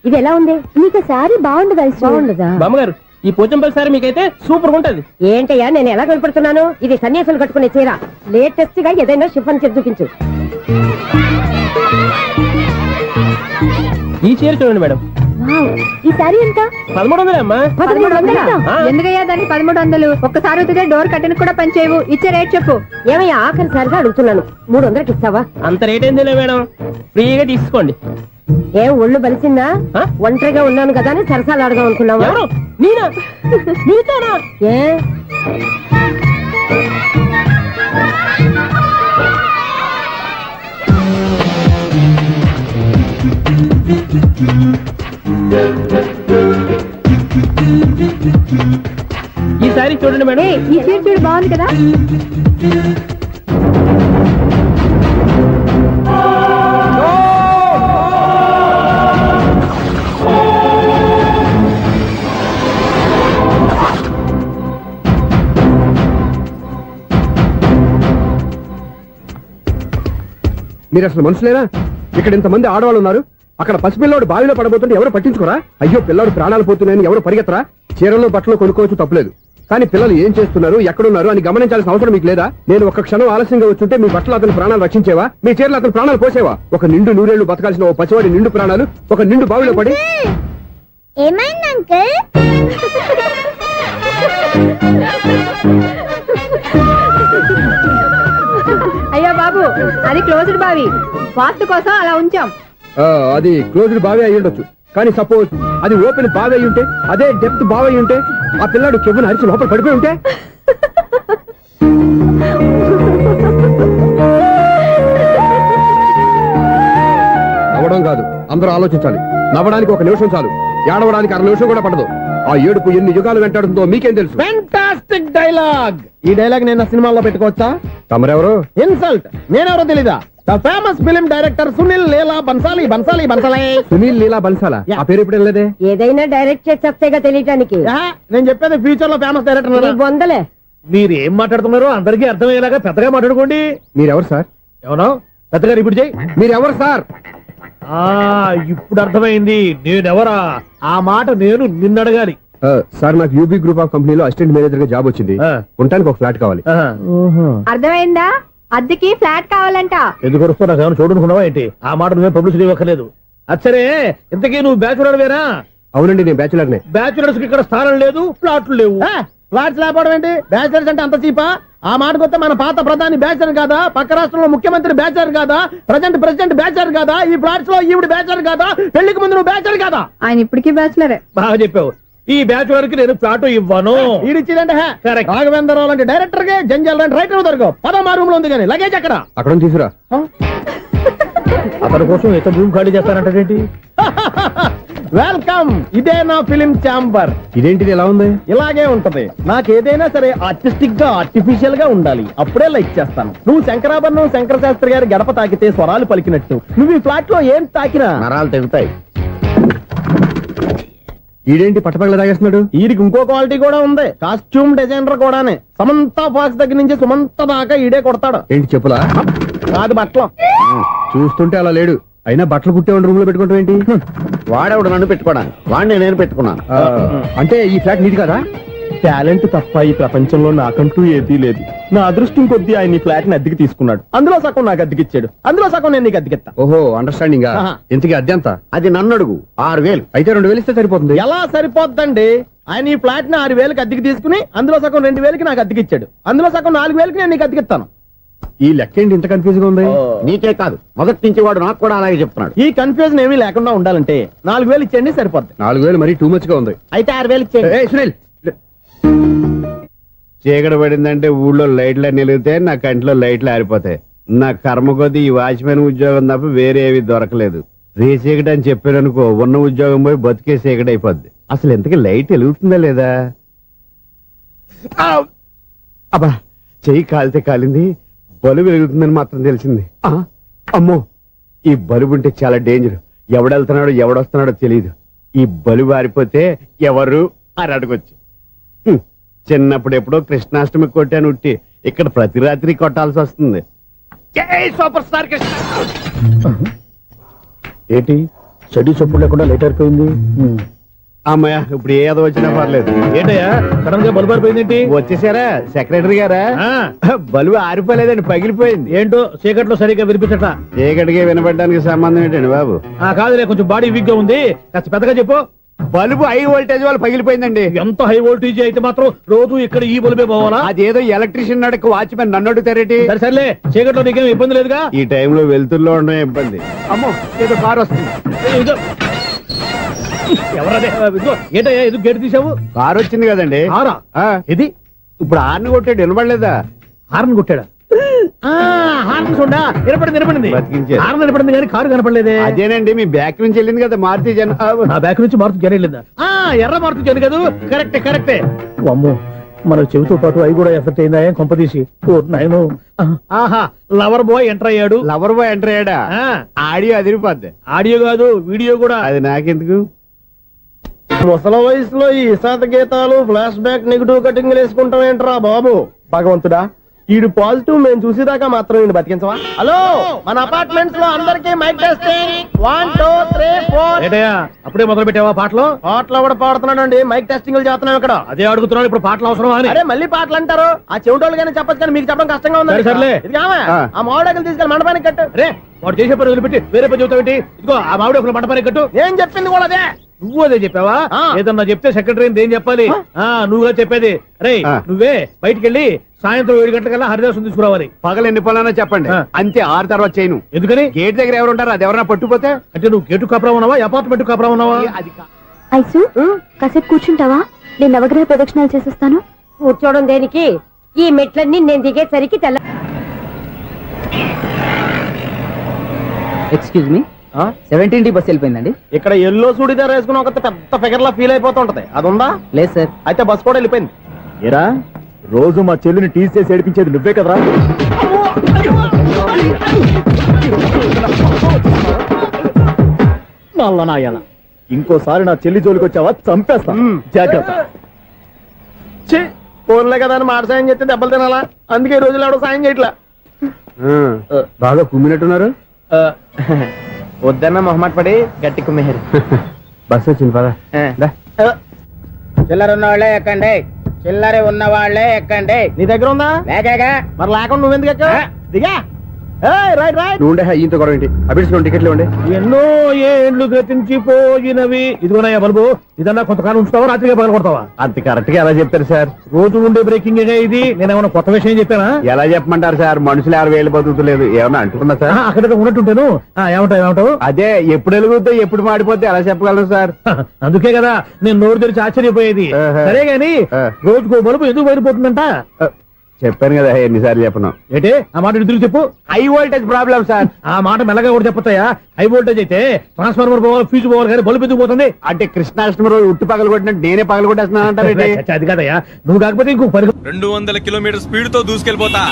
ఇది ఎలా ఉంది? నీకు సారీ బాగుండదా? బాగుండదా బామ్మగారు? ఈ పోచంపల్లి సారీ మీకైతే సూపర్ ఉంటది. ఏంటయ్యా నేను ఎలా కనపడుతున్నాను? ఇది సన్యాసులు కట్టుకునే చీర. లేటెస్ట్ గా ఏదైనా షిఫాన్ చేసి చూపించు. ఈ చీర చూడండి మేడం. ఈ సారీ ఎంత? 1300 అమ్మా. 1300? ఎందుకయ్యా దాన్ని 1300? ఒక్కసారి అవుతుందే డోర్ కట్టెన్ కూడా పని చేయవు. ఇచ్చే రేట్ చెప్పు. ఏమయ్యా ఆఖరిసారిగా అడుగుతున్నాను, 300కి ఇస్తావా? అంత రేట్ ఏందిలే మేడం, ఫ్రీగా తీసుకోండి. ఏం ఒళ్ళు బలిసిందా? ఒంటరిగా ఉన్నాను కదా అని సరసాలు అడగా అనుకున్నావా? ఎవరు? నేనా? నీతోనా? ఏ ఈ సారీ చూడండి మేడం. ఈ చీర చూడు బాగుంది కదా. మీరు అసలు మనుషులేనా? ఇక్కడ ఇంతమంది ఆడవాళ్ళు ఉన్నారు, అక్కడ పసిపిల్లాడు బావిలో పడబోతుంటే ఎవరు పట్టించుకోరా? అయ్యో పిల్లాడు ప్రాణాలు పోతున్నాయని ఎవరు పరిగెత్తరా? చీరలు బట్టలు కొనుక్కోవచ్చు తప్పులేదు, కానీ పిల్లలు ఏం చేస్తున్నారు, ఎక్కడున్నారు అని గమనించాల్సిన అవసరం మీకు లేదా? నేను ఒక్క క్షణం ఆలస్యంగా వచ్చుంటే మీ బట్టలు అతని ప్రాణాలు రక్షించేవా? మీ చీరలు అతని ప్రాణాలు పోసేవా? ఒక నిండు నూరేళ్లు బతకాల్సిన ఓ పసివాడి నిండు ప్రాణాలు ఒక నిండు బావిలో పడి. ఏమైంది అంకుల్? అయ్యో బాబు, అది క్లోజ్డ్ బావి, వాస్తు కోసం అలా ఉంచాం. అది క్లోజ్డ్ బావి అయి ఉండొచ్చు, కానీ సపోజ్ అది ఓపెన్ బావి అయి ఉంటే, అదే డెప్త్ బావి అయి ఉంటే, ఆ పిల్లాడు చెవును అరిచి లోపల పడిపోయి ఉంటే. నవ్వడం కాదు, అందరూ ఆలోచించాలి. నవ్వడానికి ఒక నిమిషం చాలు, ఏడవడానికి అర నిమిషం కూడా పడదు. ఆ ఏడుపు ఎన్ని యుగాలు వెంటాడుతుందో మీకేం తెలుసు? Fantastic dialogue. ఈ డైలాగ్ నేను సినిమాలో పెట్టుకోవచ్చా? తమరెవరు? ఇన్సల్ట్. నేనెవరో తెలీదా? The famous film director Sunil Leela Bansali. Sunil Leela బన్సాలా? ఆ పేరు ఇప్పుడు లేదే. ఏదైనా డైరెక్ట్ చేసి చెప్తేగా తెలియటానికి. నేను చెప్పేది ఫ్యూచర్ లో ఫేమస్ డైరెక్టర్. బొందలే. మీరు ఏం మాట్లాడుతున్నారో అందరికీ అర్థమయ్యేలాగా పెద్దగా మాట్లాడుకోండి. మీరెవరు సార్? ఎవరో పెద్దగా రిపీట్ చేయి. మీరెవరు సార్? ఇప్పుడు అర్థమైంది నేనెవరా. ఆ మాట నేను నిన్నడగాలి. సార్, నాకు యూబీ గ్రూప్ ఆఫ్ కంపెనీలో అసిస్టెంట్ మేనేజర్ గా జాబ్ వచ్చింది. ఉండడానికి ఒక ఫ్లాట్ కావాలి. అర్థమైందా? అద్దెకి ఫ్లాట్ కావాలంట. ఎందుకు వస్తా నాకు ఏమైనా చూడనుకున్నావా ఏంటి? ఆ మాట నువ్వే పబ్లిసిటీ ఇవ్వక్కర్లేదు. అచ్చరే, ఇంతకీ నువ్వు బ్యాచులర్ వేరా? అవునండి, నేను బ్యాచులర్నే. బ్యాచులర్స్ కి ఇక్కడ స్థానం లేదు, ఫ్లాట్లు లేవు. ఫ్లాట్స్ లేకపోవడం ఏంటి? బ్యాచులర్స్ అంటే అంత చీపా? ఆ మాటకొస్తే మన పాత ప్రధాని బ్యాచర్ కాదా? పక్క రాష్ట్రంలో ముఖ్యమంత్రి బ్యాచర్ కాదా? ప్రెసిడెంట్ బ్యాచర్ కాదా? ఈ ఫ్లాట్స్ లో ఈవిడ బ్యాచర్ కాదా? పెళ్లికి ముందు నువ్వు బ్యాచర్ కాదా? ఆయన ఇప్పటికీ బ్యాచులరే. బాగా చెప్పావు. ఈ బ్యాచులర్ కి నేను ఫ్లాట్ ఇవ్వను. ఈడిచ్చిందంటే రాఘవేంద్రరావు లాంటి డైరెక్టర్ కి జంజల్ లాంటి రైటర్ దొరకవు. పదమా రూమ్ లో ఉంది కానీ లగేజ్ అక్కడ. అక్కడ తీసుకురా. అతని కోసం ఎంత రూమ్ ఖాళీ చేస్తానంటే వెల్కమ్. ఇదే నా ఫిలిం ఛాంబర్. ఇదేంటిది ఎలా ఉంది? ఇలాగే ఉంటది. నాకు ఏదైనా సరే ఆర్టిస్టిక్ గా ఆర్టిఫిషియల్ గా ఉండాలి, అప్పుడే లైక్ చేస్తాను. నువ్వు శంకరాభరణం శంకర శాస్త్రి గారి గడప తాకితే స్వరాలు పలికినట్టు నువ్వు ఈ ఫ్లాట్ లో ఏం తాకినా నరాలు తెగుతాయి. ఈడేంటి పట్టపగల తాగేస్తున్నాడు? వీడికి ఇంకో క్వాలిటీ కూడా ఉంది. కాస్ట్యూమ్ డిజైనర్ కూడానే. సమంత ఫాక్స్ దగ్గర నుంచి సుమంత దాకా ఈడే కొడతాడు. ఏంటి చెప్పులా? కాదు, బట్టలు. చూస్తుంటే అలా లేడు. అయినా బట్టలు కుట్టే రూమ్ లో పెట్టుకోవడం ఏంటి? వాడేవాడు నన్ను పెట్టుకోవడానికి, వాడిని నేను పెట్టుకున్నాను. అంటే ఈ ఫ్లాట్ నీది కదా? టాలెంట్ తప్ప ఈ ప్రపంచంలో నాకంటూ ఏదీ లేదు. నా అదృష్టం కొద్దీ ఆయన ఈ ఫ్లాట్ ని అద్దెకి తీసుకున్నాడు. అందులో సగం నాకు అద్దెకిచ్చాడు, అందులో సగం నేను నీకు అద్దెకిస్తా. ఓహో, అండర్స్టాండింగ్. ఇంతకీ అద్దె ఎంత? అది నన్ను అడుగు. 6,000. అయితే 2,000 ఇస్తే సరిపోతుంది. ఎలా సరిపోద్దండి? ఆయన ఈ ఫ్లాట్ ని 6,000కి అద్దెకి తీసుకుని అందులో సగం 2,000కి నాకు అద్దెకిచ్చాడు, అందులో సగం 4,000కి నేను నీకు అద్దెకిస్తాను. ఈ లెక్క ఏంటి ఇంత కన్ఫ్యూజ్ గా ఉంది? నీకే కాదు, మొదటి నుంచి వాడు నాకు కూడా అలాగే చెప్తున్నాడు. ఈ కన్ఫ్యూజన్ ఏమీ లేకుండా ఉండాలంటే 4,000 ఇచ్చేయండి, సరిపోద్ది. 4,000 మరీ టూ మచ్ గా ఉంది. అయితే 6,000 ఇచ్చేయండి. సునీల్, చీకటి పడిందంటే ఊళ్ళో లైట్లు నిలిగితే నా కంట్లో లైట్లు ఆరిపోతాయి. నా కర్మ కొద్దీ ఈ వాచ్మెన్ ఉద్యోగం తప్ప వేరే ఏవి దొరకలేదు. రేచీకటి అని చెప్పారనుకో, ఉన్న ఉద్యోగం పోయి బతికే చీకటి అయిపోద్ది. అసలు ఇంతకీ లైట్ వెలుగుతుందా లేదా? అబ్బా, చెయ్యి కాలితే కాలింది, బలుబు వెలుగుతుందని మాత్రం తెలిసింది. అమ్మో, ఈ బలుబు ఉంటే చాలా డేంజర్. ఎవడెళ్తున్నాడో ఎవడొస్తున్నాడో తెలియదు. ఈ బలుబు ఆరిపోతే ఎవరు అని అడగొచ్చు. చిన్నప్పుడు ఎప్పుడో కృష్ణాష్టమి కొట్టాను ఉట్టి, ఇక్కడ ప్రతి రాత్రి కొట్టాల్సి వస్తుంది. Super star Krishna. ఏంటి చెడు చెప్పుడు లేకుండా లేట్ అయిపోయింది? అమ్మయ్య, ఇప్పుడు ఏదో వచ్చినా పర్లేదు. ఏంటయ్యా సడన్ గా బల్బు ఆరిపోయింది? వచ్చేసారా సెక్రటరీ గారా? బలుబు ఆరిపోలేదండి, పగిలిపోయింది. ఏంటో చీకట్లో సరిగ్గా వినిపించట. చీకటికి వినపడడానికి సంబంధం ఏంటండి బాబు? కాదులే, కొంచెం బాడీ వీక్ గా ఉంది, కాస్త పెద్దగా చెప్పు. బల్బు హై వోల్టేజ్ వాళ్ళు పగిలిపోయిందండి. ఎంత హై వోల్టేజ్ అయితే మాత్రం రోజు ఇక్కడ ఈ బల్బే పోవాలా? అదేదో ఎలక్ట్రీషియన్ నడక వాచ్మెన్ నన్ను అడుగుతారేటి? సర్లే, చీకట్లో నీకేం ఇబ్బంది లేదుగా? ఈ టైంలో వెళ్తుల్లో ఉండడం ఇబ్బంది. అమ్మో, ఏదో కారు వస్తుంది. ఎవరదే? ఏంటయ్యా ఇది గేట్ తీసావు? కారు వచ్చింది కదండి. ఇది ఇప్పుడు హార్న్ కొట్టాడు, వినపడలేదా? హార్న్ కొట్టాడా? హార్న్ చూడా వినపడింది. హార్న్ వినపడింది కానీ కారు కనపడలేదే. అదేనండి, మీ బ్యాక్ నుంచి వెళ్ళింది కదా మారుతి జన. నా బ్యాక్ నుంచి మారుతి జన వెళ్ళిందా? ఎర్ర మారుతి జన కదా. కరెక్టే. అమ్మో, మన చెవితో పాటు అవి కూడా ఎఫెక్ట్ అయిందా ఏం కొంపదీసి నాయను ఆహా లవర్ బాయ్ ఎంటర్ అయ్యాడు. లవర్ బాయ్ ఎంటర్ అయ్యాడా? ఆడియో అదిరిపోద్ది. ఆడియో కాదు వీడియో కూడా. అది నాకెందుకు? ముసల వయసులో ఈ ఇసాత గీతాలు ఫ్లాష్ బ్యాక్ నెగిటివ్ కటింగ్ వేసుకుంటాం ఏంట్రా బాబు? భగవంతుడా ఈడు పాజిటివ్ మేము చూసేదాకా మాత్రం ఈయన బతికించవా? హలో మన అపార్ట్మెంట్స్ లో అందరికీ మైక్ టెస్టింగ్ 1 2 3 4. ఏటయ్యా అప్పుడే మొదలు పెట్టావా పాటలు? పాటలు కూడా పాడుతున్నానండి, మైక్ టెస్టింగ్ చేస్తున్నాం ఇక్కడ. అదే అడుగుతున్నాను, ఇప్పుడు పాటలు అవసరం అని. అరే మళ్ళీ పాటలు అంటారు, ఆ చెవిటోళ్ళు కానీ చెప్పచ్చు కానీ మీకు చెప్పడం కష్టంగా ఉంది. సర్లే ఆ మామిడాకులు తీసుకెళ్ళి మండపానికి కట్టు. రే వాడు చేసే పని వదిలిపెట్టి వేరే పని చెబుతావు ఏంటి? ఇదిగో ఆ మామిడి ఒక మండపానికి కట్టు. నేను చెప్పింది కూడా అదే. నువ్వు అదే చెప్పావా? ఏదన్నా చెప్తే సెక్రటరీ ఏం చెప్పాలి? నువ్వుగా చెప్పేది. రే నువ్వే బయటికి వెళ్ళి సాయంత్రం 7 గంటలకల్లా హరిదాసు తీసుకురావాలి. పగలు ఎన్ని పనులన్నా చెప్పండి, అంతే 6 తర్వాత చేయను. ఎందుకని? గేట్ దగ్గర ఎవరు ఉంటారు, అది ఎవరైనా పట్టుపోతే. అంటే నువ్వు గేటు కాపురా ఉన్నావా అపార్ట్మెంట్ కాపురా ఉన్నావా? ఐసు కాసేపు కూర్చుంటావా? నేను నవగ్రహ ప్రదక్షిణాలు చేసేస్తాను. కూర్చోవడం దేనికి? ఈ మెట్లన్నీ నేను దిగేసరికి తెల్ల. ఎక్స్క్యూజ్ మీ 17 బస్ వెళ్ళిపోయిందండి. ఇక్కడ ఎల్లో చూడిదార్ వేసుకుని ఒక పెద్ద ఫిగర్ లా ఫీల్ అయిపోతుంటది, అది ఉందా? లేదు సార్. అయితే బస్ కూడా వెళ్ళిపోయింది. ఏరా రోజు మా చెల్లిని టీస్ చేసి ఏడిపించేది నువ్వే కదరా? నాయన ఇంకోసారి నా చెల్లి జోలికి వచ్చావా చంపేస్తా, జాగ్రత్త. ఫోన్లే కదా అని మాట సాయం చేస్తే దెబ్బలు తినాలా? అందుకే ఈ రోజులు ఎవడో సాయం చేయట్లా. బాగా కుమ్మినట్టున్నారు. వద్దన్న మొహమాట పడి గట్టి కుమ్మేరు. బస్ వచ్చింది పదా. చిల్లర ఉన్న వాళ్ళే ఎక్కండి, చిల్లర ఉన్న వాళ్ళే ఎక్కండి. నీ దగ్గర ఉందా? లేక మరి లేకుండా నువ్వెందుకు ఎక్క? దిగా. Right right. నువ్వు ఈయంతో గొడవ ఏంటి? అభిడ్స్లో టికెట్లు ఇవ్వండి. ఎన్నో ఏండ్లు గతించిపోయినవి. ఇదిగోనయ్యా బల్బు, ఇదన్నా కొంతకాలం ఉంచుతావా రాత్రిగా పగల కొడతావా? అంత కరెక్ట్ గా ఎలా చెప్తారు సార్? రోజు ఉండే బ్రేకింగ్ ఇది. నేనేమన్నా కొత్త విషయం చెప్పానా? ఎలా చెప్పమంటారు సార్? మనుషులు 6 వేలు బతుకుతలేదు, ఏమన్నా అంటున్నా సార్? అక్కడ ఉన్నట్టుంటాను. ఏమంటావు? అదే ఎప్పుడు వెలుగుతో ఎప్పుడు మాడిపోతే ఎలా చెప్పగలను సార్? అందుకే కదా నేను నోరు తెరిచి ఆశ్చర్యపోయేది. సరే గాని రోజుకో బల్బు ఎందుకు బయటపోతుందంట? చెప్పాను కదా ఎన్నిసార్లు చెప్పను. ఏంటే ఆ మాట ఇద్దరు చెప్పు. High voltage problem sir. ఆ మాట మెల్లగా కూడా చెప్పొచ్చాయా? హై వోల్టేజ్ అయితే ట్రాన్స్ఫార్మర్ పోవాలి, ఫ్యూజ్ పోవాలి, కానీ బల్బు ఎందుకు పోతుంది? అంటే కృష్ణాష్టమి రోజు ఉట్టి పగలు కొట్టినట్టు నేనే పగలు కొట్టేస్తున్నాను అంటారు. అది కాదయ్యా, నువ్వు కాకపోతే ఇంకో 200 కిలోమీటర్ స్పీడ్ తో దూసుకెళ్ళిపోతా.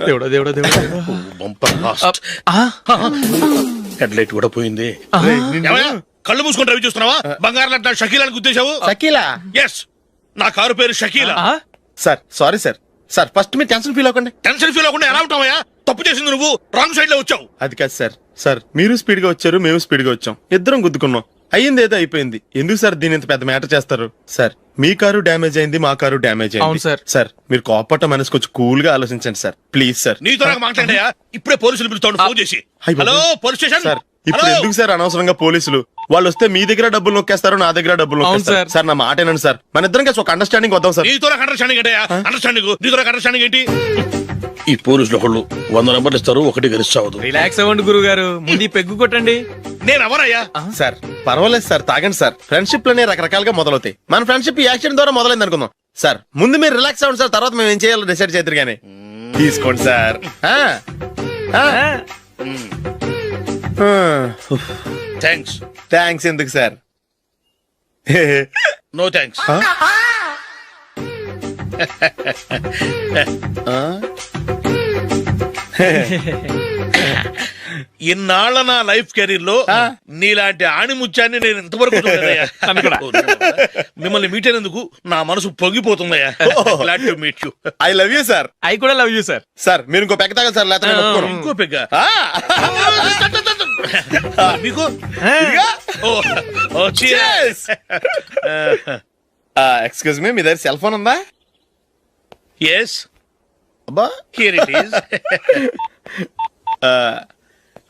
దేవుడా దేవుడా దేవుడా, హెడ్ లైట్ కూడా పోయింది. కళ్ళు మూసుకొని రవి చూస్తున్నావా? బంగారం లాంటి షకీలాని గుద్దేశావు. షకీలా? ఎస్, నా కారు పేరు Shakeela. Sir sorry sir. Sir first మీరు టెన్షన్ ఫీల్ అవ్వకండి. టెన్షన్ ఫీల్ అవ్వకుండా ఎలా ఉంటావయ్యా? తప్పు చేసింది నువ్వు, రాంగ్ సైడ్ లో వచ్చావు. అది కాదు సార్. సార్ మీరు స్పీడ్ గా వచ్చారు, మేము స్పీడ్ గా వచ్చాం, ఇద్దరం గుద్దుకున్నాం. అయ్యింది ఏదో అయిపోయింది. ఎందుకు సార్ దీని ఇంత పెద్ద మ్యాటర్ చేస్తారు? సార్ మీ కారు డ్యామేజ్ అయింది, మా కారు డ్యామేజ్ అయింది. సార్ సార్ మీరు కోపట్ట మనసు కొంచెం కూల్ గా ఆలోచించండి సార్, ప్లీజ్ సార్. నీతో నాకు మాట్లాడాయా? ఇప్పుడే పోలీసులు పిలుస్తాను, ఫోన్ చేసి. Hello police station. సార్ ఇప్పుడు ఎందుకు సార్ అనవసరంగా పోలీసులు? వాళ్ళు వస్తే మీ దగ్గర డబ్బులు నొక్కేస్తారు, నా దగ్గర డబ్బులు నొక్కేస్తారు. సార్ నా మాట ఏనండి సార్, మన ఇద్దరం కలిసి ఒక అండర్స్టాండింగ్ వద్దాం సార్. నీతో నాకు అండర్స్టాండింగ్ ఏంటయ్యా? అండర్స్టాండింగ్ నీతో నాకు అండర్స్టాండింగ్ ఏంటి? ఈ పోలీసులు ఒకళ్ళు 100 నెంబర్లు ఇస్తారు, ఒకటి గెలుస్తావదు. రిలాక్స్ అవ్వండి గురువు గారు, ముందు పెగ్గు కొట్టండి. నేను ఎవరయ్యా? సార్ పర్వాలేదు సార్, తాగండి సార్. ఫ్రెండ్షిప్ లోనే రకరకాలుగా మొదలవుతాయి. మన ఫ్రెండ్షిప్ ఈ యాక్సిడెంట్ ద్వారా మొదలైంది అనుకుందాం. సార్ ముందు మీరు రిలాక్స్ అవ్వండి సార్, తర్వాత మేము ఏం చేయాలో డిసైడ్ చేద్దరు గానీ. తీసుకోండి సార్. థ్యాంక్స్. థ్యాంక్స్ ఎందుకు సార్? No thanks. ఇన్నాళ్ళ నా లైఫ్ కెరీర్ లో నీలాంటి ఆణిముత్యాన్ని నేను ఇంతవరకు చూడలేదయ్యా. మిమ్మల్ని మీట్ అయినందుకు నా మనసు పొంగిపోతుందయ్యా. Glad to meet you. I love you sir. I కూడా లవ్ యూ సార్. సార్ మీరు ఇంకో పెగ్గ తాగండి సార్, లేకపోతే ఇంకో పెగ్గ మీకు. ఎక్స్క్యూజ్ మీ, మీ దగ్గర సెల్ ఫోన్ ఉందా? Yes, here it is.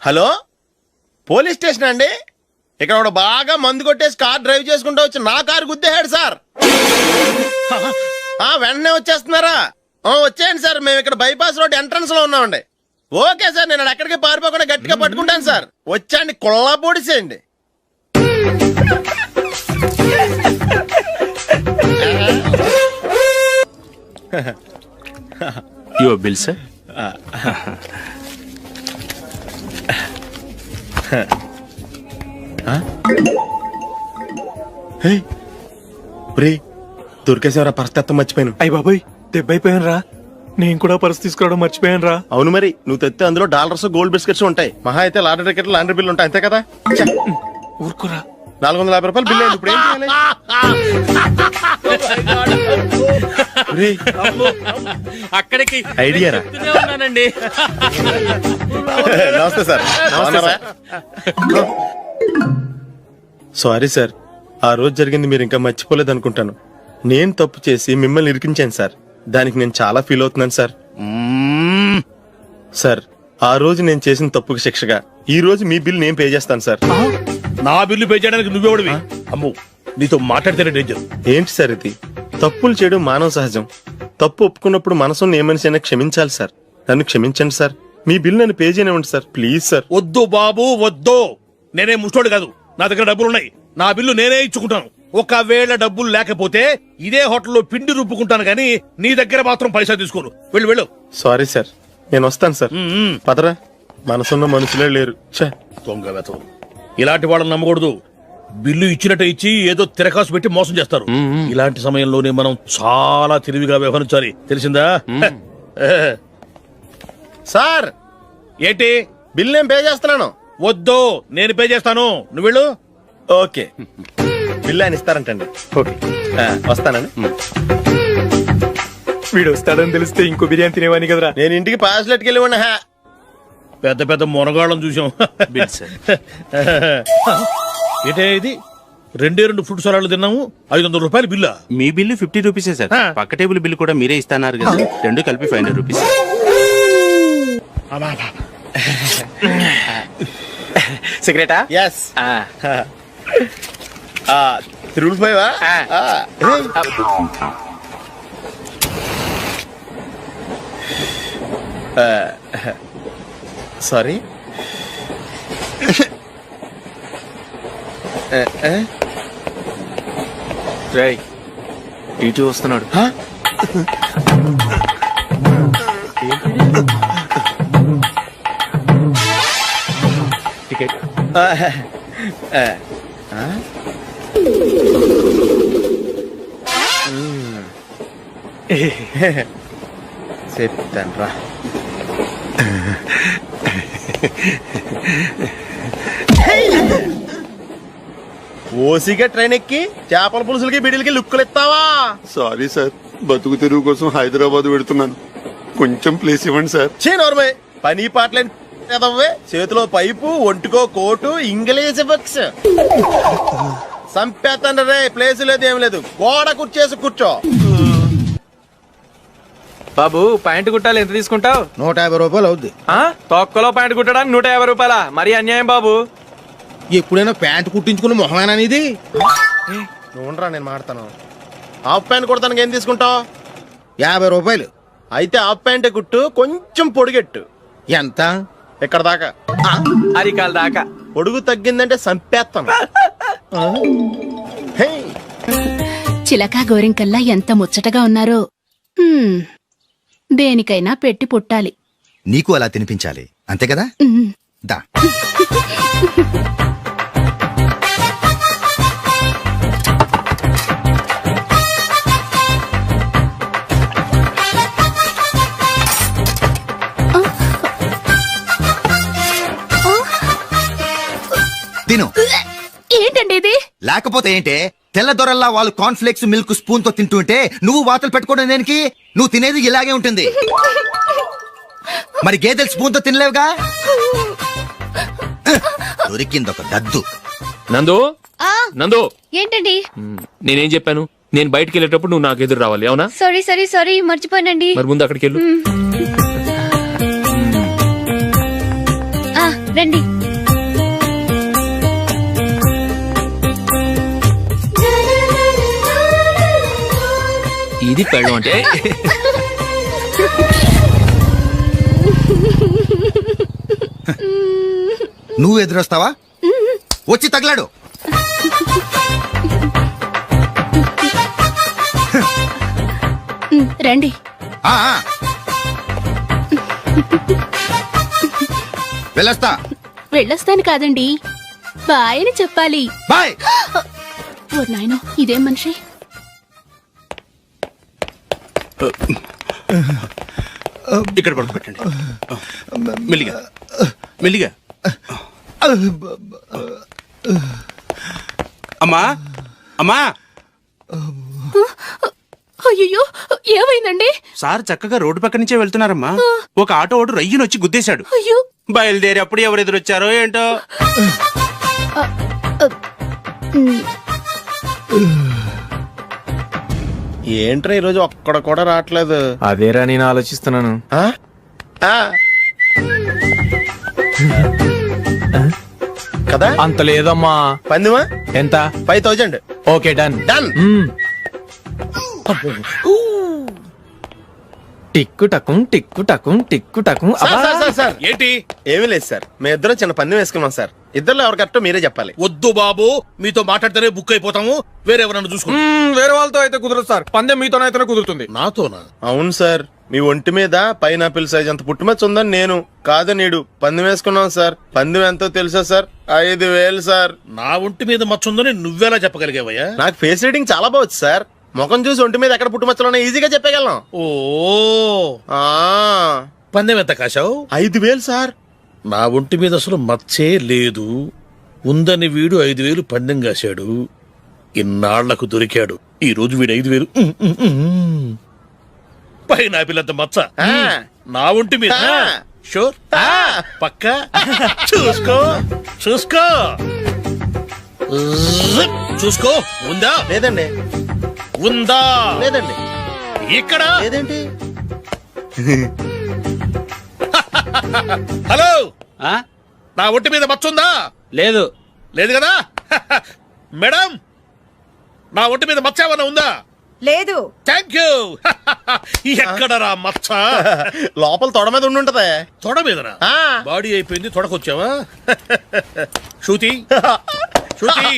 Hello police station అండి. ఇక్కడ ఒకడు బాగా మందు కొట్టేసి కార్ డ్రైవ్ చేసుకుంటూ వచ్చి నా కారు గుద్దేశాడు సార్. వెంటనే వచ్చేస్తున్నారా? వచ్చేయండి సార్, మేము ఇక్కడ బైపాస్ రోడ్ ఎంట్రన్స్ లో ఉన్నామండి. ఓకే సార్, నేను ఎక్కడికి పారిపోకుండా గట్టిగా పట్టుకుంటాను సార్. వచ్చాండి, కుళ్ళ పొడిసేయండి. Your bill sir. దొరికేసేవరా పరిస్థితి మర్చిపోయాను. అయ్య బాబాయ్ దెబ్బైపోయాను రా. నేను కూడా పర్స్ తీసుకురావడం మర్చిపోయాను రా. అవును మరి, నువ్వు తెస్తే అందులో డాలర్స్ గోల్డ్ బిస్కెట్స్ ఉంటాయి. మహా అయితే లాటరీ టికెట్ లాండ్రీ బిల్లు ఉంటాయి, అంతే కదా. ఊరుకురా. 450 రూపాయలు బిల్లు అయింది. ఇప్పుడు ఏం చేయాలి? అక్కడికి ఐడియా రా. చెప్తూనే ఉన్నానండి. నమస్తే సార్. సారీ సార్, ఆ రోజు జరిగింది మీరు ఇంకా మర్చిపోలేదు అనుకుంటాను. నేను తప్పు చేసి మిమ్మల్ని ఇరికించాను సార్. దానికి నేను చాలా ఫీల్ అవుతున్నాను సార్. సార్, ఆ రోజు నేను చేసిన తప్పుకి శిక్షగా ఈ రోజు మీ బిల్ నేను పే చేస్తాను సార్. నా బిల్లు పే చేయడానికి నువ్వెవడివి? అమ్మో, నీతో మాట్లాడితేనే డేంజర్. ఏంటి సార్ ఇది? తప్పులు చేయడం మానవ సహజం. తప్పు ఒప్పుకున్నప్పుడు మనసుని ఏ మనిషి అయినా క్షమించాలి సార్. నన్ను క్షమించండి సార్. మీ బిల్ నన్ను పే చేయనివ్వండి సార్, ప్లీజ్ సార్. వద్దు బాబు వద్దు. నేనే ముష్టోడు కాదు, నా దగ్గర డబ్బులున్నాయి. నా బిల్లు నేనే ఇచ్చుకుంటాను. ఒకవేళ డబ్బులు లేకపోతే ఇదే హోటల్లో పిండి రుబ్బుకుంటాను గానీ నీ దగ్గర మాత్రం పైసా తీసుకోను. వెళ్ళు వెళ్ళు. సారీ సార్, నేను వస్తాను సార్. పదరా, మనసున్న మనుషులే లేరు. దొంగ వెతవు. ఇలాంటి వాళ్ళని నమ్మకూడదు. బిల్లు ఇచ్చినట్టు ఇచ్చి ఏదో తిరకాసు పెట్టి మోసం చేస్తారు. ఇలాంటి సమయంలోనే మనం చాలా తెలివిగా వ్యవహరించాలి, తెలిసిందా? సార్, ఏంటి? బిల్ నేను పే చేస్తున్నాను. వద్దు, నేను పే చేస్తాను, నువ్వు వెళ్ళు. ఓకే, బిల్ ఆయన ఇస్తారంటండి. ఓకే, వస్తానండి. వీడు వస్తాడని తెలిస్తే ఇంకో బిర్యానీ తినేవాని కదరా. నేను ఇంటికి పాస్లెట్కి వెళ్ళి ఉన్నా. పెద్ద పెద్ద మొనగాళ్ళం చూసాం. ఏంటే ఇది? 2 ఫ్రూట్ సలాడ్లు తిన్నాము, 500 రూపాయలు బిల్లా? మీ బిల్లు 50 రూపీసే సార్. పక్క టేబుల్ బిల్లు కూడా మీరే ఇస్తాన్నారు కదా, రెండు కలిపి 500 రూపీస్. సిగరెటా? ఎస్. 3 సారీ. రేయ్, ఇటు వస్తున్నాడు. టికెట్. చెప్తాను రా. ఓసిగా ట్రైన్ ఎక్కి చేపల పులుసులకి బిడిలకి లుక్కులు ఇస్తావా? సారీ సార్, బతుకు తెరువు కోసం హైదరాబాద్ పెడుతున్నాను, కొంచెం ప్లేస్ ఇవ్వండి సార్. నోర్మై, పని పాటలేని కదవ్వే. చేతిలో పైపు, ఒంటికో కోటు, ఇంగ్లీష్ బుక్స్. సంపేతండ్రి రే, ప్లేస్ లేదు ఏం లేదు, గోడ కుర్చేసి కూర్చో. బాబు, ప్యాంటు కుట్టాలి, ఎంత తీసుకుంటావు? 150 రూపాయలు అవుద్ది. తొక్కలో ప్యాంటు కుట్టడానికి 150 రూపాయలా? మరి అన్యాయం బాబు. ఎప్పుడైనా ప్యాంటు కుట్టించుకున్న మొహమేనా ఇది? చూడరా, నేను మాడతాను. హాఫ్ ప్యాంట్ కుడతానికి ఏం తీసుకుంటావు? 50 రూపాయలు. అయితే హాఫ్ ప్యాంటే కుట్టు, కొంచెం పొడిగెట్టు. ఎంత? ఎక్కడ దాకా? అరికాల దాకా. పొడుగు తగ్గిందంటే సంపేస్తాను. చిలకా గోరింకల్లా ఎంత ముచ్చటగా ఉన్నారో. దేనికైనా పెట్టి పుట్టాలి. నీకు అలా తినిపించాలి, అంతే కదా? దా. తిను. ఏంటండి ఇది? లేకపోతే ఏంటే, తెల్లదొరల్లా వాళ్ళు కార్న్ఫ్లేక్స్ మిల్క్ స్పూన్ తో తింటుంటే నువ్వు వాతలు పెట్టుకోవడం దేనికి? నువ్వు తినేది ఇలాగే ఉంటుంది. మరి గేదెలు స్పూన్ తో తినలేవుగా. దొరికింది ఒక దద్దు. నందు, నందు, ఏంటండి? నేనేం చెప్పాను? నేను బయటికి వెళ్ళేటప్పుడు నువ్వు నాకు ఎదురు రావాలి, అవునా? సారీ సారీ సారీ, మర్చిపోయానండి. మరి ముందు అక్కడికి వెళ్ళు. రండి. ఇది పెళ్ళం అంటే. నువ్వు ఎదురొస్తావా? వచ్చి తగలాడు. రండి. వెళ్ళొస్తా. వెళ్ళొస్తాను కాదండి, బాయ్ అని చెప్పాలి. బాయ్. నాయనో ఇదేం మనిషి? ఇక్కడ పడుకోబెట్టండి. మెల్లిగా మెల్లిగా. అమ్మా అమ్మా. అయ్యో ఏమైందండి? సార్ చక్కగా రోడ్డు పక్క నుంచే వెళ్తున్నారమ్మా. ఒక ఆటో ఓడు రయ్యను వచ్చి గుద్దేశాడు. అయ్యో బయలుదేరి అప్పుడు ఎవరు ఎదురొచ్చారో ఏంటో. ఏంట్రా ఈరోజు ఒక్కడ కూడా రావట్లేదు. అదేరా నేను ఆలోచిస్తున్నాను. కదా అంత లేదమ్మా. పందిమా ఎంత? 5000. Okay done done. టిక్కు టకుం టిక్కు టకుం టిక్కు టకుం. సార్ ఏంటి? ఏమీ లేదు సార్, మేము ఇద్దరం చిన్న పందెం వేసుకున్నాం సార్. ఇద్దరు ఎవరు కరెక్టో మీరే చెప్పాలి. వద్దు బాబు, మీతో మాట్లాడితేనే బుక్ అయిపోతాము. వేరే ఎవరన్నా చూసుకుంటాం. వేరే వాళ్ళతో అయితే కుదరదు సార్, పందెం మీతోనైతేనే కుదురుతుంది. నాతోనా? అవును సార్, మీ ఒంటి మీద పైనాపిల్ సైజ్ అంత పుట్టుమచ్చ ఉందని నేను కాదు నీడు పందెం వేసుకున్నాం సార్. పందెం ఎంతో తెలుసా సార్? 5000 సార్. నా ఒంటి మీద మచ్చ ఉందని నువ్వెలా చెప్పగలిగావయ్యా? నాకు ఫేస్ రీడింగ్ చాలా బాగుంది సార్. ముఖం చూసి ఒంటి మీద ఎక్కడ పుట్టుమచ్చలో ఈజీగా చెప్పగలం. ఓ పందెం ఎంత కాశావు? 5000 సార్. నా ఒంటి మీద అసలు మచ్చే లేదు. ఉందని వీడు 5000 పందెం కాశాడు. ఇన్నాళ్లకు దొరికాడు. ఈ రోజు వీడు 5000. పైన పిల్లంత మచ్చ నా ఒంటి మీద. షూర్ పక్క చూసుకో చూసుకో చూసుకో. ఉందా? లేదండి. ఉందా? లేదండి. ఇక్కడ లేదేంటి? హలో, నా ఒంటి మీద మచ్చ ఉందా? లేదు. లేదు కదా? మేడం, నా ఒంటి మీద మచ్చ ఏమన్నా ఉందా? లేదు. Thank you. ఎక్కడరా మచ్చ? లోపల తొడ మీద ఉండుంటదే. తొడ మీదనా? బాడీ అయిపోయింది, తొడకొచ్చావా? శృతి శృతి.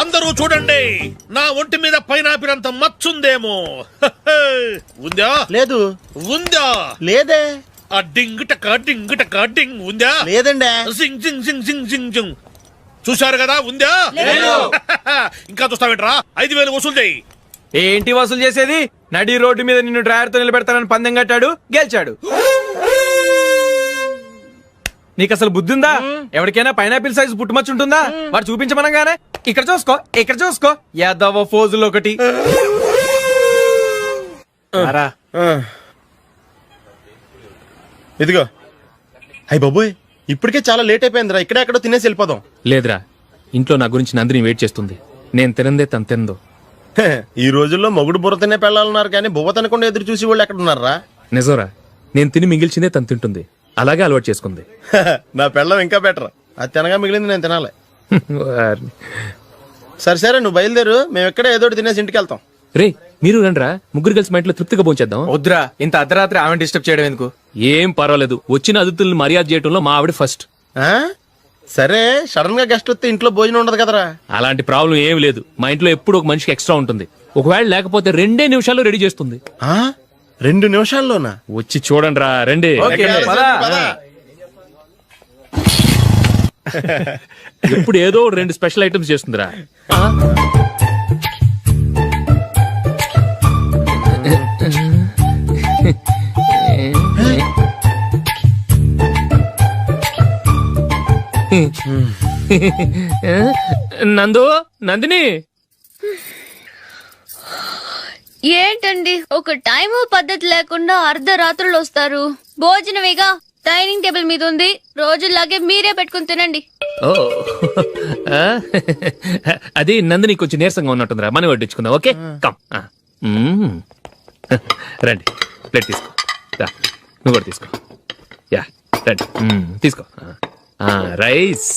అందరూ చూడండి, నా ఒంటి మీద పైనాపిల్ అంత మచ్చుందేమో. ఉందా? లేదు. ఉందా? లేదే. ఆ డింగ్ టక డింగ్ టక డింగ్ ఉందా? లేదండి. సింగ్ సింగ్ సింగ్ సింగ్ సింగ్ సింగ్. చూశారు కదా? ఉందా? ఇంకా చూస్తావేంట్రా? 5000 వసూలు చేయి. ఏంటి వసూలు చేసేది? నడి రోడ్డు మీద నిన్ను డ్రైవర్ తో నిలబెడతానని పందెం కట్టాడు, గెలిచాడు. నీకు అసలు బుద్ధి ఉందా? ఎవరికైనా పైనాపిల్ సైజ్ పుట్టుమచ్చు ఉంటుందా? వాడు చూపించమనగానే ఇక్కడ చూసుకో ఇక్కడ చూసుకో యాదవ ఫోజులు ఒకటి. ఇదిగో. అయ్య బాబోయ్, ఇప్పటికే చాలా లేట్ అయిపోయిందిరా. ఇక్కడే ఎక్కడో తినేసి వెళ్ళిపోదాం. లేదురా, ఇంట్లో నా గురించి నందిని వెయిట్ చేస్తుంది. నేను తినందే తను తిందో. ఈ రోజుల్లో మొగుడు బుర్ర తినే పెళ్ళాలన్నారు కానీ బువ్వ తినకుండా ఎదురు చూసి వాళ్ళు ఎక్కడ ఉన్నారా? నిజంరా, నేను తిని మిగిల్చిందే తను తింటుంది. అలాగే అలవాటు చేసుకుంది. నా పెళ్ళం ఇంకా బెటర్. అది తినగా మిగిలింది నేను తినాలి. సరే సరే, నువ్వు బయలుదేరు. మేము ఎక్కడ ఏదో తినేసి ఇంటికి వెళ్తాం. రే, మీరు రండ్రా, ముగ్గురు కలిసి మా ఇంట్లో తృప్తిగా పోంచేద్దాం. వద్దురా, ఇంత అర్ధరాత్రి ఆమె డిస్టర్బ్ చేయడం ఎందుకు? ఏం పర్వాలేదు, వచ్చిన అతిథులను మర్యాద చేయడంలో మా ఆవిడ ఫస్ట్. సరే, సడన్ గా గెస్ట్ వస్తే ఇంట్లో భోజనం ఉండదు కదరా? అలాంటి ప్రాబ్లం ఏం లేదు. మా ఇంట్లో ఎప్పుడు ఒక మనిషికి ఎక్స్ట్రా ఉంటుంది. ఒకవేళ లేకపోతే 2 నిమిషాల్లో రెడీ చేస్తుంది. 2 నిమిషాల్లోనా? వచ్చి చూడండి రా, రండి. ఎప్పుడు ఏదో 2 స్పెషల్ ఐటమ్స్ చేస్తుందిరా. నందు, నందిని. ఏంటండి ఒక టైము పద్ధతి లేకుండా అర్ధరాత్రులు వస్తారు? భోజనమేగా డైనింగ్ టేబుల్ మీద ఉంది. రోజుల్లాగే మీరే పెట్టుకుని తినండి. ఓ, అది నందిని కొంచెం నీరసంగా ఉన్నట్టుందిరా. మనం వడ్డించుకుందాం. Okay, come. రండి, ప్లేట్ తీసుకో. నువ్వు కూడా తీసుకో. యా, రండి, తీసుకో. రైస్.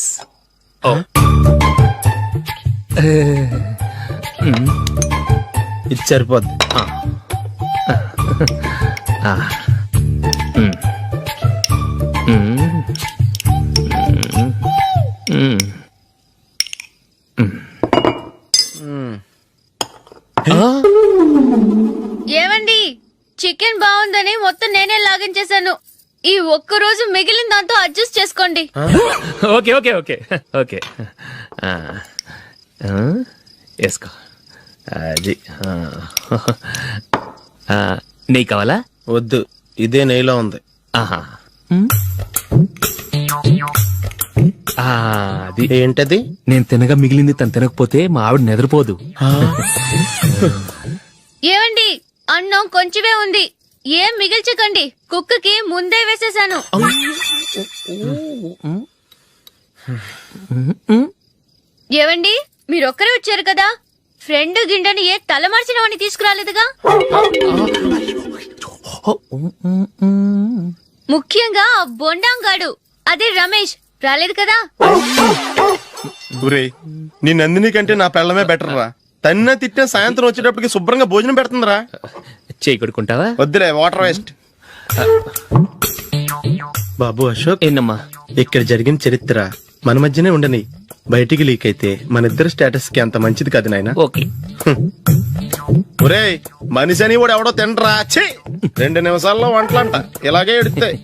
ఇది సరిపోద్ది. ఏమండి, చికెన్ బాగుందని మొత్తం నేనే లాగించేశాను. ఈ ఒక్క రోజు మిగిలిన దాంతో అడ్జస్ట్ చేసుకోండి. ఓకే ఓకే ఓకే ఓకే వేసుకో. అది నెయ్యి కావాలా? వద్దు, ఇదే నెయ్యిలో ఉంది. ఆహా. అది ఏంటది? నేను తినగా మిగిలింది తను తినకపోతే మా ఆవిడ నిద్రపోదు. ఏమండి, అన్నం కొంచెమే ఉంది, ఏం మిగిల్చకండి. కుక్కకి ముందే వేసేసాను. ఏవండి, మీరొక్కరే వచ్చారు కదా, ఫ్రెండ్ గిండెని ఏ తలమార్చిన వాడిని తీసుకురాలేదుగా? ముఖ్యంగా ఆ బొండాంగాడు, అదే రమేష్, రాలేదు కదా? గురే, నీ నందిని కంటే నా పెళ్ళమే బెటర్ రా. తన్న తిట్టిన సాయంత్రం వచ్చేటప్పటికి శుభ్రంగా భోజనం పెడుతుందిరా. చేయి కొడుకుంటావా? వద్దులే, వాటర్ వేస్ట్. బాబు అశోక్, ఏంటమ్మా ఇక్కడ జరిగిన చరిత్ర మన మధ్యనే ఉండని, బయటికి లీక్ అయితే మన ఇద్దరు స్టేటస్ కి అంత మంచిది కాదు నాయన. ఓకే. ఒరేయ్, మనిషి అని కూడా ఎవడో తినరా. 2 నిమిషాల్లో వంటలంట, ఇలాగే ఎడుతాయి.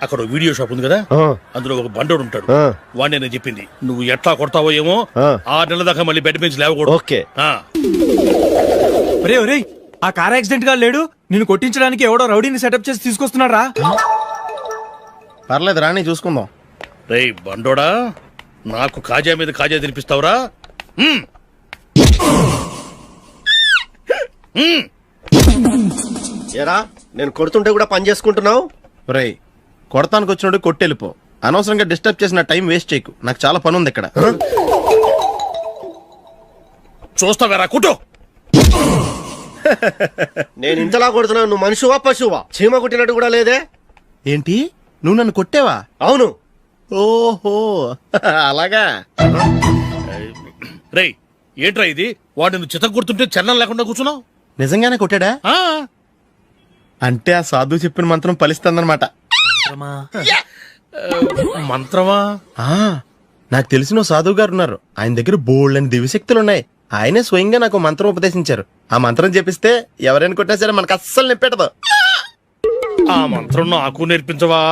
అక్కడ వీడియో షాప్ ఉంది కదా, అందులో ఒక బండోడు ఉంటాడు. వాడిని నేను చెప్పింది, నువ్వు ఎట్లా కొడతావో ఏమో, 6 నెలల దాకా మళ్ళీ బెడ్ బెంచ్ లేవకూడదు. ఓకే. ఒరే ఒరే, ఆ కార్ యాక్సిడెంట్ గా లేడు, నిన్ను కొట్టించడానికి ఎవడో రౌడీని సెటప్ చేసి తీసుకొస్తున్నారా? పర్లేదు రాని, చూసుకుందాం. రేయ్ బండోడా, నాకు కాజా మీద కాజా తినిపిస్తావురా? ఎరా, నేను కొడుతుంటే కూడా పని చేసుకుంటున్నావు? రేయ్, కొడతానికి వచ్చినోడు కొట్టెళ్ళిపో. అనవసరంగా డిస్టర్బ్ చేసిన టైం వేస్ట్ చేయకు, నాకు చాలా పని ఉంది ఇక్కడ. చూస్తావేరా కుట్టు. నేను ఇంతలా కొడుతున్నావు, నువ్వు మనిషివా పశువా? చీమ కుట్టినట్టు కూడా లేదే. ఏంటి, నువ్వు నన్ను కొట్టేవా? అవును. ఓహో, అలాగా. రేయ్, ఏంట్రా ఇది? వాడు నువ్వు చిత్త కొడుతుంటే చలనం లేకుండా కూర్చున్నావు. నిజంగానే కొట్టాడా? అంటే ఆ సాధువు చెప్పిన మంత్రం ఫలిస్తుందన్నమాట. మంత్రమా? నాకు తెలిసిన సాధువు గారు ఉన్నారు, ఆయన దగ్గర బోల్డని దివ్యశక్తులు ఉన్నాయి. ఆయనే స్వయంగా నాకు మంత్రం ఉపదేశించారు. ఆ మంత్రం చెప్పిస్తే ఎవరైనా కొట్టినా సరే మనకు అస్సలు నిప్పెట్టదు. ఆ మంత్రం నాకు నేర్పించవా?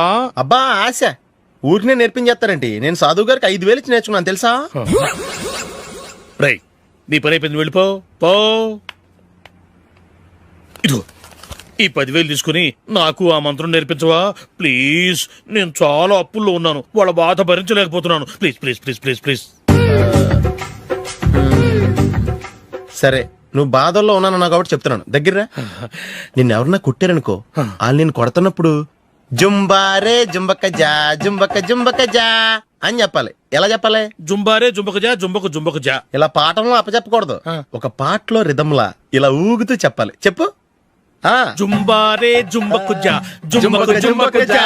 అబ్బా ఆశ, ఊరినే నేర్పించేస్తారండి. నేను సాధువు గారికి 5,000 ఇచ్చి నేర్చుకున్నాను తెలుసా? రేయ్, నీ పని అయిపోయింది, వెళ్ళిపో. పో. ఇదిగో ఈ 10,000 తీసుకుని నాకు ఆ మంత్రం నేర్పించవా ప్లీజ్? నేను చాలా అప్పుల్లో ఉన్నాను, వాళ్ళ బాధ భరించలేకపోతున్నాను. Please please please please please. సరే, నువ్వు బాధల్లో ఉన్నాను నాకు కాబట్టి చెప్తున్నాను. దగ్గర నిన్ను ఎవరన్నా కొట్టారనుకో, వాళ్ళు నేను కొడుతున్నప్పుడు జుంబారే జుంబక జా జుంబక జుంబక జా అని చెప్పాలి. ఎలా చెప్పాలి? జుంబారే జుంబక జా జుంబక జుంబక జా. ఇలా పాఠంలో అప్పచెప్పకూడదు, ఒక పాటలో రిధంలా ఇలా ఊగుతూ చెప్పాలి. చెప్పు. జుంబారే జుంబకు జా జుంబకు జుంబకు జా.